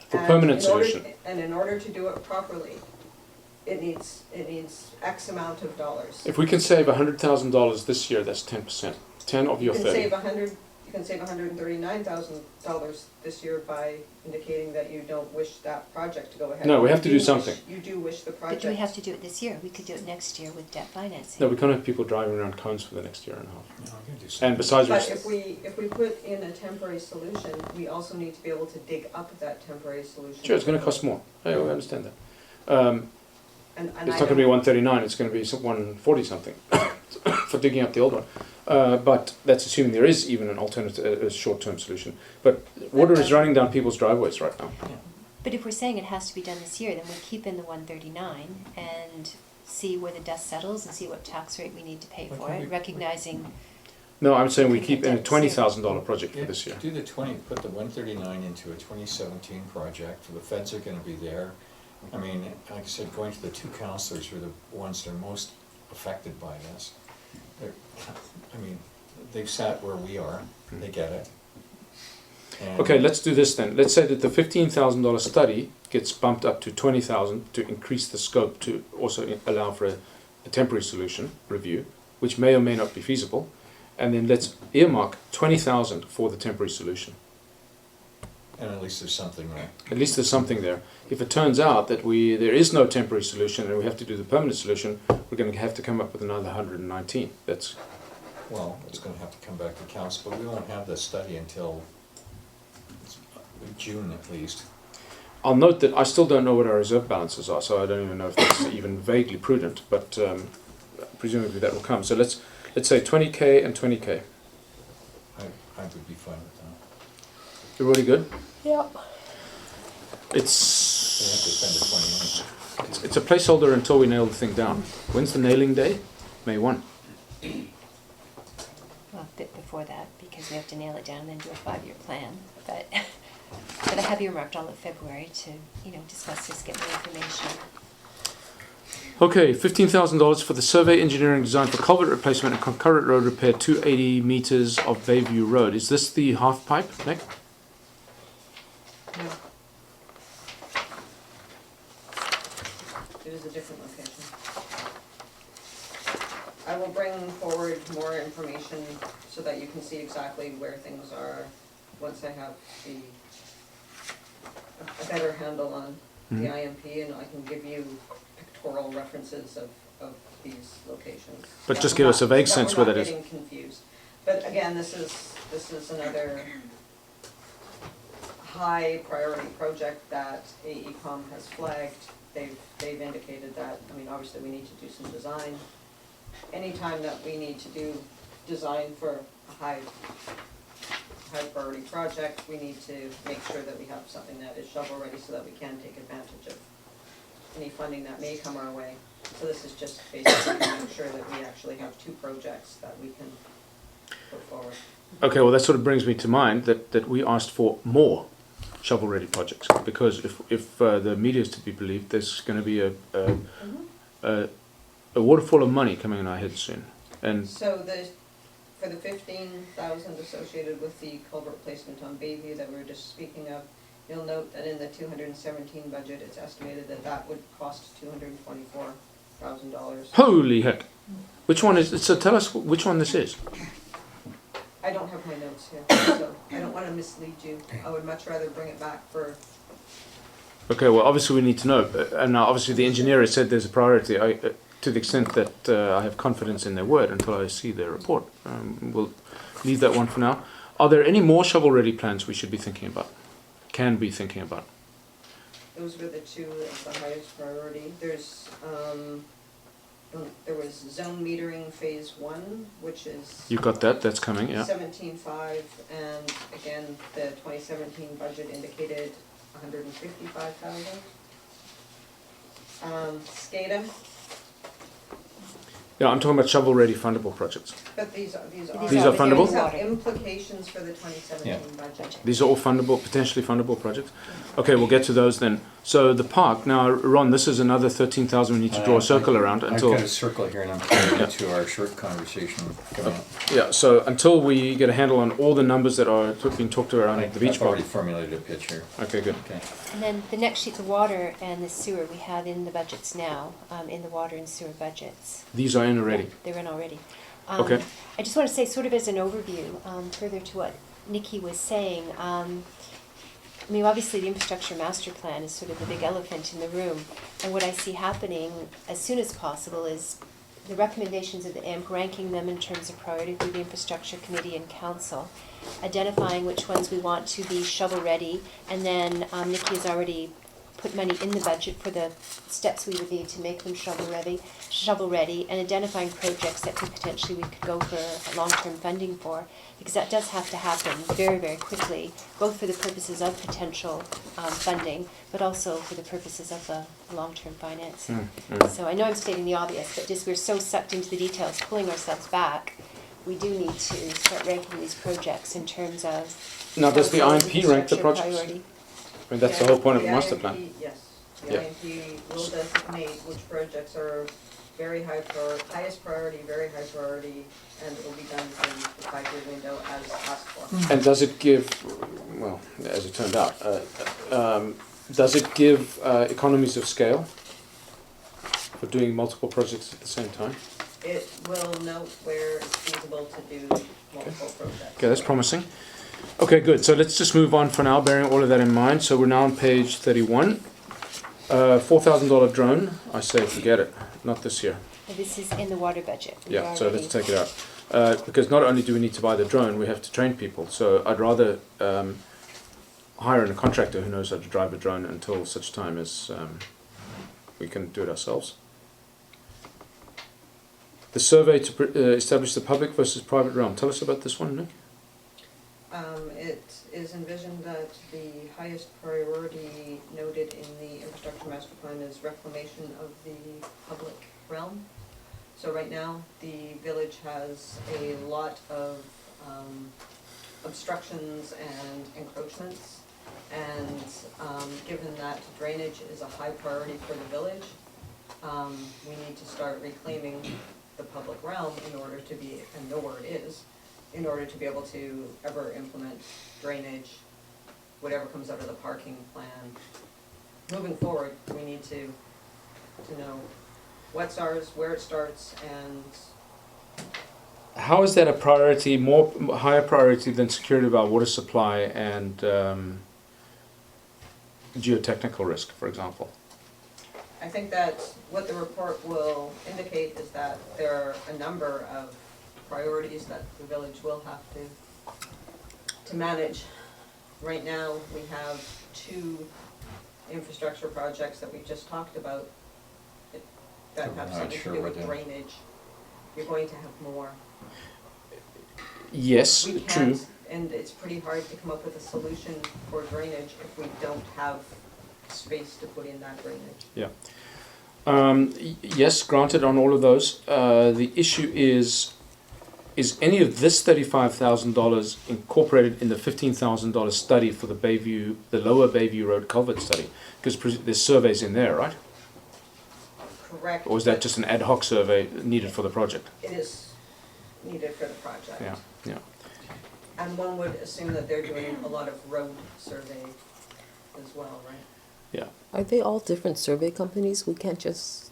For and permanent in order- solution. And in order to do it properly, it needs X amount of dollars. If we can save $100,000 this year, that's 10%. 10 of your You can 30. save You can save $139,000 this year by indicating that you don't wish that project to go ahead. No, we have to You do wish- something. You do wish the But project. do we have to do it this year? We could do it next year with debt financing. No, we can't have people driving around cones for the next year and a half. No, I'm gonna do something. And besides, But if we put in a temporary solution, we also need to be able to dig up that temporary solution. sure, it's going to cost more. Yeah, we understand that. And It's not going to be 139. It's going to be 140 something for digging up the old one. But that's assuming there is even an alternative, a short-term solution. But water is running down people's driveways right now. But if we're saying it has to be done this year, then we keep in the 139 and see where the dust settles and see what tax rate we need to pay Why for can't it, we- recognizing, No, I'm saying we We keep can in a get that this year. $20,000 project for Yeah, this year. do the 20, put the 139 into a 2017 project, the feds are gonna be there. I mean, like I said, going to the two counselors who are the ones that are most affected by this. I mean, they've sat where we are, they get it. And- Okay, let's do this then. Let's say that the $15,000 study gets bumped up to $20,000 to increase the scope to also allow for a temporary solution review, which may or may not be feasible. And then let's earmark $20,000 for the temporary solution. And at least there's something there. At least there's something there. If it turns out that there is no temporary solution and we have to do the permanent solution, we're going to have to come up with another 119. That's Well, it's gonna have to come back to council, but we won't have the study until June at least. I'll note that I still don't know what our reserve balances are, so I don't even know if that's even vaguely prudent, but presumably that will come. So let's say 20K and 20K. I would be fine with that. Everybody good? Yeah. They have to spend the 20 minutes. It's a placeholder until we nail the thing down. When's the nailing day? May 1. well, a bit before that, because we have to nail it down and then do a 5-year plan. But but I have earmarked all of February to, discuss this, get more information. Okay, $15,000 for the survey, engineering design for culvert replacement and concurrent road repair, 280 meters of Bayview Road. Is this the half pipe, Nick? No. It is a different location. I will bring forward more information so that you can see exactly where things are once I have a better handle on the Mhm. IMP, and I can give you pictorial references of these locations. But that just we're give us a not- vague that sense we're where not that is. getting confused. But again, this is another high priority project that AECom has flagged. They've indicated that, obviously we need to do some design. Anytime that we need to do design for a high priority project, we need to make sure that we have something that is shovel ready so that we can take advantage of any funding that may come our way. So this is just basically to make sure that we actually have two projects that we can put forward. Okay, well that sort of brings me to mind that we asked for more shovel-ready projects, because if the media is to be believed, there's going to be a waterfall of money coming in our heads soon. And So for the 15,000 associated with the culvert replacement on Bayview that we were just speaking of, you'll note that in the 217 budget, it's estimated that would cost $224,000. holy heck, which one is? So tell us which one this is. I don't have my notes here, so I don't want to mislead you. I would much rather bring it back for, Okay, well obviously we need to know, and now obviously the engineer has said there's a priority. To the extent that I have confidence in their word until I see their report. We'll leave that one for now. Are there any more shovel-ready plans we should be thinking about? Can be thinking about? those were the two of the highest priority. There was zone metering phase 1, which is You got that? That's coming, yeah. 17.5, and again, the 2017 budget indicated 155,000. SCADA, Yeah, I'm talking about shovel-ready fundable projects. but these are. These are fundable? These have implications for the 2017 Yeah. budget. These are all fundable, potentially fundable projects? Okay, we'll get to those then. So the park, now Ron, this is another 13,000 we need to draw a circle around until... I've got a circle here and I'm carrying it to our short conversation coming up. Yeah, so until we get a handle on all the numbers that are being talked around the beach I've park. already formulated a pitch here. Okay, good. Okay. And then the next sheet, the water and the sewer, we have in the budgets now, in the water and sewer budgets. These are in already. They're in already. Okay. I just want to say, sort of as an overview, further to what Nikki was saying, I mean, obviously the infrastructure master plan is sort of the big elephant in the room. And what I see happening as soon as possible is the recommendations of the IMP, ranking them in terms of priority for the infrastructure committee and council, identifying which ones we want to be shovel ready, and then Nikki has already put money in the budget for the steps we would need to make them shovel ready, and identifying projects that potentially we could go for long-term funding for, because that does have to happen very, very quickly, both for the purposes of potential funding, but also for the purposes of the long-term financing. So I know I'm stating the obvious, but just we're so sucked into the details, pulling ourselves back, we do need to start ranking these projects in terms of. Now, does the council IMP rank the infrastructure projects? priority. I mean, that's the whole point of the The master IMP, plan. Yes, the Yeah. IMP will designate which projects are very highest priority, very high priority, and it will be done in the 5-year window as asked for. And does it give, well, as it turned out, does it give economies of scale for doing multiple projects at the same time? It will note where it's feasible to do multiple projects. Okay, that's promising. Okay, good. So let's just move on for now, bearing all of that in mind. So we're now on page 31. $4,000 drone. I say forget it. Not this year. And this is in the water budget. We Yeah, so let's already- take it out. Because not only do we need to buy the drone, we have to train people. So I'd rather hire a contractor who knows how to drive a drone until such time as we can do it ourselves. The survey to establish the public versus private realm. Tell us about this one, Nick. It is envisioned that the highest priority noted in the infrastructure master plan is reclamation of the public realm. So right now, the village has a lot of obstructions and encroachments. And given that drainage is a high priority for the village, we need to start reclaiming the public realm in order to be, and know where it is, in order to be able to ever implement drainage, whatever comes out of the parking plan. Moving forward, we need to know what's ours, where it starts, and How is that a priority, higher priority than security of our water supply and geotechnical risk, for example? I think that what the report will indicate is that there are a number of priorities that the village will have to manage. Right now, we have 2 infrastructure projects that we just talked about that We're have not something to sure do what with they- drainage. You're going to have more. Yes, We true. can't, and it's pretty hard to come up with a solution for drainage if we don't have space to put in that drainage. Yeah. Yes, granted on all of those. The issue is any of this $35,000 incorporated in the $15,000 study for the Lower Bayview Road culvert study? Because there's surveys in there, right? Correct. Or is that but just an ad hoc survey needed for the project? It is needed for the project. Yeah, yeah. And one would assume that they're doing a lot of road survey as well, right? Yeah. Are they all different survey companies? We can't just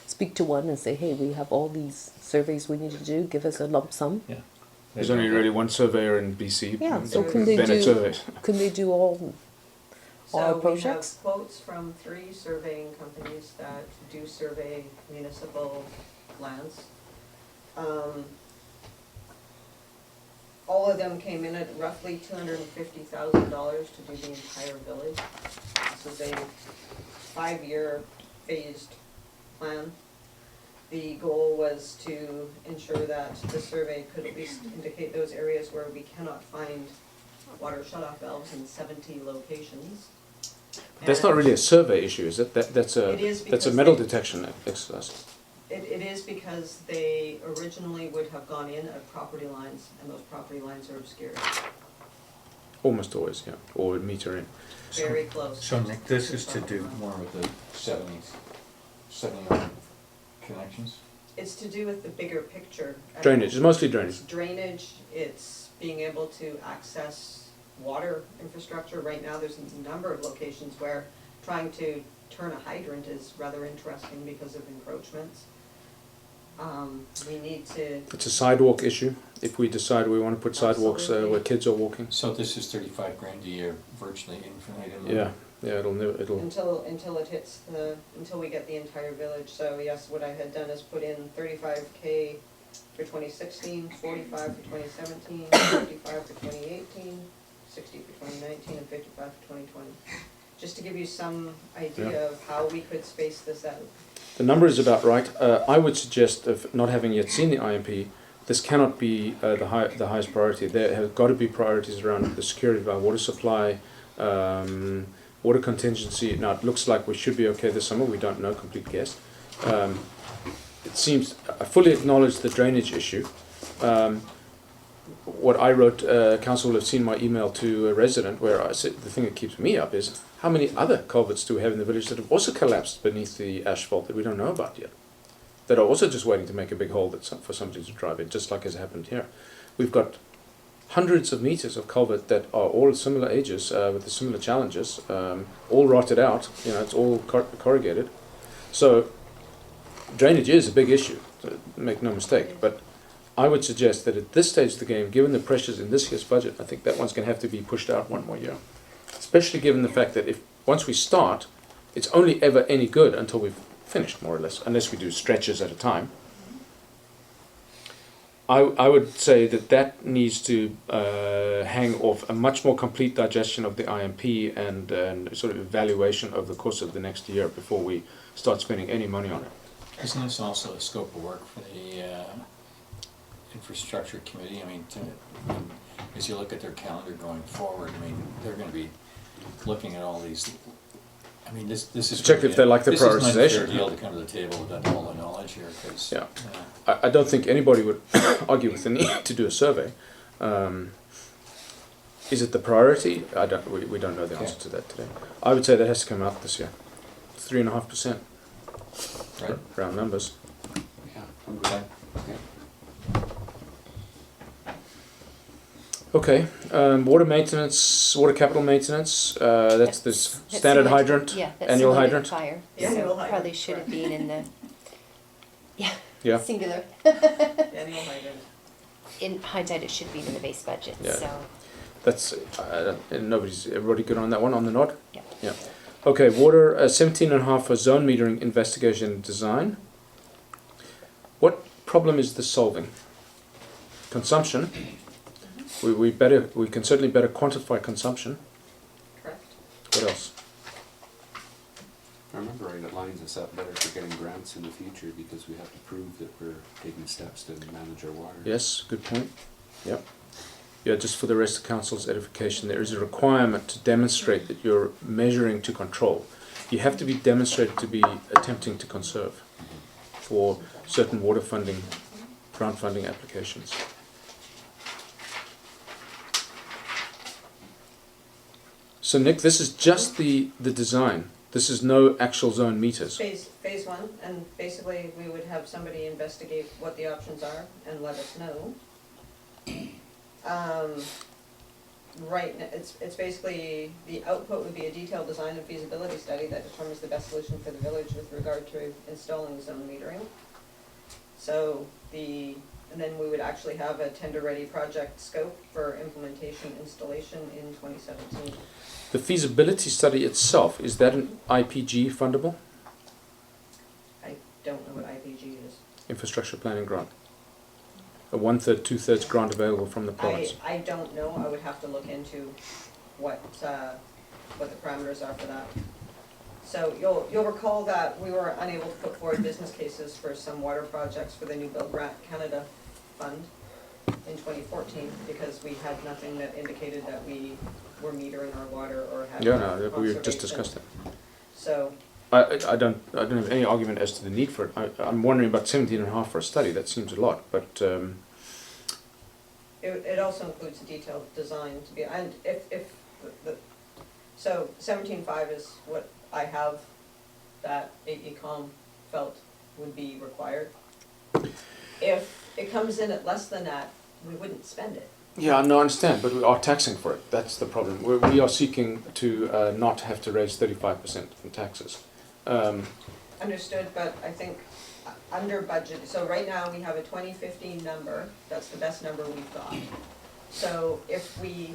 speak to one and say, hey, we have all these surveys we need to do, give us a lump sum. Yeah. There's only really one surveyor in BC. Yeah, so Bennett can they do, Surveys. can they do all our So we projects? have quotes from 3 surveying companies that do survey municipal lands. All of them came in at roughly $250,000 to do the entire village. This is a 5-year phased plan. The goal was to ensure that the survey could at least indicate those areas where we cannot find water shutoff valves in 70 locations. But that's not really a survey issue, is it? That's It is a because metal they- detection exercise. It is because they originally would have gone in at property lines, and those property lines are obscured, Almost always, yeah. Or meter in. very close. So Nick, this is to do more with the 70 connections? It's to do with the bigger picture. Drainage, it's mostly It's drainage. drainage, it's being able to access water infrastructure. Right now, there's a number of locations where trying to turn a hydrant is rather interesting because of encroachments. We need to, It's a sidewalk issue. If we decide we want to put sidewalks Absolutely. where kids are walking. So this is 35 grand a year, virtually infinite. amount. Yeah, it'll. until it hits until we get the entire village. So yes, what I had done is put in 35K for 2016, 45 for 2017, 55 for 2018, 60 for 2019, and 55 for 2020. Just to give you some idea of how we could space this out. The number is about right. I would suggest, if not having yet seen the IMP, this cannot be the highest priority. There have got to be priorities around the security of our water supply, water contingency. Now it looks like we should be okay this summer. We don't know, complete guess. It seems I fully acknowledge the drainage issue. What I wrote, council will have seen my email to a resident where I said the thing that keeps me up is how many other culverts do we have in the village that have also collapsed beneath the asphalt that we don't know about yet, that are also just waiting to make a big hole for somebody to drive in, just like has happened here. We've got hundreds of meters of culvert that are all similar ages with the similar challenges, all rotted out. You know, it's all corrugated. So drainage is a big issue, make no mistake. But I would suggest that at this stage of the game, given the pressures in this year's budget, I think that one's going to have to be pushed out one more year. Especially given the fact that if once we start, it's only ever any good until we've finished, more or less, unless we do stretches at a time. I would say that needs to hang off a much more complete digestion of the IMP and sort of evaluation over the course of the next year before we start spending any money on it. Isn't this also a scope of work for the infrastructure committee? I mean, as you look at their calendar going forward, I mean, they're going to be looking at all these. I mean, this is Check if they like the This is an unfair prioritization. deal to come to the table without all the knowledge here, because Yeah. I don't think anybody would argue with the need to do a survey. Is it the priority? We don't know the answer to that today. I would say that has to come out this year. 3.5%, right. round numbers. Yeah, I'm good. Okay. Okay, water maintenance, water capital maintenance, that's this That's standard similar to- hydrant, yeah, that's annual similar to hydrant? Fire, The annual so hydrant, probably should have correct. been in the, Yeah, singular. Annual hydrant. In hindsight, it should have been in the base budget, Yeah. so, that's, everybody good on that one, on the nod? yeah. Yeah. Okay, water, 17.5 for zone metering investigation and design. What problem is this solving? Consumption. We can certainly better quantify consumption. Correct. What else? If I remember right, it lines us up better for getting grants in the future because we have to prove that we're taking steps to manage our water. Yes, good point. Yep. Yeah, just for the rest of council's edification, there is a requirement to demonstrate that you're measuring to control. You have to be demonstrated to be attempting to conserve for certain water funding, grant funding applications. So Nick, this is just the design. This is no actual zone meters. Phase one, and basically we would have somebody investigate what the options are and let us know. Right, it's basically, the output would be a detailed design and feasibility study that determines the best solution for the village with regard to installing zone metering. So and then we would actually have a tender-ready project scope for implementation installation in 2017. The feasibility study itself, is that an IPG fundable? I don't know what IPG is. Infrastructure planning grant? A 1/3, 2/3 grant available from the province? I don't know, I would have to look into what the parameters are for that. So you'll recall that we were unable to put forward business cases for some water projects for the New Build Grant Canada Fund in 2014 because we had nothing that indicated that we were metering our water or had Yeah, no, we just conservation. discussed that. So, I don't have any argument as to the need for it. I'm wondering about 17.5 for a study. That seems a lot, but it also includes a detailed design to be, and so 17.5 is what I have that AECom felt would be required. If it comes in at less than that, we wouldn't spend it. yeah, no, I understand. But we are taxing for it. That's the problem. We are seeking to not have to raise 35% in taxes. Understood, but I think under budget, so right now we have a 2015 number, that's the best number we've got. So if we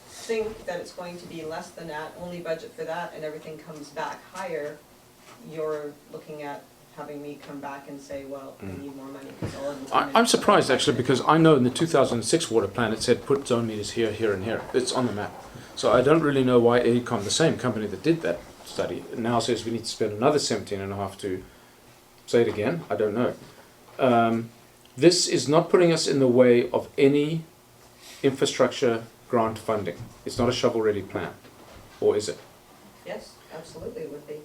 think that it's going to be less than that, only budget for that, and everything comes back higher, you're looking at having me come back and say, well, I need more money, because all I'm. I'm surprised actually, because I know in the 2006 water plan it said put zone meters here, here and here. It's on the map. So I don't really know why AECOM, the same company that did that study, now says we need to spend another 17.5 to say it again. I don't know. This is not putting us in the way of any infrastructure grant funding. It's not a shovel-ready plan, or is it? Yes, absolutely it would be.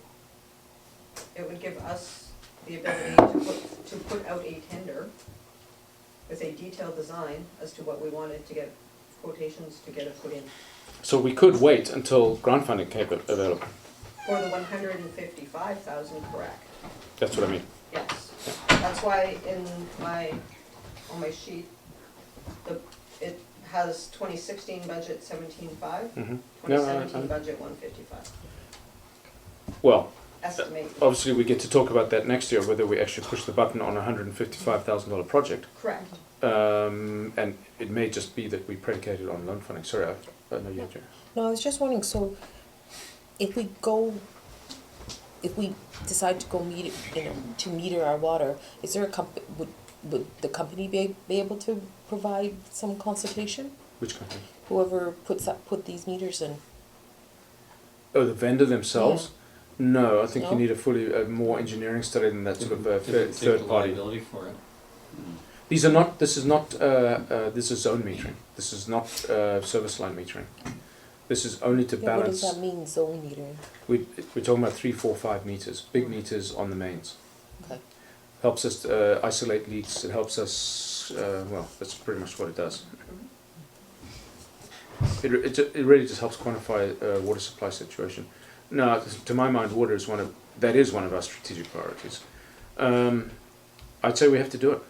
It would give us the ability to put out a tender with a detailed design as to what we wanted to get quotations to get it put in. So we could wait until grant funding came available. For the 155,000, correct. That's what I mean. Yes, that's why on my sheet, it has 2016 budget 17.5, Mm-hmm. 2017 budget 155. Well, Estimate, obviously we get to talk about that next year, whether we actually push the button on a $155,000 project. correct. And it may just be that we predicated on loan funding. Sorry, I know you. No, I was just wondering, so if we decide to go to meter our water, is there a would the company be able to provide some consultation? Which company? Whoever put these meters in? Oh, the vendor themselves? No, I think No? you need a fully more engineering study than that sort of Take third the party. liability for it. These are not. This is not. This is zone metering. This is not service line metering. This is only to Yeah, balance. what does that mean, zone metering? We're talking about 3, 4, 5 meters, big meters on the mains. Okay. Helps us isolate leaks. It helps us. Well, that's pretty much what it does. It really just helps quantify water supply situation. Now, to my mind, water is one of our strategic priorities. I'd say we have to do it.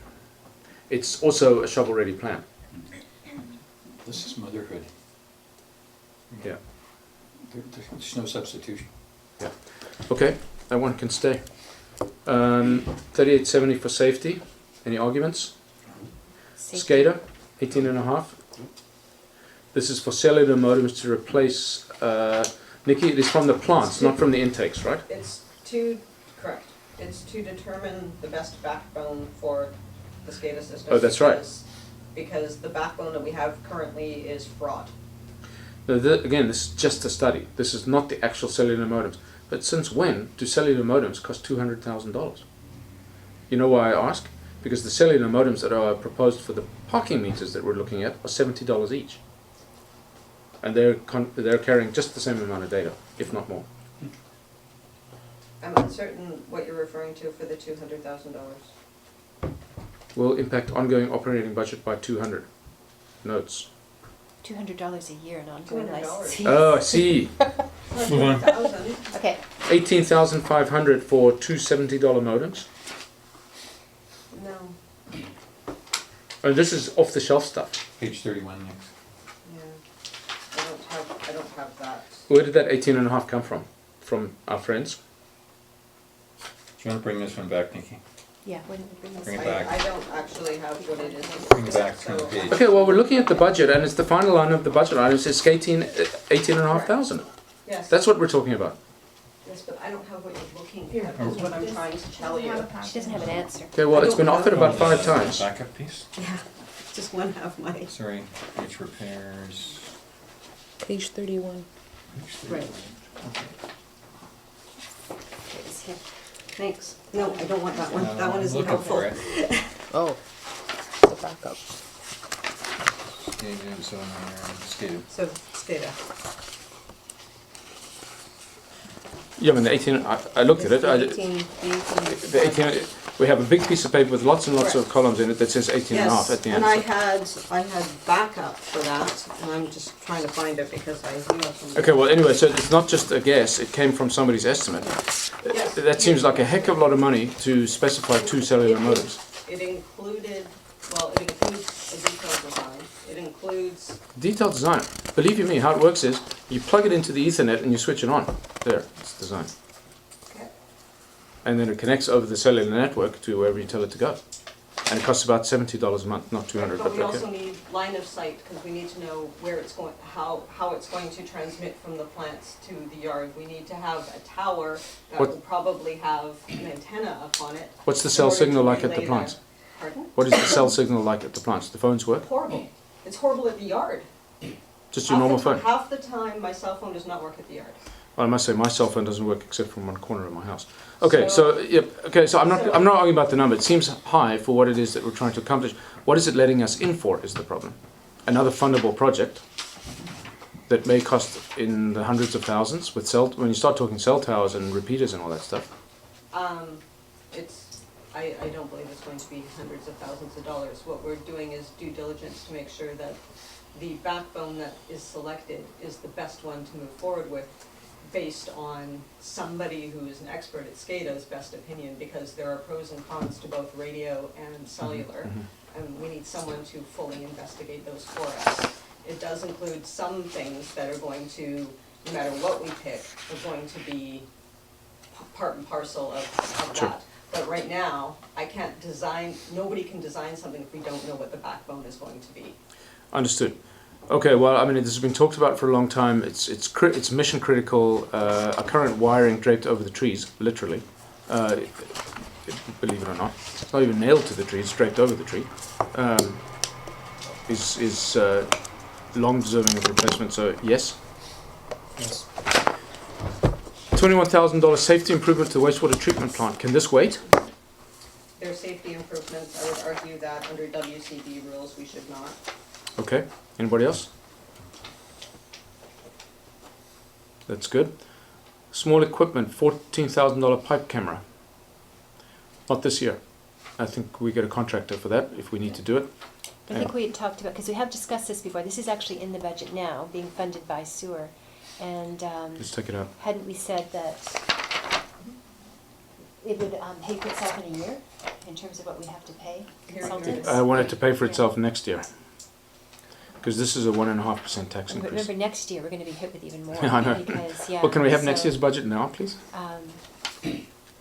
It's also a shovel-ready plan. This is motherhood. Yeah. There's no substitution. Okay, that one can stay. 3870 for safety. Any arguments? SCADA, 18.5. This is for cellular modems to replace. Nikki, it is from the plants, not from the intakes, right? It's correct. It's to determine the best backbone for the SCADA system. Oh, that's right. Because the backbone that we have currently is fraught. Now, again, this is just a study. This is not the actual cellular modems. But since when do cellular modems cost $200,000? You know why I ask? Because the cellular modems that are proposed for the parking meters that we're looking at are $70 each. And they're carrying just the same amount of data, if not more. I'm uncertain what you're referring to for the $200,000. Will impact ongoing operating budget by 200. Notes. $200 a year in ongoing $200. license. Oh, I see. Move on. 100,000. Okay, 18,500 for two $70 modems. No, And this is off-the-shelf stuff. Page 31 next. yeah. I don't have that. Where did that 18.5 come from? From our friends? Do you want to bring this one back, Nikki? yeah, when we bring this Bring it back. back. I don't actually have what it is. Bring it back from the So- page. Okay, well, we're looking at the budget, and it's the final line of the budget item. It says 18,500. Yes. That's what we're talking about. Yes, but I don't have what you're looking at, is what I'm trying to tell you. She doesn't have an answer. Okay, well, it's been offered about 5 times. Backup piece? Yeah, just one half my. Sorry, page repairs. Page 31. Page 31. Right. Okay. It's here. Thanks. No, I don't want that one. That one I'm isn't looking helpful. for it. Oh, the backup. SCADA, zone SCADA. So, SCADA. Yeah, I mean, the 18, I looked at it. The 18, we have a big piece of paper with lots and lots of Correct. columns in it that says 18.5 at the end. And I had backup for that, and I'm just trying to find it because I knew it from. Okay, well, anyway, so it's not just a guess, it came from somebody's estimate. Yes. That seems like a heck of a lot of money to specify 2 cellular modems. It included, well, it includes a detailed design. It includes, Detailed design. Believe you me, how it works is you plug it into the Ethernet and you switch it on. There, it's designed. okay, and then it connects over the cellular network to wherever you tell it to go. And it costs about $70 a month, not 200. But we okay. also need line of sight, because we need to know where it's going, how it's going to transmit from the plants to the yard. We need to have a tower that What- will probably have an antenna up on it. What's the in cell order to signal like at the relay plants? that. Pardon? What is the cell signal like at the plants? The phones work? Horrible. It's horrible at the yard. Just your normal phone? Half the time, my cell phone does not work at the yard. Well, I must say my cell phone doesn't work except from one corner of my house. Okay, so yep. Okay, so I'm not arguing about the number. It seems high for what it is that we're trying to accomplish. What is it letting us in for? Is the problem? Another fundable project that may cost in the hundreds of thousands with cell. When you start talking cell towers and repeaters and all that stuff. I don't believe it's going to be hundreds of thousands of dollars. What we're doing is due diligence to make sure that the backbone that is selected is the best one to move forward with, based on somebody who is an expert at SCADA's best opinion, because there are pros and cons to both radio and cellular, and we need someone to fully investigate those for us. It does include some things that are going to, no matter what we pick, are going to be part and parcel of Sure. that. But right now, I can't design, nobody can design something if we don't know what the backbone is going to be. Understood. Okay, well, I mean, this has been talked about for a long time. It's mission critical. Our current wiring draped over the trees, literally. Believe it or not, it's not even nailed to the tree. It's draped over the tree. Is long deserving of replacement. So yes. Yes. $21,000 safety improvement to the wastewater treatment plant. Can this wait? Their safety improvements, I would argue that under WCD rules, we should not. Okay. Anybody else? That's good. Small equipment, $14,000 pipe camera. Not this year. I think we get a contractor for that if we need to do it. I think we had talked about, because we have discussed this before, this is actually in the budget now, being funded by sewer. And Let's take it out. hadn't we said that it would pay for itself in a year, in terms of what we have to pay consultants? I want it to pay for itself next year. Because this is a 1.5% tax But increase. remember, next year, we're gonna be hit with even more. Yeah, I know. Because, yeah. Well, can we have next so, year's budget now, please?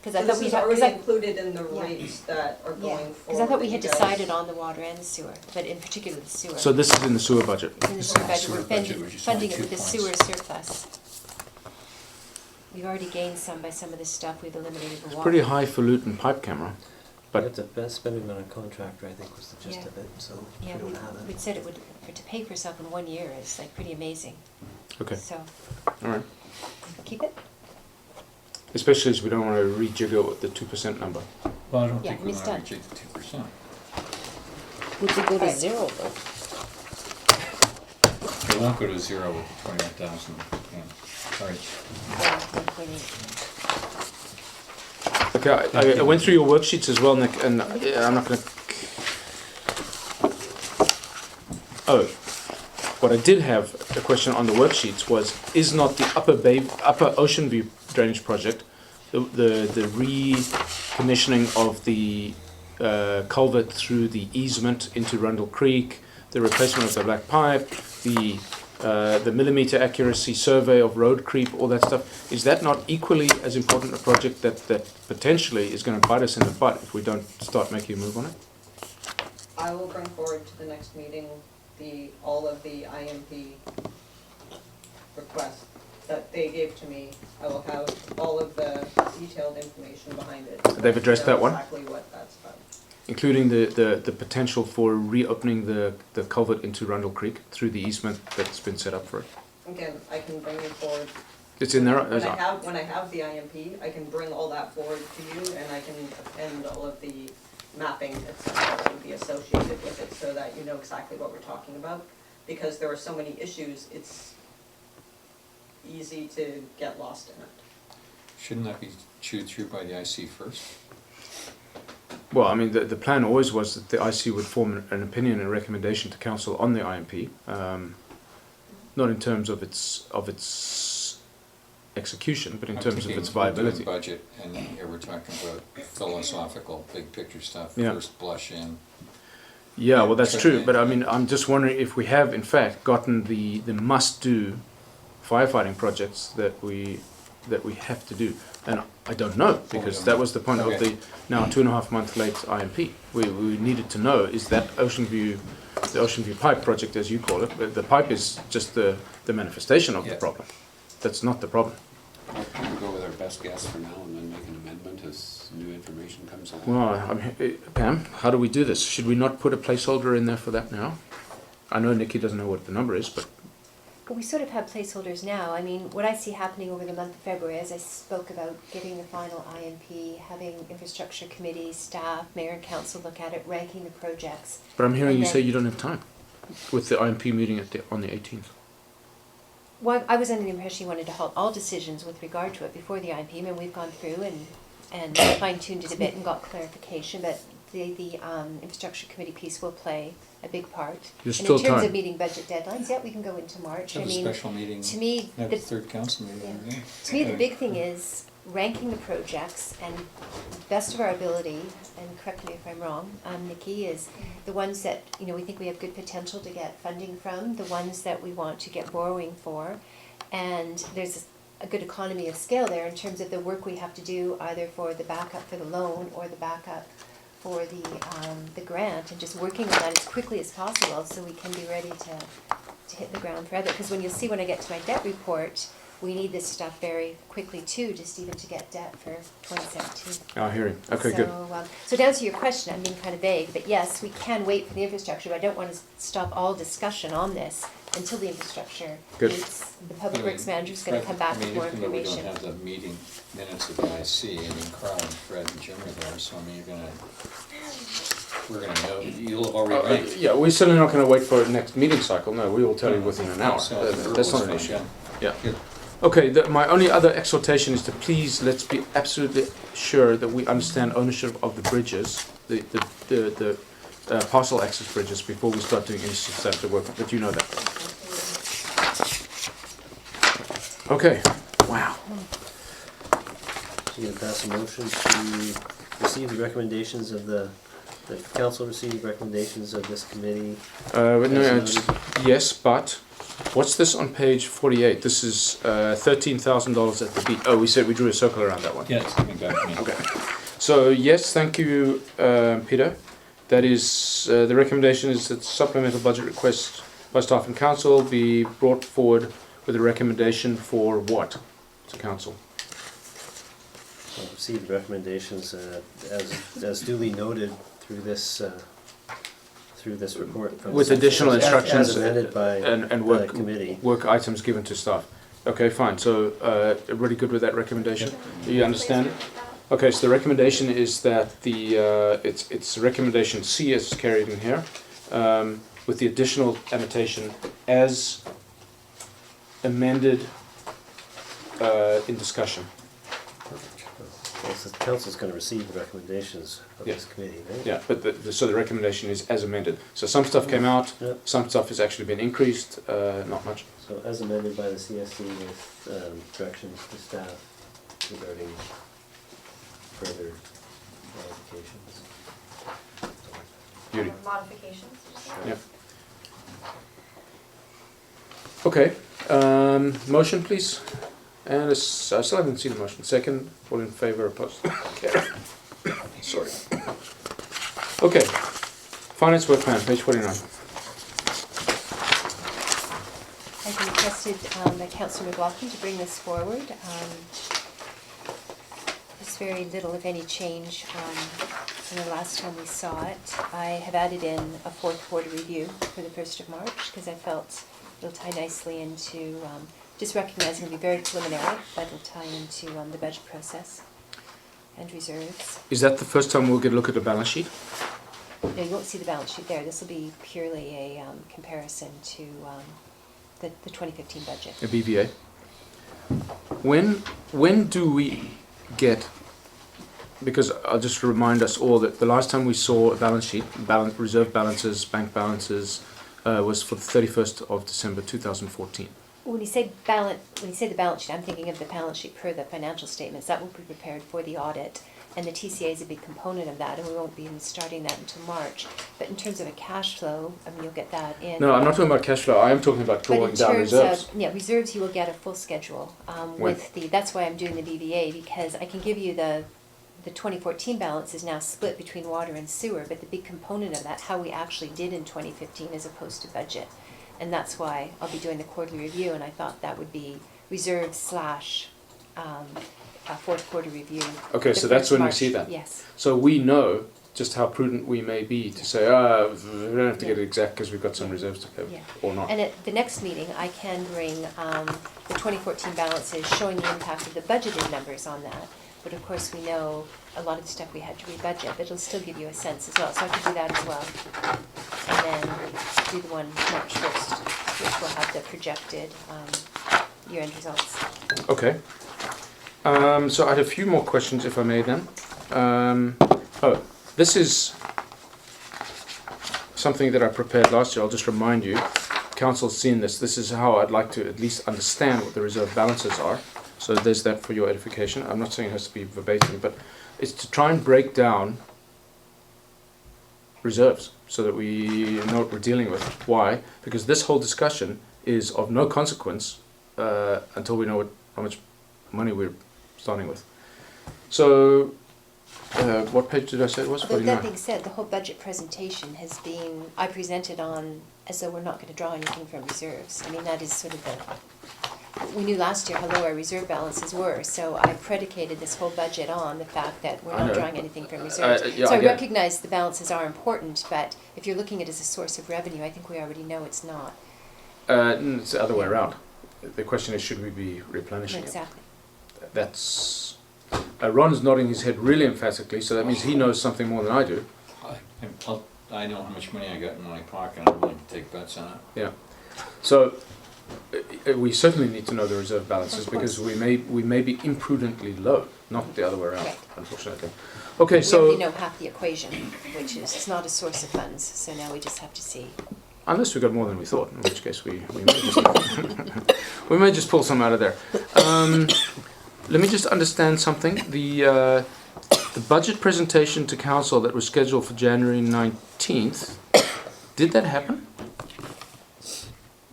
Because I thought This we is had, already because included in the Yeah. rates that are yeah, going forward. because I thought we had You guys- decided on the water and the sewer, but in particular the sewer. So this is in the sewer budget. In the sewer budget, Sewer we're budget, which is funding only it with the 2 sewer points. surplus. We've already gained some by some of this stuff, we've eliminated the It's water. pretty highfalutin pipe camera. But- We have to spend it on a contractor, I think was the gist Yeah. of it, so Yeah, we don't have it. we'd said it would, to pay for itself in 1 year is like pretty amazing. Okay, So, all right. keep it? Especially as we don't want to rejigger with the 2% number. Well, I don't Yeah, think we it's want done. to reject the 2%. Would we go to Right. zero though? It won't go to zero with the 21,000. Yeah. Sorry. Yeah, 1.8. Okay, I went through your worksheets as well, Nick, and I'm not going to... Oh, what I did have a question on the worksheets was, is not the Upper Ocean View drainage project, the recommissioning of the culvert through the easement into Rundle Creek, the replacement of the black pipe, the millimeter accuracy survey of road creep, all that stuff, is that not equally as important a project that potentially is going to bite us in the butt if we don't start making a move on it? I will bring forward to the next meeting all of the IMP requests that they gave to me. I will have all of the detailed information behind it. They've addressed that one? Exactly what that's about. Including the potential for reopening the culvert into Rundle Creek through the easement that's been set up for it. Again, I can bring it forward. It's in there. When I have the IMP, I can bring all that forward to you, and I can append all of the mapping, et cetera, that would be associated with it, so that you know exactly what we're talking about. Because there are so many issues, it's easy to get lost in it. Shouldn't that be chewed through by the IC first? Well, I mean, the plan always was that the IC would form an opinion and recommendation to council on the IMP, not in terms of its execution, but in I'm terms of thinking its we're doing viability. budget, and then here we're talking about philosophical, big picture stuff, Yeah. first blush in. Yeah, well, that's So- true, but I mean, I'm just wondering if we have, in fact, gotten the must-do firefighting projects that we that we have to do? And I don't know, because that was the point of the now 2.5 month late IMP. We needed to know, is that the Ocean View pipe project, as you call it, the pipe is just the manifestation of the Yes. problem. That's not the problem. We'll go with our best guess for now and then make an amendment as new information comes along. Well, Pam, how do we do this? Should we not put a placeholder in there for that now? I know Nikki doesn't know what the number is, but But we sort of have placeholders now. I mean, what I see happening over the month of February, as I spoke about getting the final IMP, having infrastructure committee, staff, mayor and council look at it, ranking the projects. I'm hearing And you say then- you don't have time with the IMP meeting on the 18th. Well, I was under the impression you wanted to halt all decisions with regard to it before the IMP, and we've gone through and fine-tuned it a bit and got clarification, but the infrastructure committee piece will play a big part. There's And still in terms time. of meeting budget deadlines, yeah, we can go into March. I Have a mean, special meeting, to me, have the, a third council meeting. Yeah. yeah. to me, the big thing is ranking the projects and best of our ability, and correct me if I'm wrong, Nikki, is the ones that, you know, we think we have good potential to get funding from, the ones that we want to get borrowing for, and there's a good economy of scale there in terms of the work we have to do either for the backup for the loan or the backup for the grant, and just working on that as quickly as possible so we can be ready to hit the ground forever. Because when you'll see when I get to my debt report, we need this stuff very quickly too, just even to get debt for 2017. Oh, hearing. Okay, good. So to answer your question, I'm being kind of vague, but yes, we can wait for the infrastructure, but I don't want to stop all discussion on this until the infrastructure Good. meets. The public works manager is going to come back with more I mean, information. we don't have the meeting minutes of the IC, I mean, Carl and Fred and Jim are there, so I mean, we're gonna know, you'll have already ranked. Yeah, we're certainly not going to wait for the next meeting cycle. No, we will tell you within an hour. So I think That's not an rules, issue. yeah. Yeah. Good. Okay, my only other exhortation is to please, let's be absolutely sure that we understand ownership of the bridges, the parcel access bridges, before we start doing any substantive work, but you know that. Okay, wow. So you're gonna pass a motion to receive the recommendations of the council receive recommendations of this committee. But no, As yes, but what's this on page 48? This is $13,000 at the beat. Oh, we said we drew a circle around that one. Yeah, it's coming back to me. Okay. So yes, thank you, Peter. That is, the recommendation is that supplemental budget request by staff and council be brought forward with a recommendation for what to council? We'll receive the recommendations as duly noted through this report. from With the- additional as instructions amended by and the work committee. work items given to staff. Okay, fine. So everybody good with that recommendation? Do you understand it? Okay, so the recommendation is that it's recommendation C as carried in here, with the additional annotation as amended in discussion. Well, so the council's gonna receive the recommendations of Yeah. this committee, right? Yeah, but so the recommendation is as amended. So some stuff came out, Yeah. some stuff has actually been increased, not much. So as amended by the CSC with directions to staff regarding further modifications. Beauty. Modifications, did you say? Yeah. Okay, motion please. And I still haven't seen the motion. Second, all in favor, opposed? Okay. Sorry. Okay, finance work plan, page 49. I've requested by Councillor McLaughlin to bring this forward. There's very little, if any, change from the last time we saw it. I have added in a fourth quarter review for the 1st of March because I felt it'll tie nicely into, just recognizing it'll be very preliminary, but it'll tie into the budget process and reserves. Is that the first time we'll get a look at the balance sheet? No, you won't see the balance sheet there. This will be purely a comparison to the 2015 budget. A BVA? When do we get, because I'll just remind us all that the last time we saw a balance sheet, reserve balances, bank balances, was for the 31st of December 2014. When you say the balance sheet, I'm thinking of the balance sheet per the financial statements. That will be prepared for the audit. and the TCA is a big component of that, and we won't be even starting that until March. But in terms of a cash flow, I mean, you'll get that in. No, I'm not talking about cash flow. I am talking about But drawing in down terms reserves. of, yeah, reserves, you will get a full schedule, with the, that's why I'm doing the BVA, because I can give you the 2014 balance is now split between water and sewer, but the big component of that, how we actually did in 2015 as opposed to budget. And that's why I'll be doing the quarterly review, and I thought that would be reserve slash a fourth quarter review. Okay, the so that's first when we March. see that. Yes. So we know just how prudent we may be to say, we don't have to get it exact because we've got some reserves to cover, Yeah. or not. And at the next meeting, I can bring the 2014 balances showing the impact of the budgeted numbers on that. But of course, we know a lot of the stuff we had to rebudget, but it'll still give you a sense as well. So I could do that as well. And then do the one March 1st, which will have the projected year-end results. Okay. So I had a few more questions, if I may then. This is something that I prepared last year. I'll just remind you. Council's seen this. This is how I'd like to at least understand what the reserve balances are. So there's that for your edification. I'm not saying it has to be verbatim, but it's to try and break down reserves so that we know what we're dealing with. Why? Because this whole discussion is of no consequence until we know how much money we're starting with. So, what page did I say it was? Although 49. that being said, the whole budget presentation has been, I presented on as though we're not going to draw anything from reserves. I mean, that is sort of we knew last year how low our reserve balances were, so I predicated this whole budget on the fact that we're I not know. drawing anything from reserves. Yeah, So I I get it. recognize the balances are important, but if you're looking at it as a source of revenue, I think we already know it's not. It's the other way around. The question is, should we be replenishing Exactly. it? That's... Ron's nodding his head really emphatically, so that means he knows something more than I do. I know how much money I got in my pocket, and I'm willing to take bets on it. Yeah. So we certainly need to know the reserve balances Of because course. we may be imprudently low, not the other way around, Right. unfortunately. Okay, We so already know half the equation, which is it's not a source of funds, so now we just have to see. unless we got more than we thought, in which case we may just we may just pull some out of there. Let me just understand something. The budget presentation to council that was scheduled for January 19th, did that happen?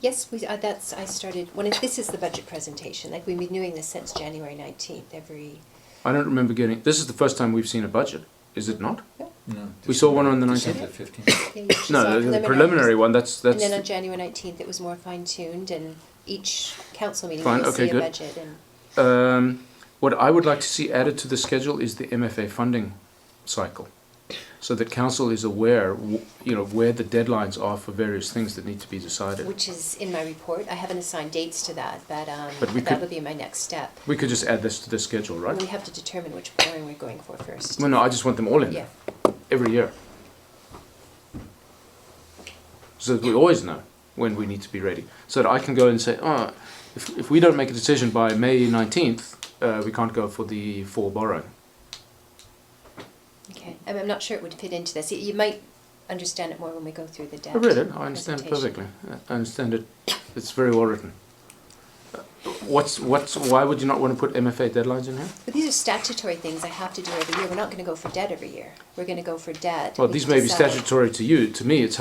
Yes, I started, this is the budget presentation, like we've been doing this since January 19th, every, I don't remember getting, this is the first time we've seen a budget, is it not? No. We saw one on the 19th? December 15th. yeah, you just No, saw the preliminary one, that's... And then on January 19th, it was more fine-tuned, and each council meeting, Fine, you'll okay, see a good. budget, and What I would like to see added to the schedule is the MFA funding cycle, so that council is aware, where the deadlines are for various things that need to be decided. which is in my report. I haven't assigned dates to that, But we could- that'll be my next step. We could just add this to the schedule, right? We have to determine which borrowing we're going for first. Well, no, I just want them all in Yeah, there, every year. So that we always know when we need to be ready. So that I can go and say, if we don't make a decision by May 19th, we can't go for the fall borrowing. okay. I'm not sure it would fit into this. You might understand it more when we go through the debt. I read it, I understand it presentation. perfectly. I understand it, it's very well written. Why would you not want to put MFA deadlines in here? But these are statutory things I have to do every year. We're not going to go for debt every year. We're going to go for debt. Well, We these may be decide. statutory to you, to me it's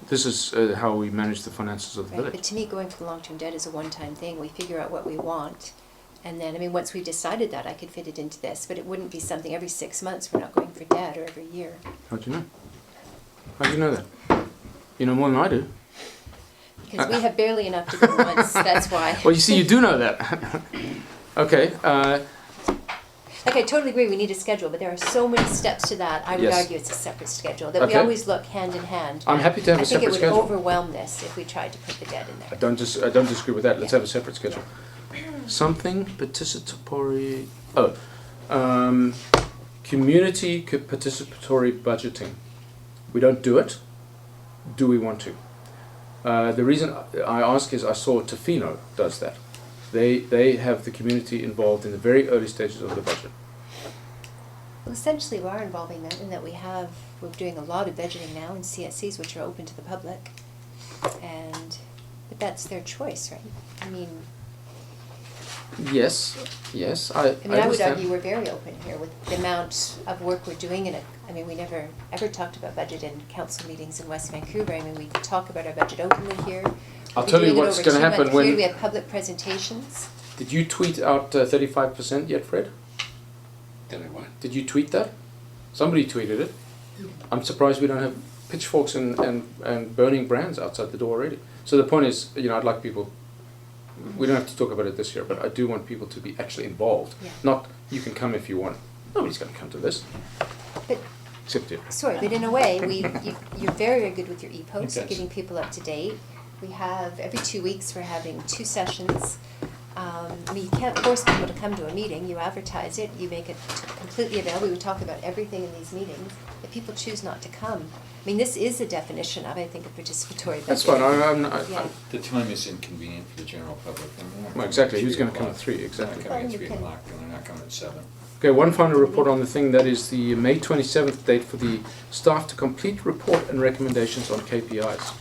this is how we manage the finances of the Right, but village. to me, going for the long-term debt is a one-time thing. We figure out what we want, and then, once we've decided that, I could fit it into this, but it wouldn't be something every 6 months, we're not going for debt, or every year. How'd you know? How'd you know that? You know more than I do. Because we have barely enough to go once, that's why. Well, you see, you do know that. Okay, Like, I totally agree, we need a schedule, but there are so many steps to that, I would Yes. argue it's a separate schedule, that we Okay. always look hand in hand. I'm happy to have a separate I think it schedule. would overwhelm this if we tried to put the debt in I there. don't disagree with that. Let's Yeah. have a separate schedule. Something participatory. Community participatory budgeting. We don't do it. Do we want to? The reason I ask is I saw Tofino does that. They have the community involved in the very early stages of the budget. Well, essentially, we are involving them in that we're doing a lot of budgeting now in CSCs, which are open to the public. But that's their choice, right? Yes, yes, I I mean, I would understand. argue we're very open here with the amount of work we're doing in it. I mean, we never ever talked about budget in council meetings in West Vancouver. I mean, we talk about our budget openly here. I'll We're tell you doing it what's over gonna 2 month happen period. when- We have public presentations. Did you tweet out 35% yet, Fred? Did I what? Did you tweet that? Somebody tweeted it. I'm surprised we don't have pitchforks and burning brands outside the door already. So the point is, you know, I'd like people, we don't have to talk about it this year, but I do want people to be actually involved. Yeah. Not, you can come if you want. Nobody's going to come to this, But except you. sorry, but in a way, you're very, very good with your e-posts, Yes. getting people up to date. We have, every 2 weeks, we're having 2 sessions. I mean, you can't force people to come to a meeting, you advertise it, you make it completely available, we would talk about everything in these meetings. If people choose not to come, I mean, this is a definition of, I think, a participatory budget. That's fine. Yeah. The time is inconvenient for the general public. and they're not Well, exactly. coming Who's at gonna 3 come at o'clock. 3? Exactly. They're not coming Well, at you 3 can- o'clock, and they're not coming at 7. Okay, one final report on the thing, that is the May 27th date for the staff to complete report and recommendations on KPIs.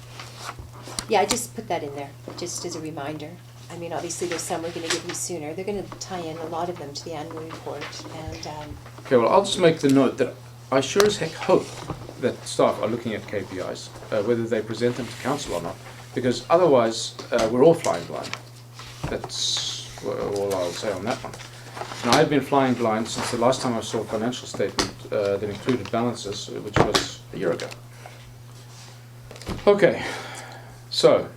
Yeah, I just put that in there, just as a reminder. I mean, obviously, there's some we're gonna give you sooner. They're gonna tie in a lot of them to the annual report, and, Okay, well, I'll just make the note that I sure as heck hope that staff are looking at KPIs, whether they present them to council or not, because otherwise, we're all flying blind. That's all I'll say on that one. And I've been flying blind since the last time I saw a financial statement that included balances, which was a year ago. Okay, so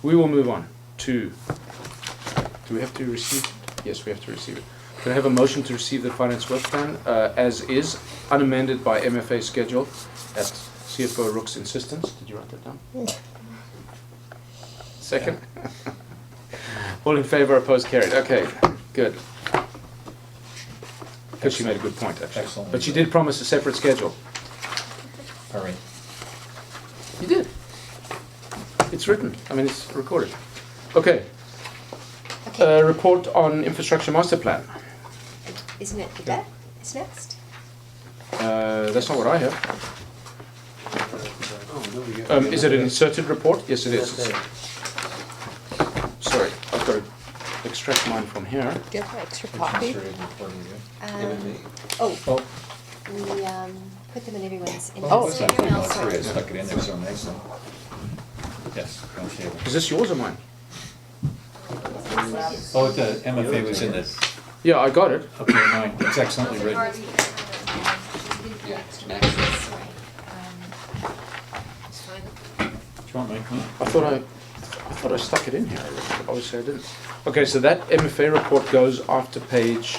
we will move on to, do we have to receive it? Yes, we have to receive it. Can I have a motion to receive the finance work plan as is, unamended by MFA schedule at CFO Rook's insistence? Did you write that down? Second? All in favour, opposed, carried. Okay, good. Because she made a good point, actually. Excellent. But she did promise a separate schedule. All right. You did. It's written. I mean, it's recorded. Okay. okay, Report on infrastructure master plan. isn't it Yvette is next? That's not what I have. Oh, no, we got- Is it an inserted report? Yes, it is. Okay. Sorry, I've got to extract mine from here. Do you have an extra Which copy? inserted report is it? Oh, Oh, we put them in everyone's Oh, inbox. it's I Everyone else sorry, I saw it. stuck it in there so nicely. Yes, on the table. Is this yours or mine? Oh, the MFA was in it. Yeah, I got it. Okay, mine, it's excellently written. Yeah, next. Do you want my copy? I thought I stuck it in here. Obviously, I didn't. Okay, so that MFA report goes after page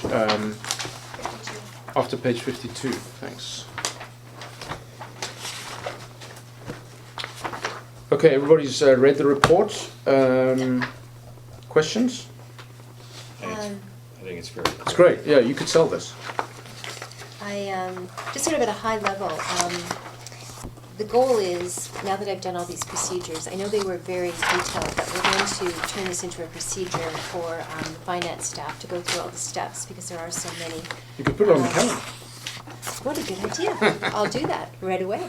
52. Thanks. Okay, everybody's read the report. Questions? I think it's very. It's great. Yeah, you could sell this. I, just sort of at a high level, the goal is, now that I've done all these procedures, I know they were very detailed, but we're going to turn this into a procedure for the finance staff to go through all the steps, because there are so many. You could put it on the calendar. What a good idea. I'll do that right away.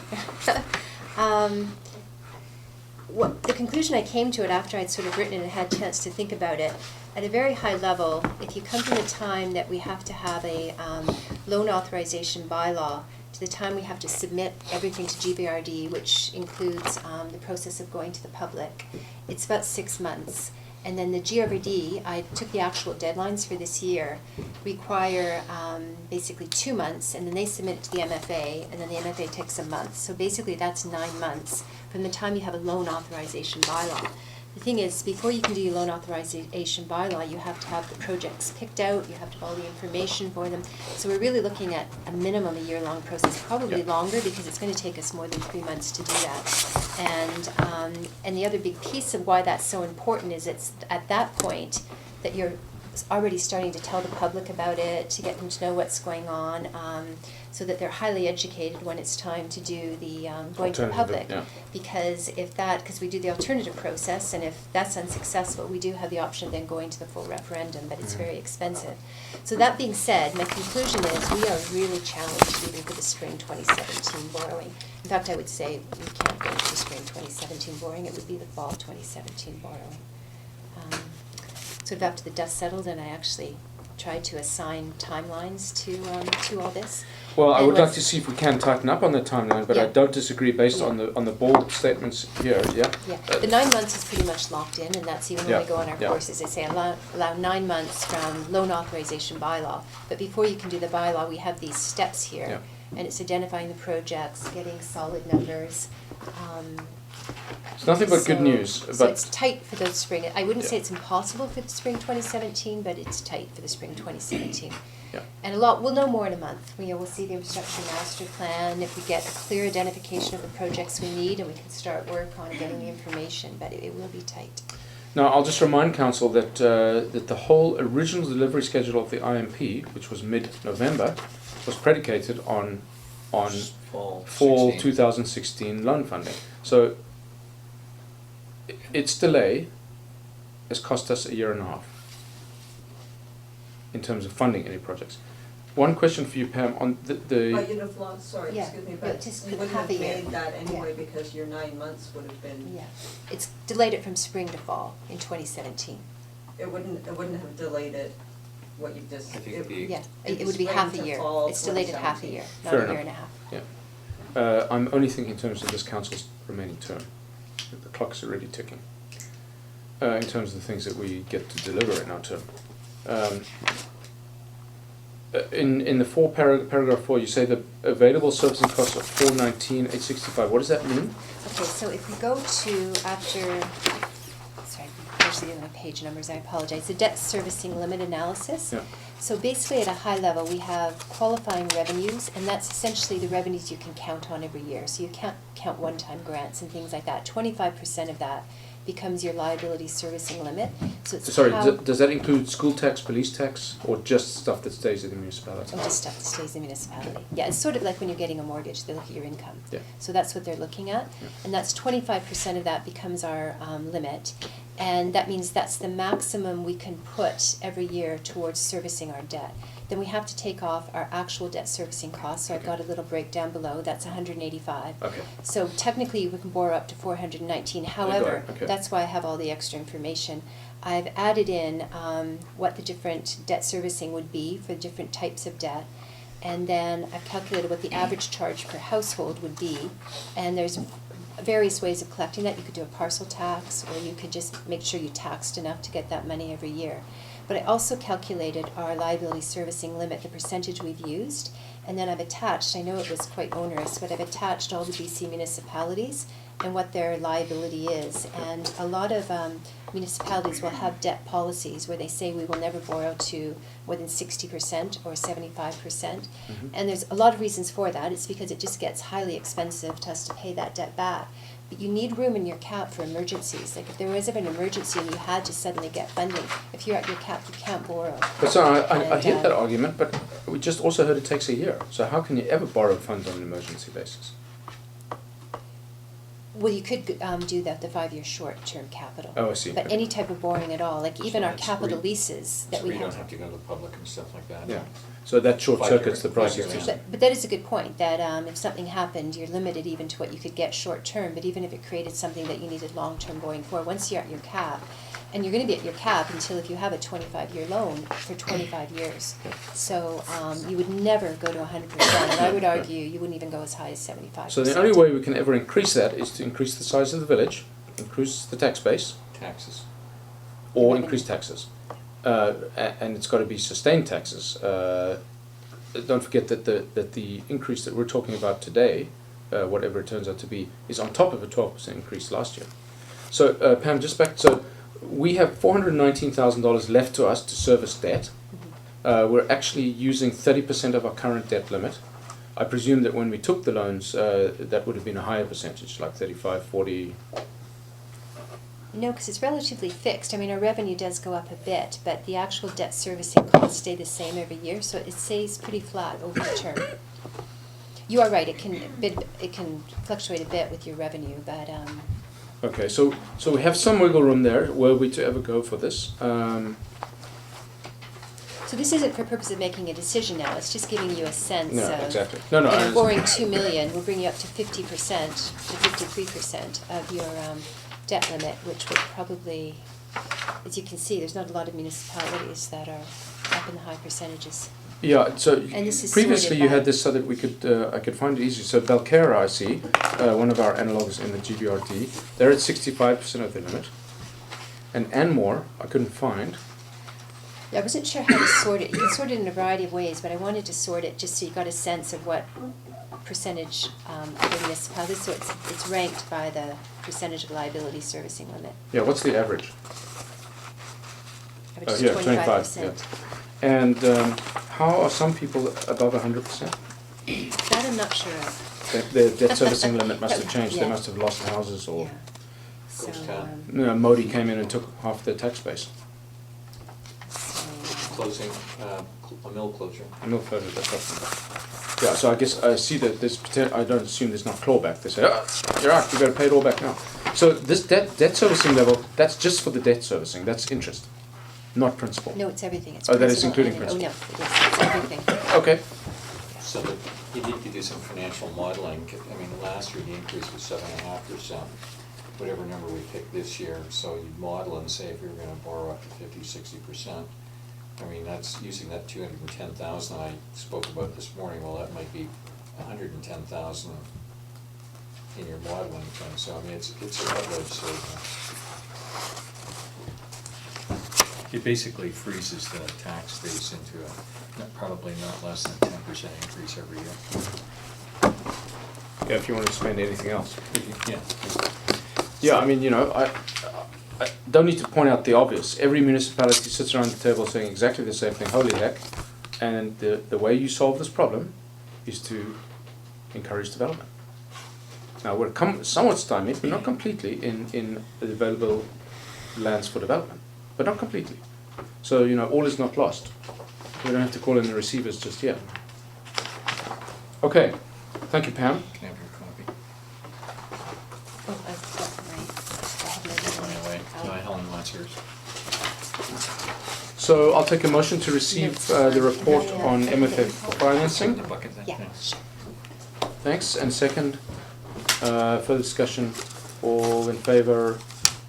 What the conclusion I came to it after I'd sort of written it and had a chance to think about it, at a very high level, if you come from the time that we have to have a loan authorization bylaw to the time we have to submit everything to GBRD, which includes the process of going to the public, it's about 6 months. And then the GRD, I took the actual deadlines for this year, require basically 2 months, and then they submit it to the MFA, and then the MFA takes a month. So basically that's 9 months from the time you have a loan authorization bylaw. The thing is, before you can do your loan authorization bylaw, you have to have the projects picked out, you have to have all the information for them. So we're really looking at a minimum a year-long process, probably Yeah. longer, because it's gonna take us more than 3 months to do that. And the other big piece of why that's so important is it's at that point that you're already starting to tell the public about it, to get them to know what's going on, so that they're highly educated when it's time to do the going to the public. Alternative, Because because we do the alternative process, and if that's unsuccessful, we do have the option of then going to the full referendum, but it's very expensive. So that being said, my conclusion is we are really challenged even for the spring 2017 borrowing. In fact, I would say we can't go to the spring 2017 borrowing, it would be the fall 2017 borrowing. So sort of after the dust settled, and I actually tried to assign timelines to all this. Well, I And would like let's- to see if we can tighten up on the timeline, but I Yeah. don't disagree based Yeah. on the bold statements here, yeah? Yeah, the 9 months is pretty much locked in, and that's even when we Yeah, go on our yeah. courses, they say allow 9 months from loan authorization bylaw. But before you can do the bylaw, we have these steps here. Yeah. And it's identifying the projects, getting solid numbers. It's nothing but good so- news, So but it's tight for the spring. I wouldn't say Yeah. it's impossible for the spring 2017, but it's tight for the spring 2017. yeah. And we'll know more in a month. We'll see the infrastructure master plan, if we get a clear identification of the projects we need, and we can start work on getting the information, but it will be tight. Now, I'll just remind council that that the whole original delivery schedule of the IMP, which was mid-November, was predicated on fall 16. 2016 loan funding. So its delay has cost us a year and a half in terms of funding any projects. One question for you, Pam, on But the you'd have lost, sorry, Yeah, excuse me, but but just you wouldn't half have a year. made that anyway Yeah. because your 9 months would have been, Yeah, it's delayed it from spring to fall in 2017. it wouldn't have delayed it, what you've just. I think it'd be- Yeah, It'd it be would be spring half a to year. fall It's delayed it half a 2017. year, not Fair a enough. year and a half. yeah. I'm only thinking in terms of this council's remaining term. The clock's already ticking. In terms of the things that we get to deliver in our term. In the paragraph 4, you say the available servicing costs of 419,865. What does that mean? Okay, so if we go to sorry, I actually didn't have page numbers, I apologize. The debt servicing limit analysis. Yeah. So basically at a high level, we have qualifying revenues, and that's essentially the revenues you can count on every year. So you can't count one-time grants and things like that. 25% of that becomes your liability servicing limit. So it's Sorry, how, does that include school tax, police tax, or just stuff that stays in the municipality? oh, just stuff that stays in the municipality. Yeah, it's sort of like when you're getting a mortgage, they look at your income. Yeah. So that's what they're looking at. Yeah. And that's 25% of that becomes our limit. And that means that's the maximum we can put every year towards servicing our debt. Then we have to take off our actual debt servicing costs. So I've got a little breakdown below. That's 185. Okay. So technically we can borrow up to 419. However, Okay. that's why I have all the extra information. I've added in what the different debt servicing would be for different types of debt. And then I've calculated what the average charge per household would be. And there's various ways of collecting that. You could do a parcel tax, or you could just make sure you taxed enough to get that money every year. But I also calculated our liability servicing limit, the percentage we've used, and then I've attached, I know it was quite onerous, but I've attached all the BC municipalities and what their liability is. And a lot of municipalities will have debt policies where they say we will never borrow to more than 60% or 75%. And there's a lot of reasons for that. It's because it just gets highly expensive to us to pay that debt back. But you need room in your cap for emergencies. Like if there was ever an emergency and you had to suddenly get funding, if you're at your cap, you can't borrow. But sorry, I And, hear that argument, but we just also heard it takes a year. So how can you ever borrow funds on an emergency basis? Well, you could do that, the 5-year short-term capital. Oh, I see. But Okay. any type of borrowing at all, like even So our that's capital free. leases that So we we have. don't have to go to the public and stuff like that. Yeah. So that short 5 year- circuits the 5 process. year too. plan. But that is a good point, that if something happened, you're limited even to what you could get short-term, but even if it created something that you needed long-term going forward, once you're at your cap, and you're gonna be at your cap until if you have a 25-year loan for 25 years. So you would never go to 100%, and I would argue you wouldn't even go as high as 75%. So the only way we can ever increase that is to increase the size of the village, increase the tax base, Taxes. or Revenue. increase taxes. And it's got to be sustained taxes. Don't forget that the increase that we're talking about today, whatever it turns out to be, is on top of a 12% increase last year. So Pam, just back, so we have $419,000 left to us to service debt. We're actually using 30% of our current debt limit. I presume that when we took the loans, that would have been a higher percentage, like 35, 40. No, because it's relatively fixed. I mean, our revenue does go up a bit, but the actual debt servicing costs stay the same every year, so it stays pretty flat over the term. You are right, it can fluctuate a bit with your revenue, but Okay, so we have some wiggle room there, were we to ever go for this. so this isn't for purpose of making a decision now, it's just giving you a sense No, of, exactly. No, I you know, understand. borrowing $2 million will bring you up to 50% to 53% of your debt limit, which would probably as you can see, there's not a lot of municipalities that are up in the high percentages. Yeah, so And this is previously sorted you by- had this so that we could, I could find it easy. So Belcara, I see, one of our analogs in the GBRD, they're at 65% of the limit. And Anmore, I couldn't find. I wasn't sure how to sort it. You can sort it in a variety of ways, but I wanted to sort it just so you got a sense of what percentage of the municipalities. So it's ranked by the percentage of liability servicing limit. Yeah, what's the average? Which is Yeah, 25%. And how are some people above 100%? That I'm not sure of. Their debt servicing limit must have changed. They Yeah. must have lost houses or Yeah. So, Ghost town. Modi came in and took half their tax base. Closing, a mill closure. A mill closure, that's up. Yeah, so I guess I see that there's I don't assume there's not clawback. They say, oh, you're out, you've got to pay it all back now. So this debt servicing level, that's just for the debt servicing, that's interest, not principal. No, it's everything. It's Oh, that is principal including and- principal. Oh, no, it is. It's everything. Okay, So that you need to do some financial modeling. I mean, last year the increase was 7.5%, whatever number we picked this year. So you model and say if you're gonna borrow up to 50, 60%. I mean, that's using that 210,000 I spoke about this morning. Well, that might be 110,000 in your modeling thing. So I mean, it's a double-edged sword. It basically freezes the tax base into probably not less than 10% increase every year. yeah, if you want to spend anything else. Yeah. Yeah, I mean, you know, I don't need to point out the obvious. Every municipality sits around the table saying exactly the same thing, holy heck. And the way you solve this problem is to encourage development. Now, we're somewhat stymied, but not completely, in the available lands for development. But not completely. So, you know, all is not lost. We don't have to call in the receivers just yet. Okay, thank you, Pam. Can I have your copy? Oh, I've got my, I have my By the way, little- Helen wants hers. So I'll take a motion to receive the report on MFF The financing. bucket thing? Yeah. Thanks. And second, further discussion. All in favour,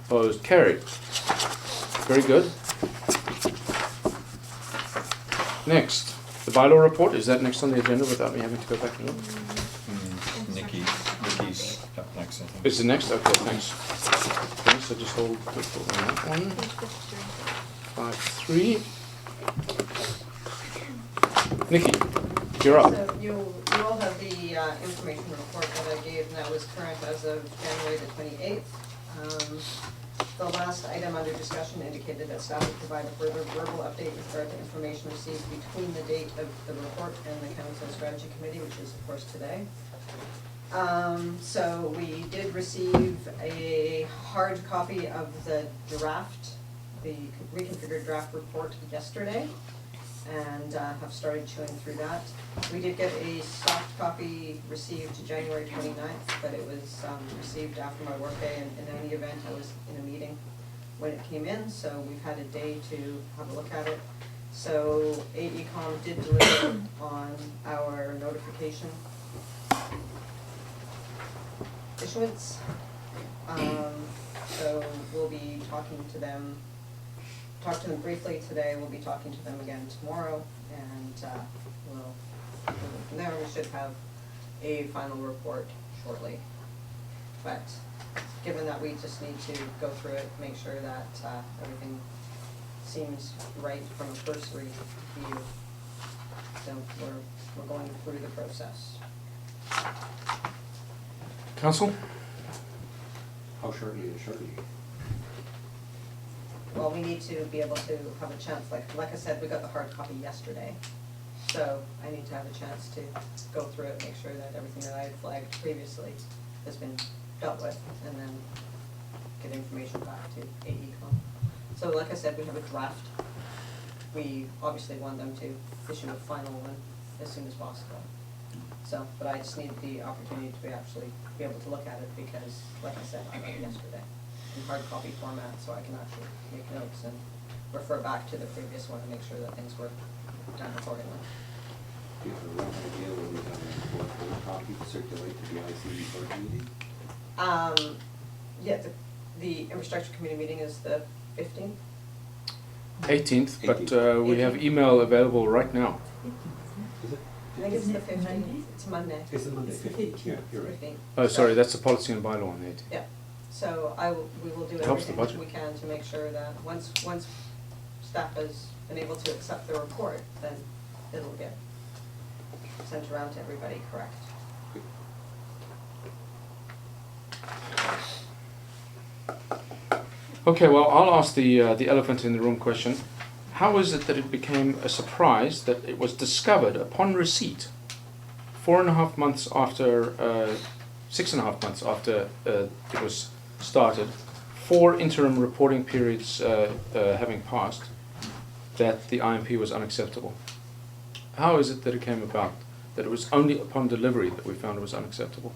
opposed, carried. Very good. Next, the bylaw report. Is that next on the agenda without me having to go back and look? Nikki's up next, I think. Is it next? Okay, thanks. Okay, so just hold on that one. 5-3. Nikki, you're up. So you all have the information report that I gave, and that was current as of January the 28th. The last item under discussion indicated that staff would provide a further verbal update with regard to information received between the date of the report and the Council Strategy Committee, which is of course today. So we did receive a hard copy of the draft, the reconfigured draft report yesterday, and have started chewing through that. We did get a soft copy received January 29th, but it was received after my workday, and in any event, I was in a meeting when it came in, so we've had a day to have a look at it. So AECom did deliver on our notification issuance. So we'll be talking to them, talked to them briefly today, we'll be talking to them again tomorrow, and we'll go from there. We should have a final report shortly. But given that we just need to go through it, make sure that everything seems right from a cursory view, then we're going through the process. Council? How shortly is shortly? Well, we need to be able to have a chance, like I said, we got the hard copy yesterday. So I need to have a chance to go through it, make sure that everything that I had flagged previously has been dealt with, and then get information back to AECom. So like I said, we have a draft. We obviously want them to issue a final one as soon as possible. So, but I just need the opportunity to actually be able to look at it because, like I said, I got it yesterday in hard copy format, so I can actually make notes and refer back to the previous one and make sure that things were done accordingly. Do you have a rough idea when we have a full copy to circulate to the IC board meeting? Yeah, the infrastructure committee meeting is the 15th? 18th, but 18th. we have email available right now. I think it's the 15th, it's Monday. It's the Monday, 15th, yeah, you're right. 15th. Oh, sorry, that's the policy and bylaw on the 18th. Yeah, so we will do Helps the everything budget. we can to make sure that once staff has been able to accept the report, then it'll get sent around to everybody, correct? Okay, well, I'll ask the elephant in the room question. How is it that it became a surprise that it was discovered upon receipt, 4.5 months after, 6.5 months after it was started, 4 interim reporting periods having passed, that the IMP was unacceptable? How is it that it came about that it was only upon delivery that we found it was unacceptable?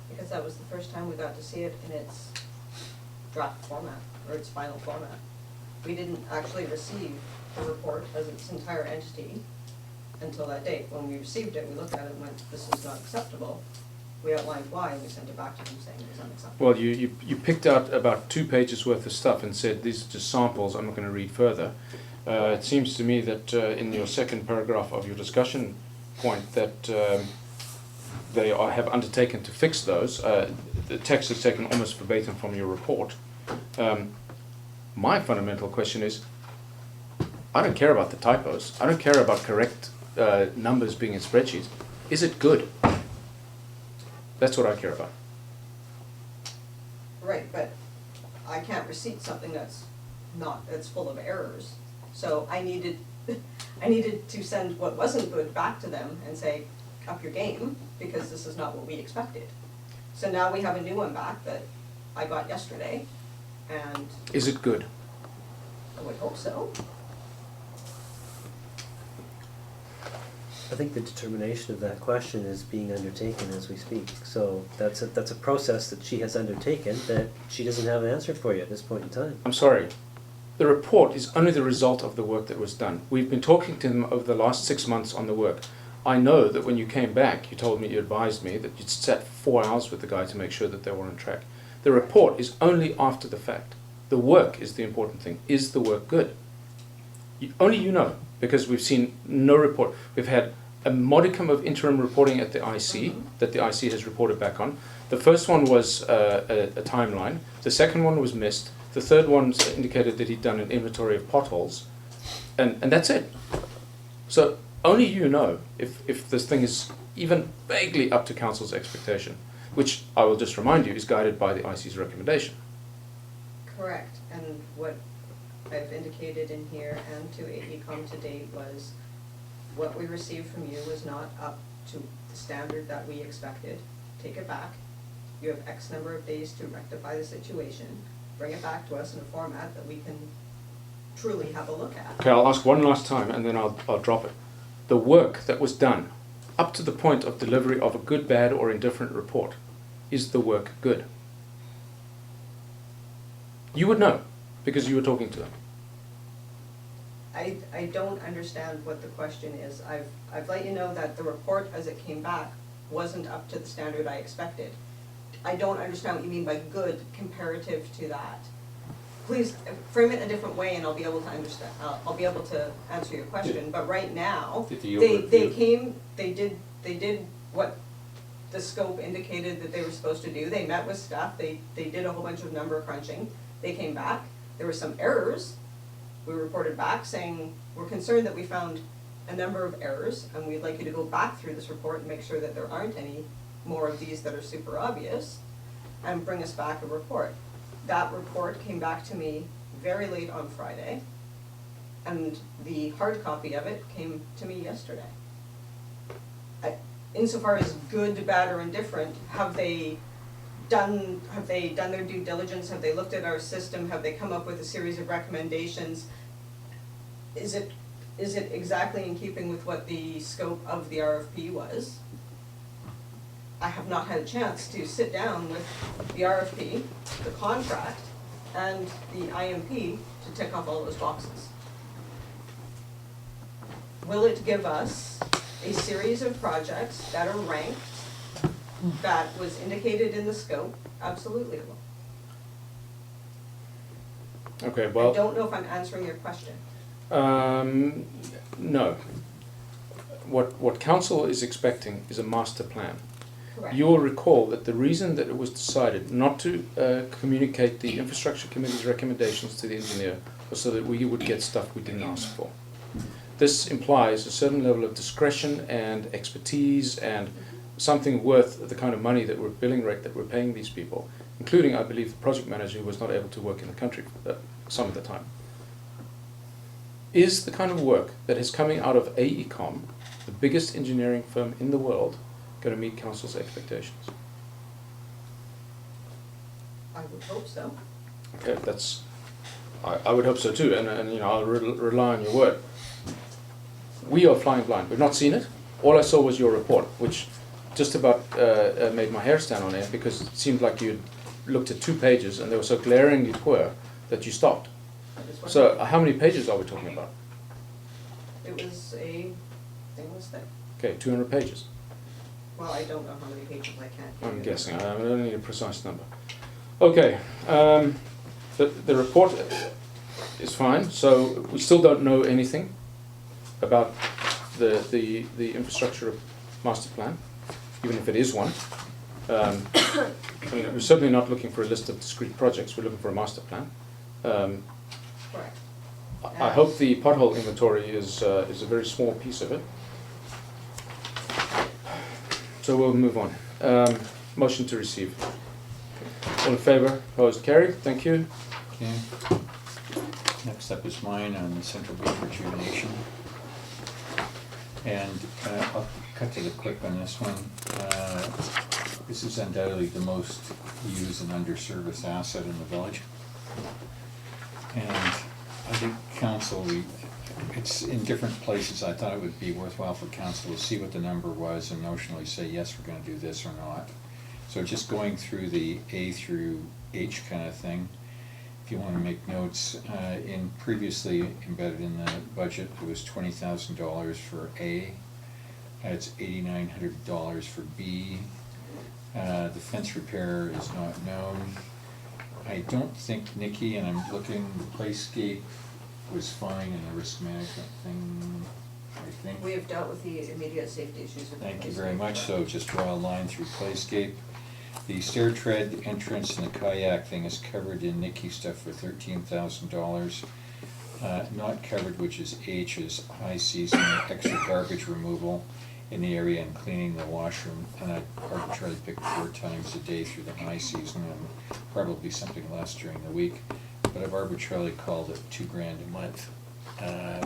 Because that was the first time we got to see it in its draft format, or its final format. We didn't actually receive the report as its entire entity until that date. When we received it, we looked at it and went, this is not acceptable. We outlined why, and we sent it back to them saying it was unacceptable. Well, you picked out about 2 pages worth of stuff and said, these are just samples, I'm not going to read further. It seems to me that in your second paragraph of your discussion point that they have undertaken to fix those. The text is taken almost verbatim from your report. My fundamental question is, I don't care about the typos. I don't care about correct numbers being in spreadsheets. Is it good? That's what I care about. Right, but I can't receipt something that's full of errors. So I needed to send what wasn't good back to them and say, up your game, because this is not what we expected. So now we have a new one back that I got yesterday, and Is it good? I would hope so. I think the determination of that question is being undertaken as we speak. So that's a process that she has undertaken that she doesn't have an answer for you at this point in time. I'm sorry. The report is only the result of the work that was done. We've been talking to them over the last 6 months on the work. I know that when you came back, you told me, you advised me, that you'd sat 4 hours with the guy to make sure that they were on track. The report is only after the fact. The work is the important thing. Is the work good? Only you know, because we've seen no report. We've had a modicum of interim reporting at the IC, that the IC has reported back on. The first one was a timeline. The second one was missed. The third one indicated that he'd done an inventory of potholes. And that's it. So only you know if this thing is even vaguely up to council's expectation, which I will just remind you is guided by the IC's recommendation. Correct, and what I've indicated in here and to AECom to date was what we received from you was not up to the standard that we expected. Take it back. You have X number of days to rectify the situation. Bring it back to us in a format that we can truly have a look at. Okay, I'll ask one last time and then I'll drop it. The work that was done up to the point of delivery of a good, bad, or indifferent report, is the work good? You would know, because you were talking to them. I don't understand what the question is. I've let you know that the report as it came back wasn't up to the standard I expected. I don't understand what you mean by good comparative to that. Please frame it a different way and I'll be able to understand, I'll be able to answer your question, but right now, they did what the scope indicated that they were supposed to do. They met with staff, they did a whole bunch of number crunching, they came back, there were some errors. We reported back saying, we're concerned that we found a number of errors and we'd like you to go back through this report and make sure that there aren't any more of these that are super obvious and bring us back a report. That report came back to me very late on Friday and the hard copy of it came to me yesterday. Insofar as good, bad, or indifferent, have they done their due diligence? Have they looked at our system? Have they come up with a series of recommendations? Is it exactly in keeping with what the scope of the RFP was? I have not had a chance to sit down with the RFP, the contract, and the IMP to tick off all those boxes. Will it give us a series of projects that are ranked, that was indicated in the scope? Absolutely it will. Okay, I well, don't know if I'm answering your question. no. What council is expecting is a master plan. Correct. You will recall that the reason that it was decided not to communicate the infrastructure committee's recommendations to the engineer was so that we would get stuff we didn't ask for. This implies a certain level of discretion and expertise and something worth the kind of money that we're billing rate that we're paying these people, including, I believe, the project manager who was not able to work in the country some of the time. Is the kind of work that is coming out of AECOM, the biggest engineering firm in the world, going to meet council's expectations? I would hope so. Okay, I would hope so too, and you know, I'll rely on your word. We are flying blind. We've not seen it. All I saw was your report, which just about made my hair stand on end because it seemed like you looked at 2 pages and they were so glaringly poor that you stopped. I just wondered. So how many pages are we talking about? It was a thing was thick. Okay, 200 pages. Well, I don't know how many pages I can't. give I'm you. guessing. I don't need a precise number. Okay, the report is fine. So we still don't know anything about the infrastructure master plan, even if it is one. I mean, we're certainly not looking for a list of discrete projects. We're looking for a master plan. Correct. I hope the pothole inventory is a very small piece of it. So we'll move on. Motion to receive. All in favour? Opposed? Carried. Thank you. Okay. Next up is mine on the Central Beach rejuvenation. And I'll cut to the quick on this one. This is undoubtedly the most used and under-serviced asset in the village. And I think council, it's in different places. I thought it would be worthwhile for council to see what the number was and notionally say, yes, we're gonna do this or not. So just going through the A through H kind of thing, if you wanna make notes, in previously embedded in the budget, it was $20,000 for A. It's $8,900 for B. The fence repair is not known. I don't think Nikki, and I'm looking, the playscape was fine in the risk management thing, I think. We have dealt with the immediate safety issues with the Thank you place very name. much, so just draw a line through playscape. The stair tread entrance and the kayak thing is covered in Nikki's stuff for $13,000. Not covered, which is H, is high season, extra garbage removal in the area and cleaning the washroom. And I arbitrarily picked 4 times a day through the high season and probably something less during the week. But I've arbitrarily called it $2,000 a month,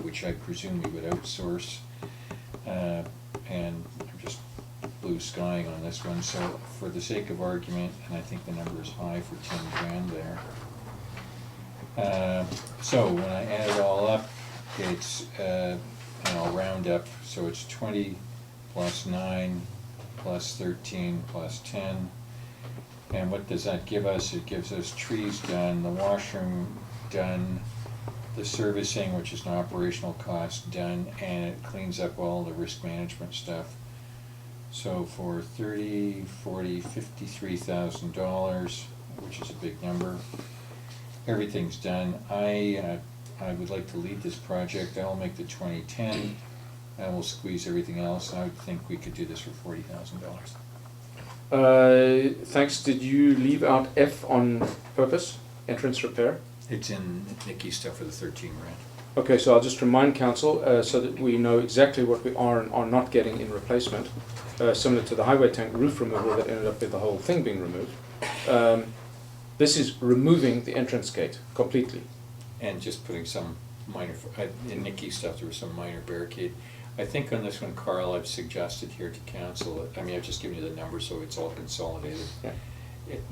which I presume we would outsource. And I'm just blue skying on this one. So for the sake of argument, and I think the number is high for $10,000 there. So when I add it all up, it's, and I'll round up, so it's 20 plus 9 plus 13 plus 10. And what does that give us? It gives us trees done, the washroom done, the servicing, which is an operational cost, done, and it cleans up all the risk management stuff. So for $30,000, $40,000, $53,000, which is a big number, everything's done. I would like to lead this project. I'll make the 2010. I will squeeze everything else. I would think we could do this for $40,000. Thanks. Did you leave out F on purpose? Entrance repair? It's in Nikki's stuff for the $13,000. Okay, so I'll just remind council so that we know exactly what we are and are not getting in replacement, similar to the highway tank roof removal that ended up with the whole thing being removed. This is removing the entrance gate completely. And just putting some minor, in Nikki's stuff, there was some minor barricade. I think on this one, Carl, I've suggested here to council, I mean, I've just given you the number so it's all consolidated. Yeah.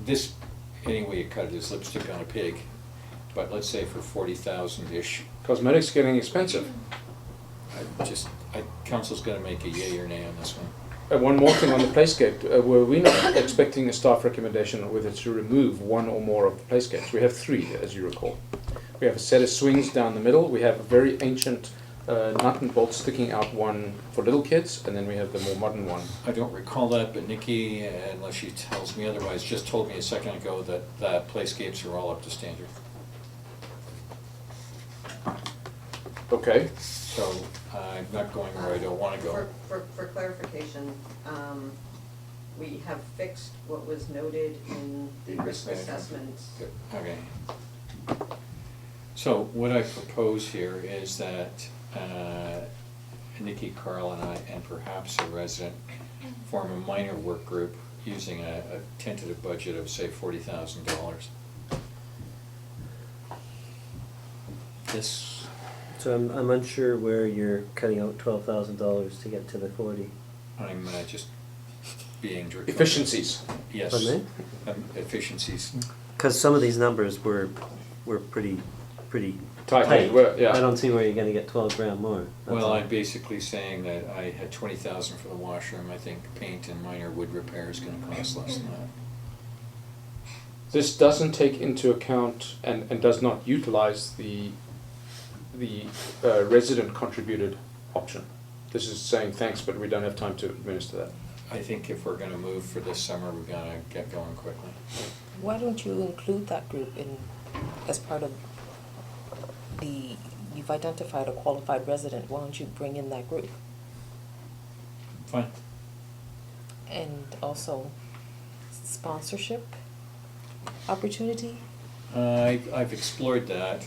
This, anyway, you cut it as lipstick on a pig, but let's say for 40,000-ish. Cosmetics getting expensive. Council's gonna make a yay or nay on this one. One more thing on the playscape. Were we not expecting a staff recommendation whether to remove one or more of the playscapes? We have 3, as you recall. We have a set of swings down the middle. We have a very ancient nut and bolt sticking out one for little kids, and then we have the more modern one. I don't recall that, but Nikki, unless she tells me otherwise, just told me a second ago that the playscapes are all up to standard. Okay, So I'm not going where I don't wanna go. For clarification, we have fixed what was noted in the risk assessment. Okay. So what I propose here is that Nikki, Carl, and I, and perhaps a resident, form a minor work group using a tentative budget of, say, $40,000. This, So I'm unsure where you're cutting out $12,000 to get to the 40. I'm just being draconian. efficiencies. Yes. Pardon me? Efficiencies. Because some of these numbers were pretty Tight, tight. well, yeah. I don't see where you're gonna get 12 grand more. That's Well, all. I'm basically saying that I had 20,000 for the washroom. I think paint and minor wood repair is gonna cost less than that. This doesn't take into account and does not utilize the resident contributed option. This is saying thanks, but we don't have time to administer that. I think if we're gonna move for this summer, we're gonna get going quickly. Why don't you include that group in, as part of you've identified a qualified resident, why don't you bring in that group? Fine. And also sponsorship opportunity? I've explored that.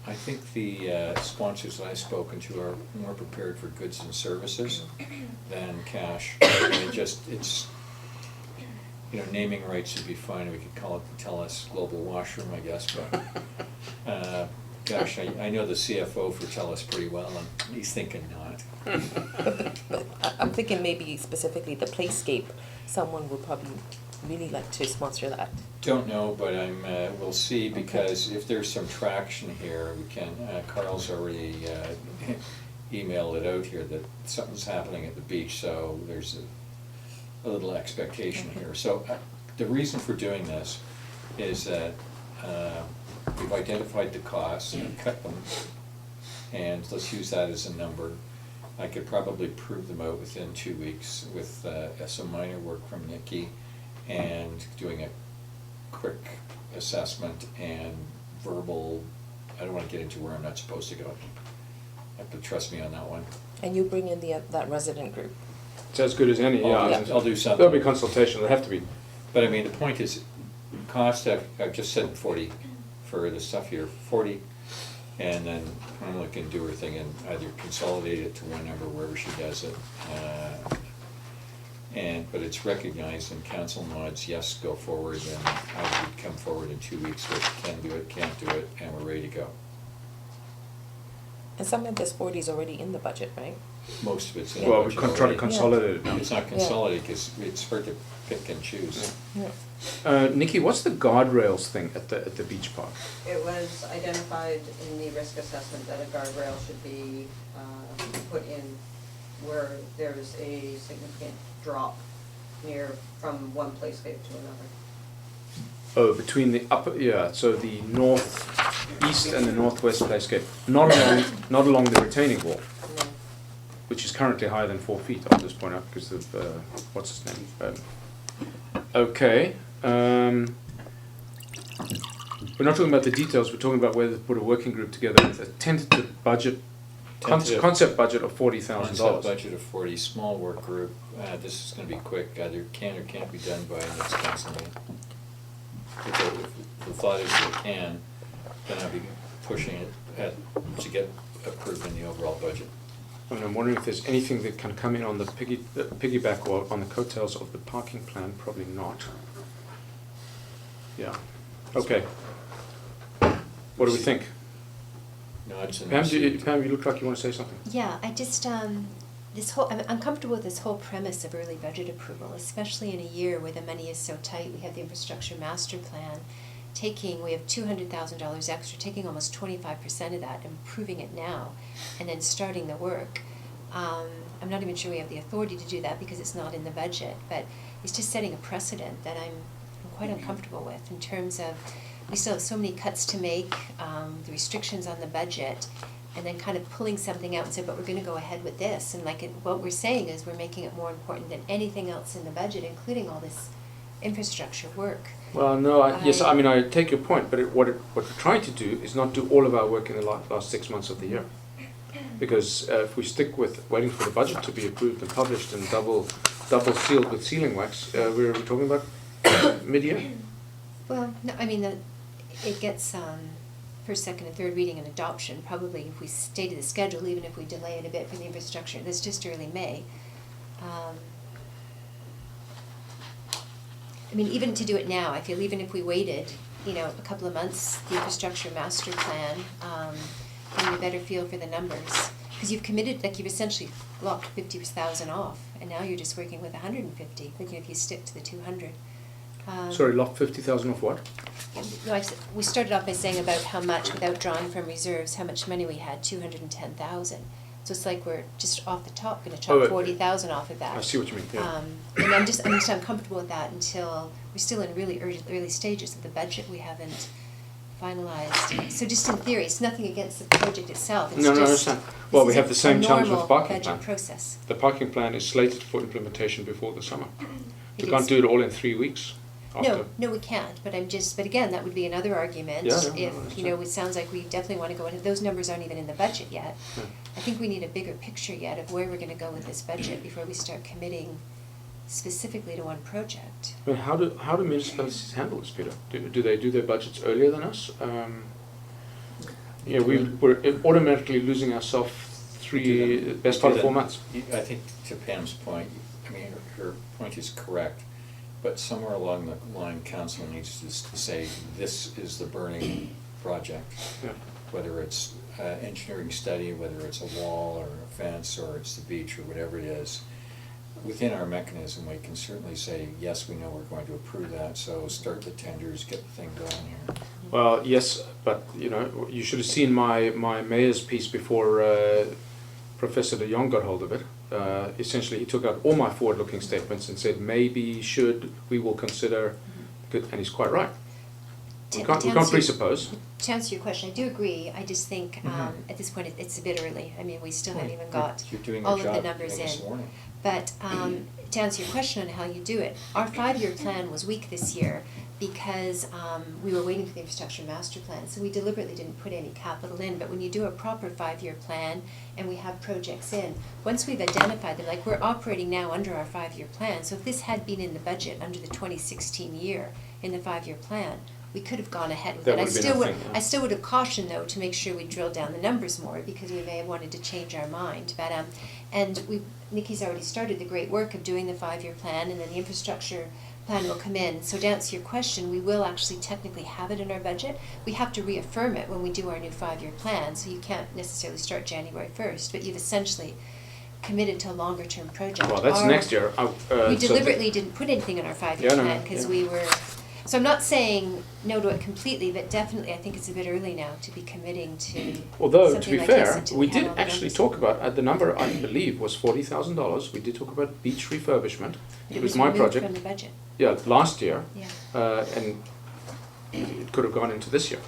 I think the sponsors that I've spoken to are more prepared for goods and services than cash. It's, naming rights would be fine. We could call it the TELUS Global Washroom, I guess, but, gosh, I know the CFO for TELUS pretty well, and he's thinking not. But I'm thinking maybe specifically the Playscape, someone would probably really like to sponsor that. Don't know, but we'll see, because if there's some traction here, we can, Carl's already emailed it out here that something's happening at the beach, so there's a little expectation here. So the reason for doing this is that we've identified the costs and cut them, and let's use that as a number. I could probably prove them out within 2 weeks with some minor work from Nikki and doing a quick assessment and verbal. I don't want to get into where I'm not supposed to go. You have to trust me on that one. And you bring in that resident group. It's as good as any, yeah. I'll do something. There'll be consultation, it'll have to be. But I mean, the point is, cost, I've just said 40 for the stuff here, 40, and then Pamela can do her thing and either consolidate it to one number wherever she does it. But it's recognized, and council nods, yes, go forward, and I would come forward in 2 weeks with can do it, can't do it, and we're ready to go. And some of this 40 is already in the budget, right? Most of it's in the Well, we budget can try to already. consolidate it now. It's not consolidated because it's hard to pick and choose. Yeah. Nikki, what's the guardrails thing at the beach park? It was identified in the risk assessment that a guardrail should be put in where there's a significant drop from one playscape to another. Oh, between the upper, yeah, so the northeast and the northwest playscape, not along the retaining wall, No. which is currently higher than 4 feet, I'll just point out, because of, what's his name? Okay, we're not talking about the details, we're talking about whether to put a working group together with a tentative budget, Tentative. concept budget of $40,000. Concept budget of 40, small work group. This is gonna be quick, either can or can't be done by next council meeting. If the thought is it can, then I'll be pushing it to get approved in the overall budget. And I'm wondering if there's anything that can come in on the piggyback or on the coattails of the parking plan. Probably not. Yeah. Okay. What do we think? Nods and Pam, I Pam, you look like you want to say something. Yeah, I just, I'm comfortable with this whole premise of early budget approval, especially in a year where the money is so tight. We have the infrastructure master plan, we have $200,000 extra, taking almost 25% of that and approving it now, and then starting the work. I'm not even sure we have the authority to do that because it's not in the budget, but it's just setting a precedent that I'm quite uncomfortable with in terms of we still have so many cuts to make, the restrictions on the budget, and then kind of pulling something out and say, but we're going to go ahead with this. And what we're saying is we're making it more important than anything else in the budget, including all this infrastructure work. Well, no, yes, I mean, I take your point, but what we're trying to do is not do all of our work in the last 6 months of the year. Because if we stick with waiting for the budget to be approved and published and double sealed with sealing wax, we're talking about mid-year. Well, no, I mean, it gets first, second, and third reading and adoption, probably if we stay to the schedule, even if we delay it a bit for the infrastructure. That's just early May. I mean, even to do it now, I feel even if we waited, a couple of months, the infrastructure master plan, getting a better feel for the numbers. Because you've committed, like you've essentially locked 50,000 off, and now you're just working with 150, thinking if you stick to the 200. Sorry, locked 50,000 off what? No, we started off by saying about how much, without drawing from reserves, how much money we had, 210,000. So it's like we're just off the top going to chop 40,000 off of that. I see what you mean, yeah. And I'm just uncomfortable with that until we're still in really early stages of the budget. We haven't finalized. So just in theory, it's nothing against the project itself. It's No, I just, understand. Well, we have the same challenge with the normal parking plan. budget process. The parking plan is slated for implementation before the summer. It We can't is. do it all in 3 weeks. No, we can't, but again, that would be another argument. Yeah, If, understand. it sounds like we definitely want to go into, those numbers aren't even in the budget yet. Yeah. I think we need a bigger picture yet of where we're going to go with this budget before we start committing specifically to one project. But how do municipalities handle this, Peter? Do they do their budgets earlier than us? We're automatically losing ourselves best part of 4 months. I think to Pam's point, I mean, her point is correct, but somewhere along the line, council needs to say, this is the burning project. Yeah. Whether it's engineering study, whether it's a wall or a fence, or it's the beach, or whatever it is. Within our mechanism, we can certainly say, yes, we know we're going to approve that, so start the tenders, get the thing going here. Well, yes, but you should have seen my mayor's piece before Professor de Jong got hold of it. Essentially, he took out all my forward-looking statements and said, maybe, we will consider, and he's quite right. We can't presuppose. To answer your question, I do agree. I just think at this point it's a bit early. I mean, we still haven't even got You're doing all your of the job numbers this in. morning. But to answer your question on how you do it, our 5-year plan was weak this year because we were waiting for the infrastructure master plan. So we deliberately didn't put any capital in. But when you do a proper 5-year plan and we have projects in, once we've identified them, like we're operating now under our 5-year plan. So if this had been in the budget under the 2016 year in the 5-year plan, we could have gone ahead with That it. would have been a thing, yeah. I still would have cautioned though to make sure we drilled down the numbers more because we may have wanted to change our mind. But Nikki's already started the great work of doing the 5-year plan, and then the infrastructure plan will come in. So to answer your question, we will actually technically have it in our budget. We have to reaffirm it when we do our new 5-year plan, so you can't necessarily start January 1st, but you've essentially committed to a longer term project. Well, that's next year. We deliberately didn't put anything in our 5-year Yeah, no, plan because yeah. we were. So I'm not saying no to it completely, but definitely I think it's a bit early now to be committing to Although, to something be like fair, this until we have did all the actually numbers. talk about, the number I believe was $40,000. We did talk about beach refurbishment. It It was was my removed project. from the budget. Yeah, last year. Yeah. And it could have gone into this year.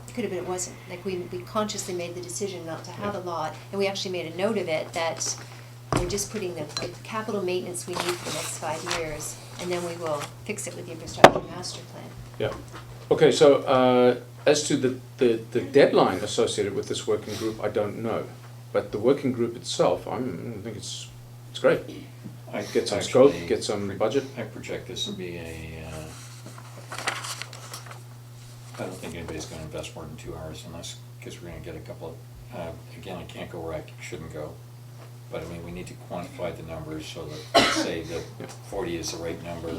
It could have been, it wasn't. Like we consciously made the decision not to have a lot, and we actually made a note of it that we're just putting the capital maintenance we need for the next 5 years, and then we will fix it with the infrastructure master plan. Yeah. Okay, so as to the deadline associated with this working group, I don't know. But the working group itself, I think it's great. Get some scope, get some budget. I project this to be I don't think anybody's gonna invest more than 2 hours unless, because we're gonna get a couple of, again, I can't go where I shouldn't go. But I mean, we need to quantify the numbers so that, say that 40 is the right number.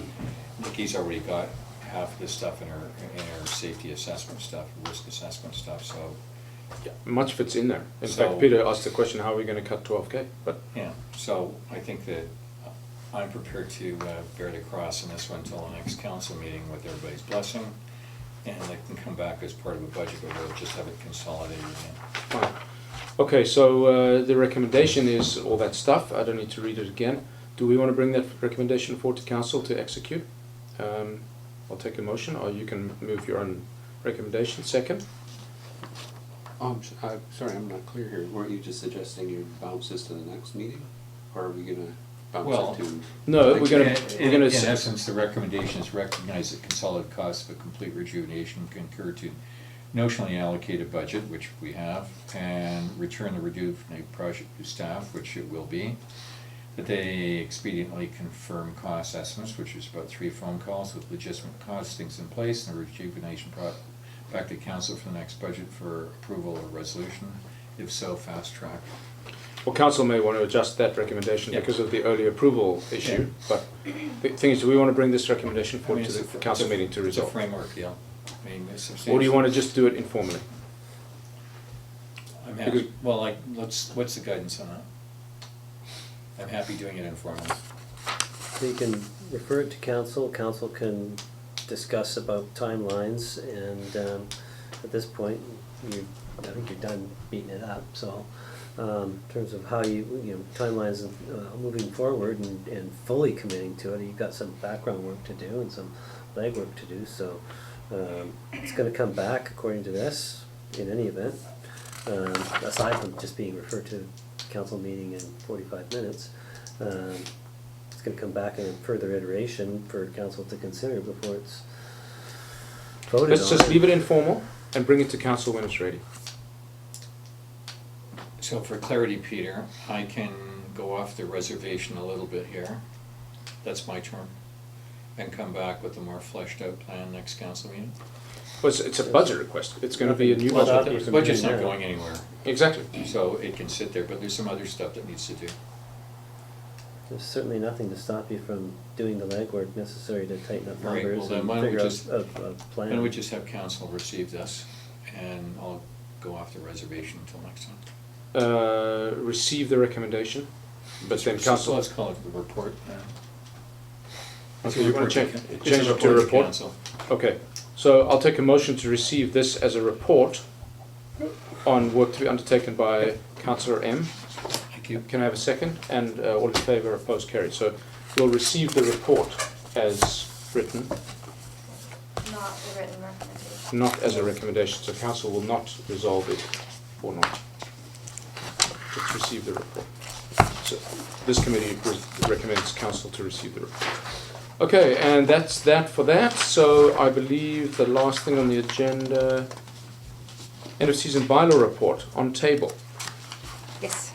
Nikki's already got half of this stuff in her safety assessment stuff, risk assessment stuff, so. Yeah, much fits in there. In So- fact, Peter asked the question, how are we going to cut 12K? But Yeah, so I think that I'm prepared to bear the cross in this one until the next council meeting with everybody's blessing. And they can come back as part of a budget, but we'll just have it consolidated again. fine. Okay, so the recommendation is all that stuff. I don't need to read it again. Do we want to bring that recommendation forward to council to execute? I'll take a motion, or you can move your own recommendation. Second? Sorry, I'm not clear here. Weren't you just suggesting you bounce this to the next meeting? Or are we gonna? bumps Well, it to. No, we're gonna, In essence, the recommendation is recognize that consolidated costs of a complete rejuvenation concur to notionally allocated budget, which we have, and return the rejuvenate project to staff, which it will be. That they expediently confirm cost estimates, which is about 3 phone calls with legitimate costings in place, and the rejuvenation back to council for the next budget for approval or resolution. If so, fast track. well, council may want to adjust that recommendation Yeah. because of the early approval issue, Yeah. but the thing is, do we want to bring this recommendation I mean, forward to it's the a- council it's a- meeting to It's a resolve? framework deal. I mean, it's substantial. Or do you want to just do it informally? I'm happy, well, like, what's the guidance on that? I'm happy doing it informally. So you can refer it to council, council can discuss about timelines, and at this point, I think you're done beating it up, so in terms of how you know, timelines of moving forward and fully committing to it, you've got some background work to do and some legwork to do, so it's gonna come back according to this, in any event, aside from just being referred to council meeting in 45 minutes. It's gonna come back in a further iteration for council to consider before it's voted on. Let's just leave it informal and bring it to council when it's ready. So for clarity, Peter, I can go off the reservation a little bit here. That's my term. And come back with a more fleshed out plan next council meeting. Well, it's a budget request, it's going to be a new Well, budget. obvious. The budget's not Yeah. going anywhere, Exactly. so it can sit there, but there's some other stuff that needs to do. There's certainly nothing to stop you from doing the legwork necessary to tighten up All right, numbers well then and why don't we figure out just- a Why plan. don't we just have council receive this, and I'll go off the reservation until next time. Receive the recommendation, but then So council. let's call it the report. Okay, you want to change It's it to a report? council. Okay, so I'll take a motion to receive this as a report on work to be undertaken by councillor M. Thank you. Can I have a second? And all in favour, opposed, carried. So we'll receive the report as written, Not the written recommendation. not as a recommendation. So council will not resolve it or not. Just receive the report. So this committee recommends council to receive the report. Okay, and that's that for that. So I believe the last thing on the agenda, end of season bylaw report on table. Yes,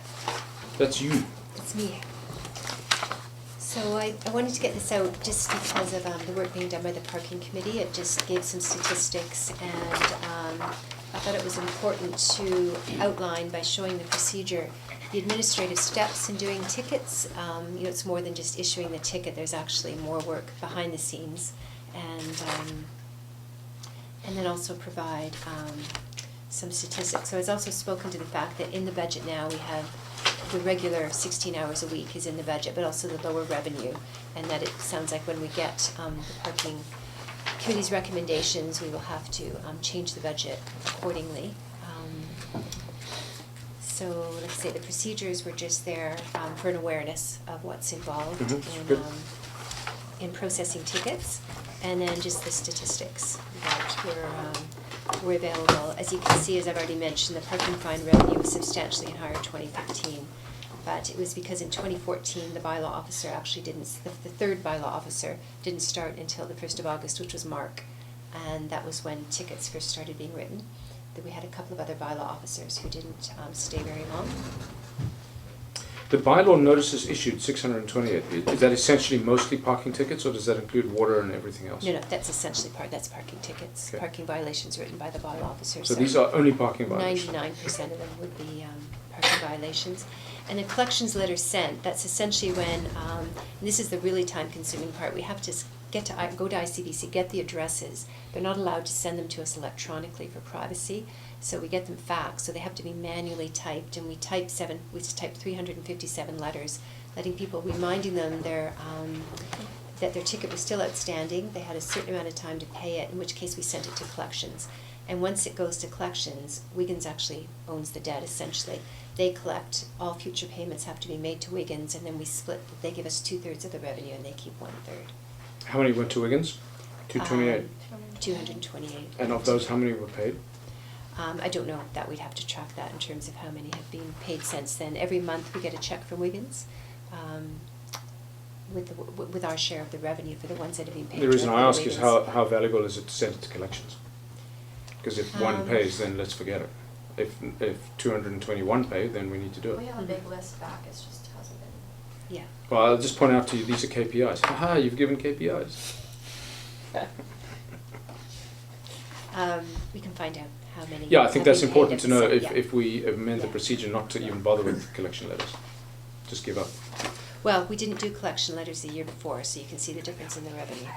That's you. it's me. So I wanted to get this out just because of the work being done by the parking committee. It just gave some statistics, and I thought it was important to outline by showing the procedure, the administrative steps in doing tickets. You know, it's more than just issuing the ticket. There's actually more work behind the scenes, and then also provide some statistics. So it's also spoken to the fact that in the budget now we have the regular 16 hours a week is in the budget, but also the lower revenue, and that it sounds like when we get the parking committee's recommendations, we will have to change the budget accordingly. So let's say the procedures were just there for an awareness of what's involved good. in processing tickets, and then just the statistics that were available. As you can see, as I've already mentioned, the parking fine revenue was substantially higher in 2015. But it was because in 2014, the bylaw officer actually didn't, the third bylaw officer didn't start until the 1st of August, which was Mark. And that was when tickets first started being written. That we had a couple of other bylaw officers who didn't stay very long. The bylaw notices issued 628. Is that essentially mostly parking tickets, or does that include water and everything else? No, that's essentially that's parking tickets. Okay. Parking violations written by the bylaw officers. So these are only parking violations? 99% of them would be parking violations. And the collections letter sent, that's essentially when, and this is the really time-consuming part, we have to go to ICBC, get the addresses. They're not allowed to send them to us electronically for privacy, so we get them faxed, so they have to be manually typed, and we typed 357 letters, letting people, reminding them that their ticket was still outstanding, they had a certain amount of time to pay it, in which case we sent it to collections. And once it goes to collections, Wiggins actually owns the debt, essentially. They collect, all future payments have to be made to Wiggins, and then we split, they give us 2/3 of the revenue, and they keep 1/3. How many went to Wiggins? 228. 228. And of those, how many were paid? I don't know that, we'd have to track that in terms of how many have been paid since then. Every month we get a check from Wiggins, with our share of the revenue for the ones that have been paid. The reason I directly ask is to how valuable is it to send it to collections? Because if one pays, then let's forget it. If 221 pay, then we need to do We it. have a big list back, it just hasn't been. Yeah. Well, I'll just point out to you, these are KPIs. Haha, you've given KPIs. We can find out how many. Yeah, I think have that's been paid important to know at the same- if we amend the Yeah. procedure not to even bother with collection letters. Just give up. Well, we didn't do collection letters the year before, so you can see the difference in the revenue.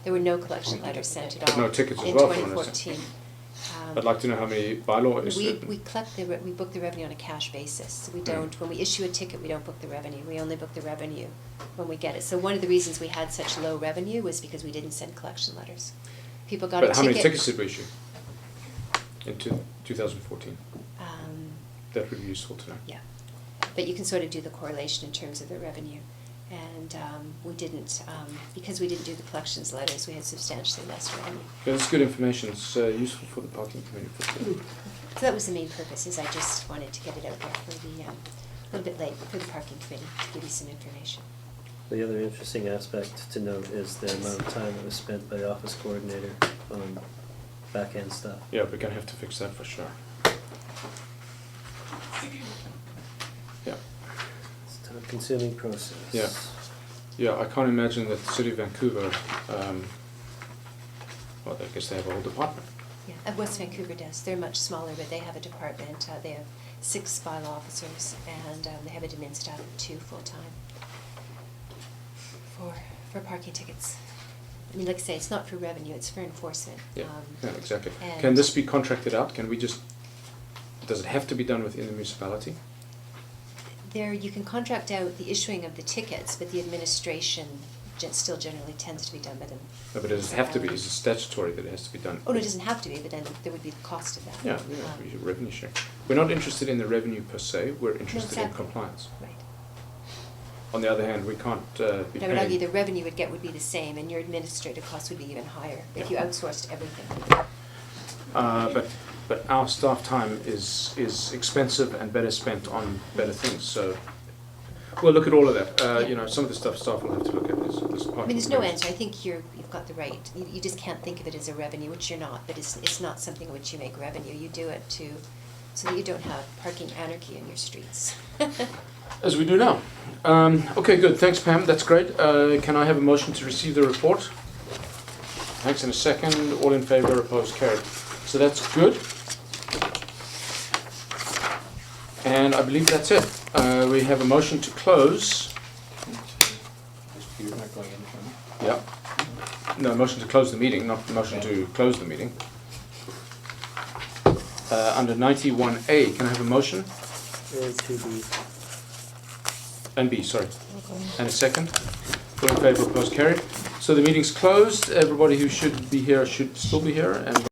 There were no collection letters sent at all. No tickets as in well, from what I 2014. I'd like to know how many bylaws. We collect we book the revenue on a cash basis. We don't, when we issue a ticket, we don't book the revenue. We only book the revenue when we get it. So one of the reasons we had such low revenue was because we didn't send collection letters. People got a But ticket. how many tickets did we issue in 2014? That would be useful to know. Yeah, but you can sort of do the correlation in terms of the revenue. And we didn't, because we didn't do the collections letters, we had substantially less revenue. Yeah, that's good information. It's useful for the parking committee. So that was the main purpose, is I just wanted to get it out there for the, a little bit late for the parking committee, to give you some information. The other interesting aspect to note is the amount of time that was spent by the office coordinator on back-end stuff. Yeah, we're going to have to fix that for sure. Yeah. It's a time-consuming process. Yeah. Yeah, I can't imagine that the City of Vancouver, well, I guess they have a whole department. Yeah, West Vancouver does. They're much smaller, but they have a department. They have 6 bylaw officers, and they have an admin staff of 2 full-time for parking tickets. I mean, like I say, it's not for revenue, it's for enforcement. Yeah, yeah, exactly. and- Can this be contracted out? Can we just, does it have to be done within the municipality? There, you can contract out the issuing of the tickets, but the administration still generally tends to be done by them. No, but does it have to be? Is it statutory that it has to be done? Oh, no, it doesn't have to be, but then there would be the cost of that. Yeah, we should revenue share. We're not interested in the revenue per se, we're interested in exactly. compliance. Right. On the other hand, we can't be But I would argue paying. the revenue would get would be the same, and your administrative costs would be even higher if you outsourced everything. But our staff time is expensive and better spent on better things, so we'll look at all of that. Yeah. You know, some of the stuff staff will have to look at this parking. I mean, there's no permits. answer. I think you've got the right. You just can't think of it as a revenue, which you're not. But it's not something which you make revenue. You do it so that you don't have parking anarchy in your streets. As we do now. Okay, good. Thanks, Pam. That's great. Can I have a motion to receive the report? Thanks. In a second. All in favour, opposed, carried. So that's good. And I believe that's it. We have a motion to close. You're not going in front? Yeah. No, motion to close the meeting, not motion to close the meeting. Under 91A, can I have a motion? To be And B, sorry. And a second. All in favour, opposed, carried. So the meeting's closed. Everybody who should be here should still be here. And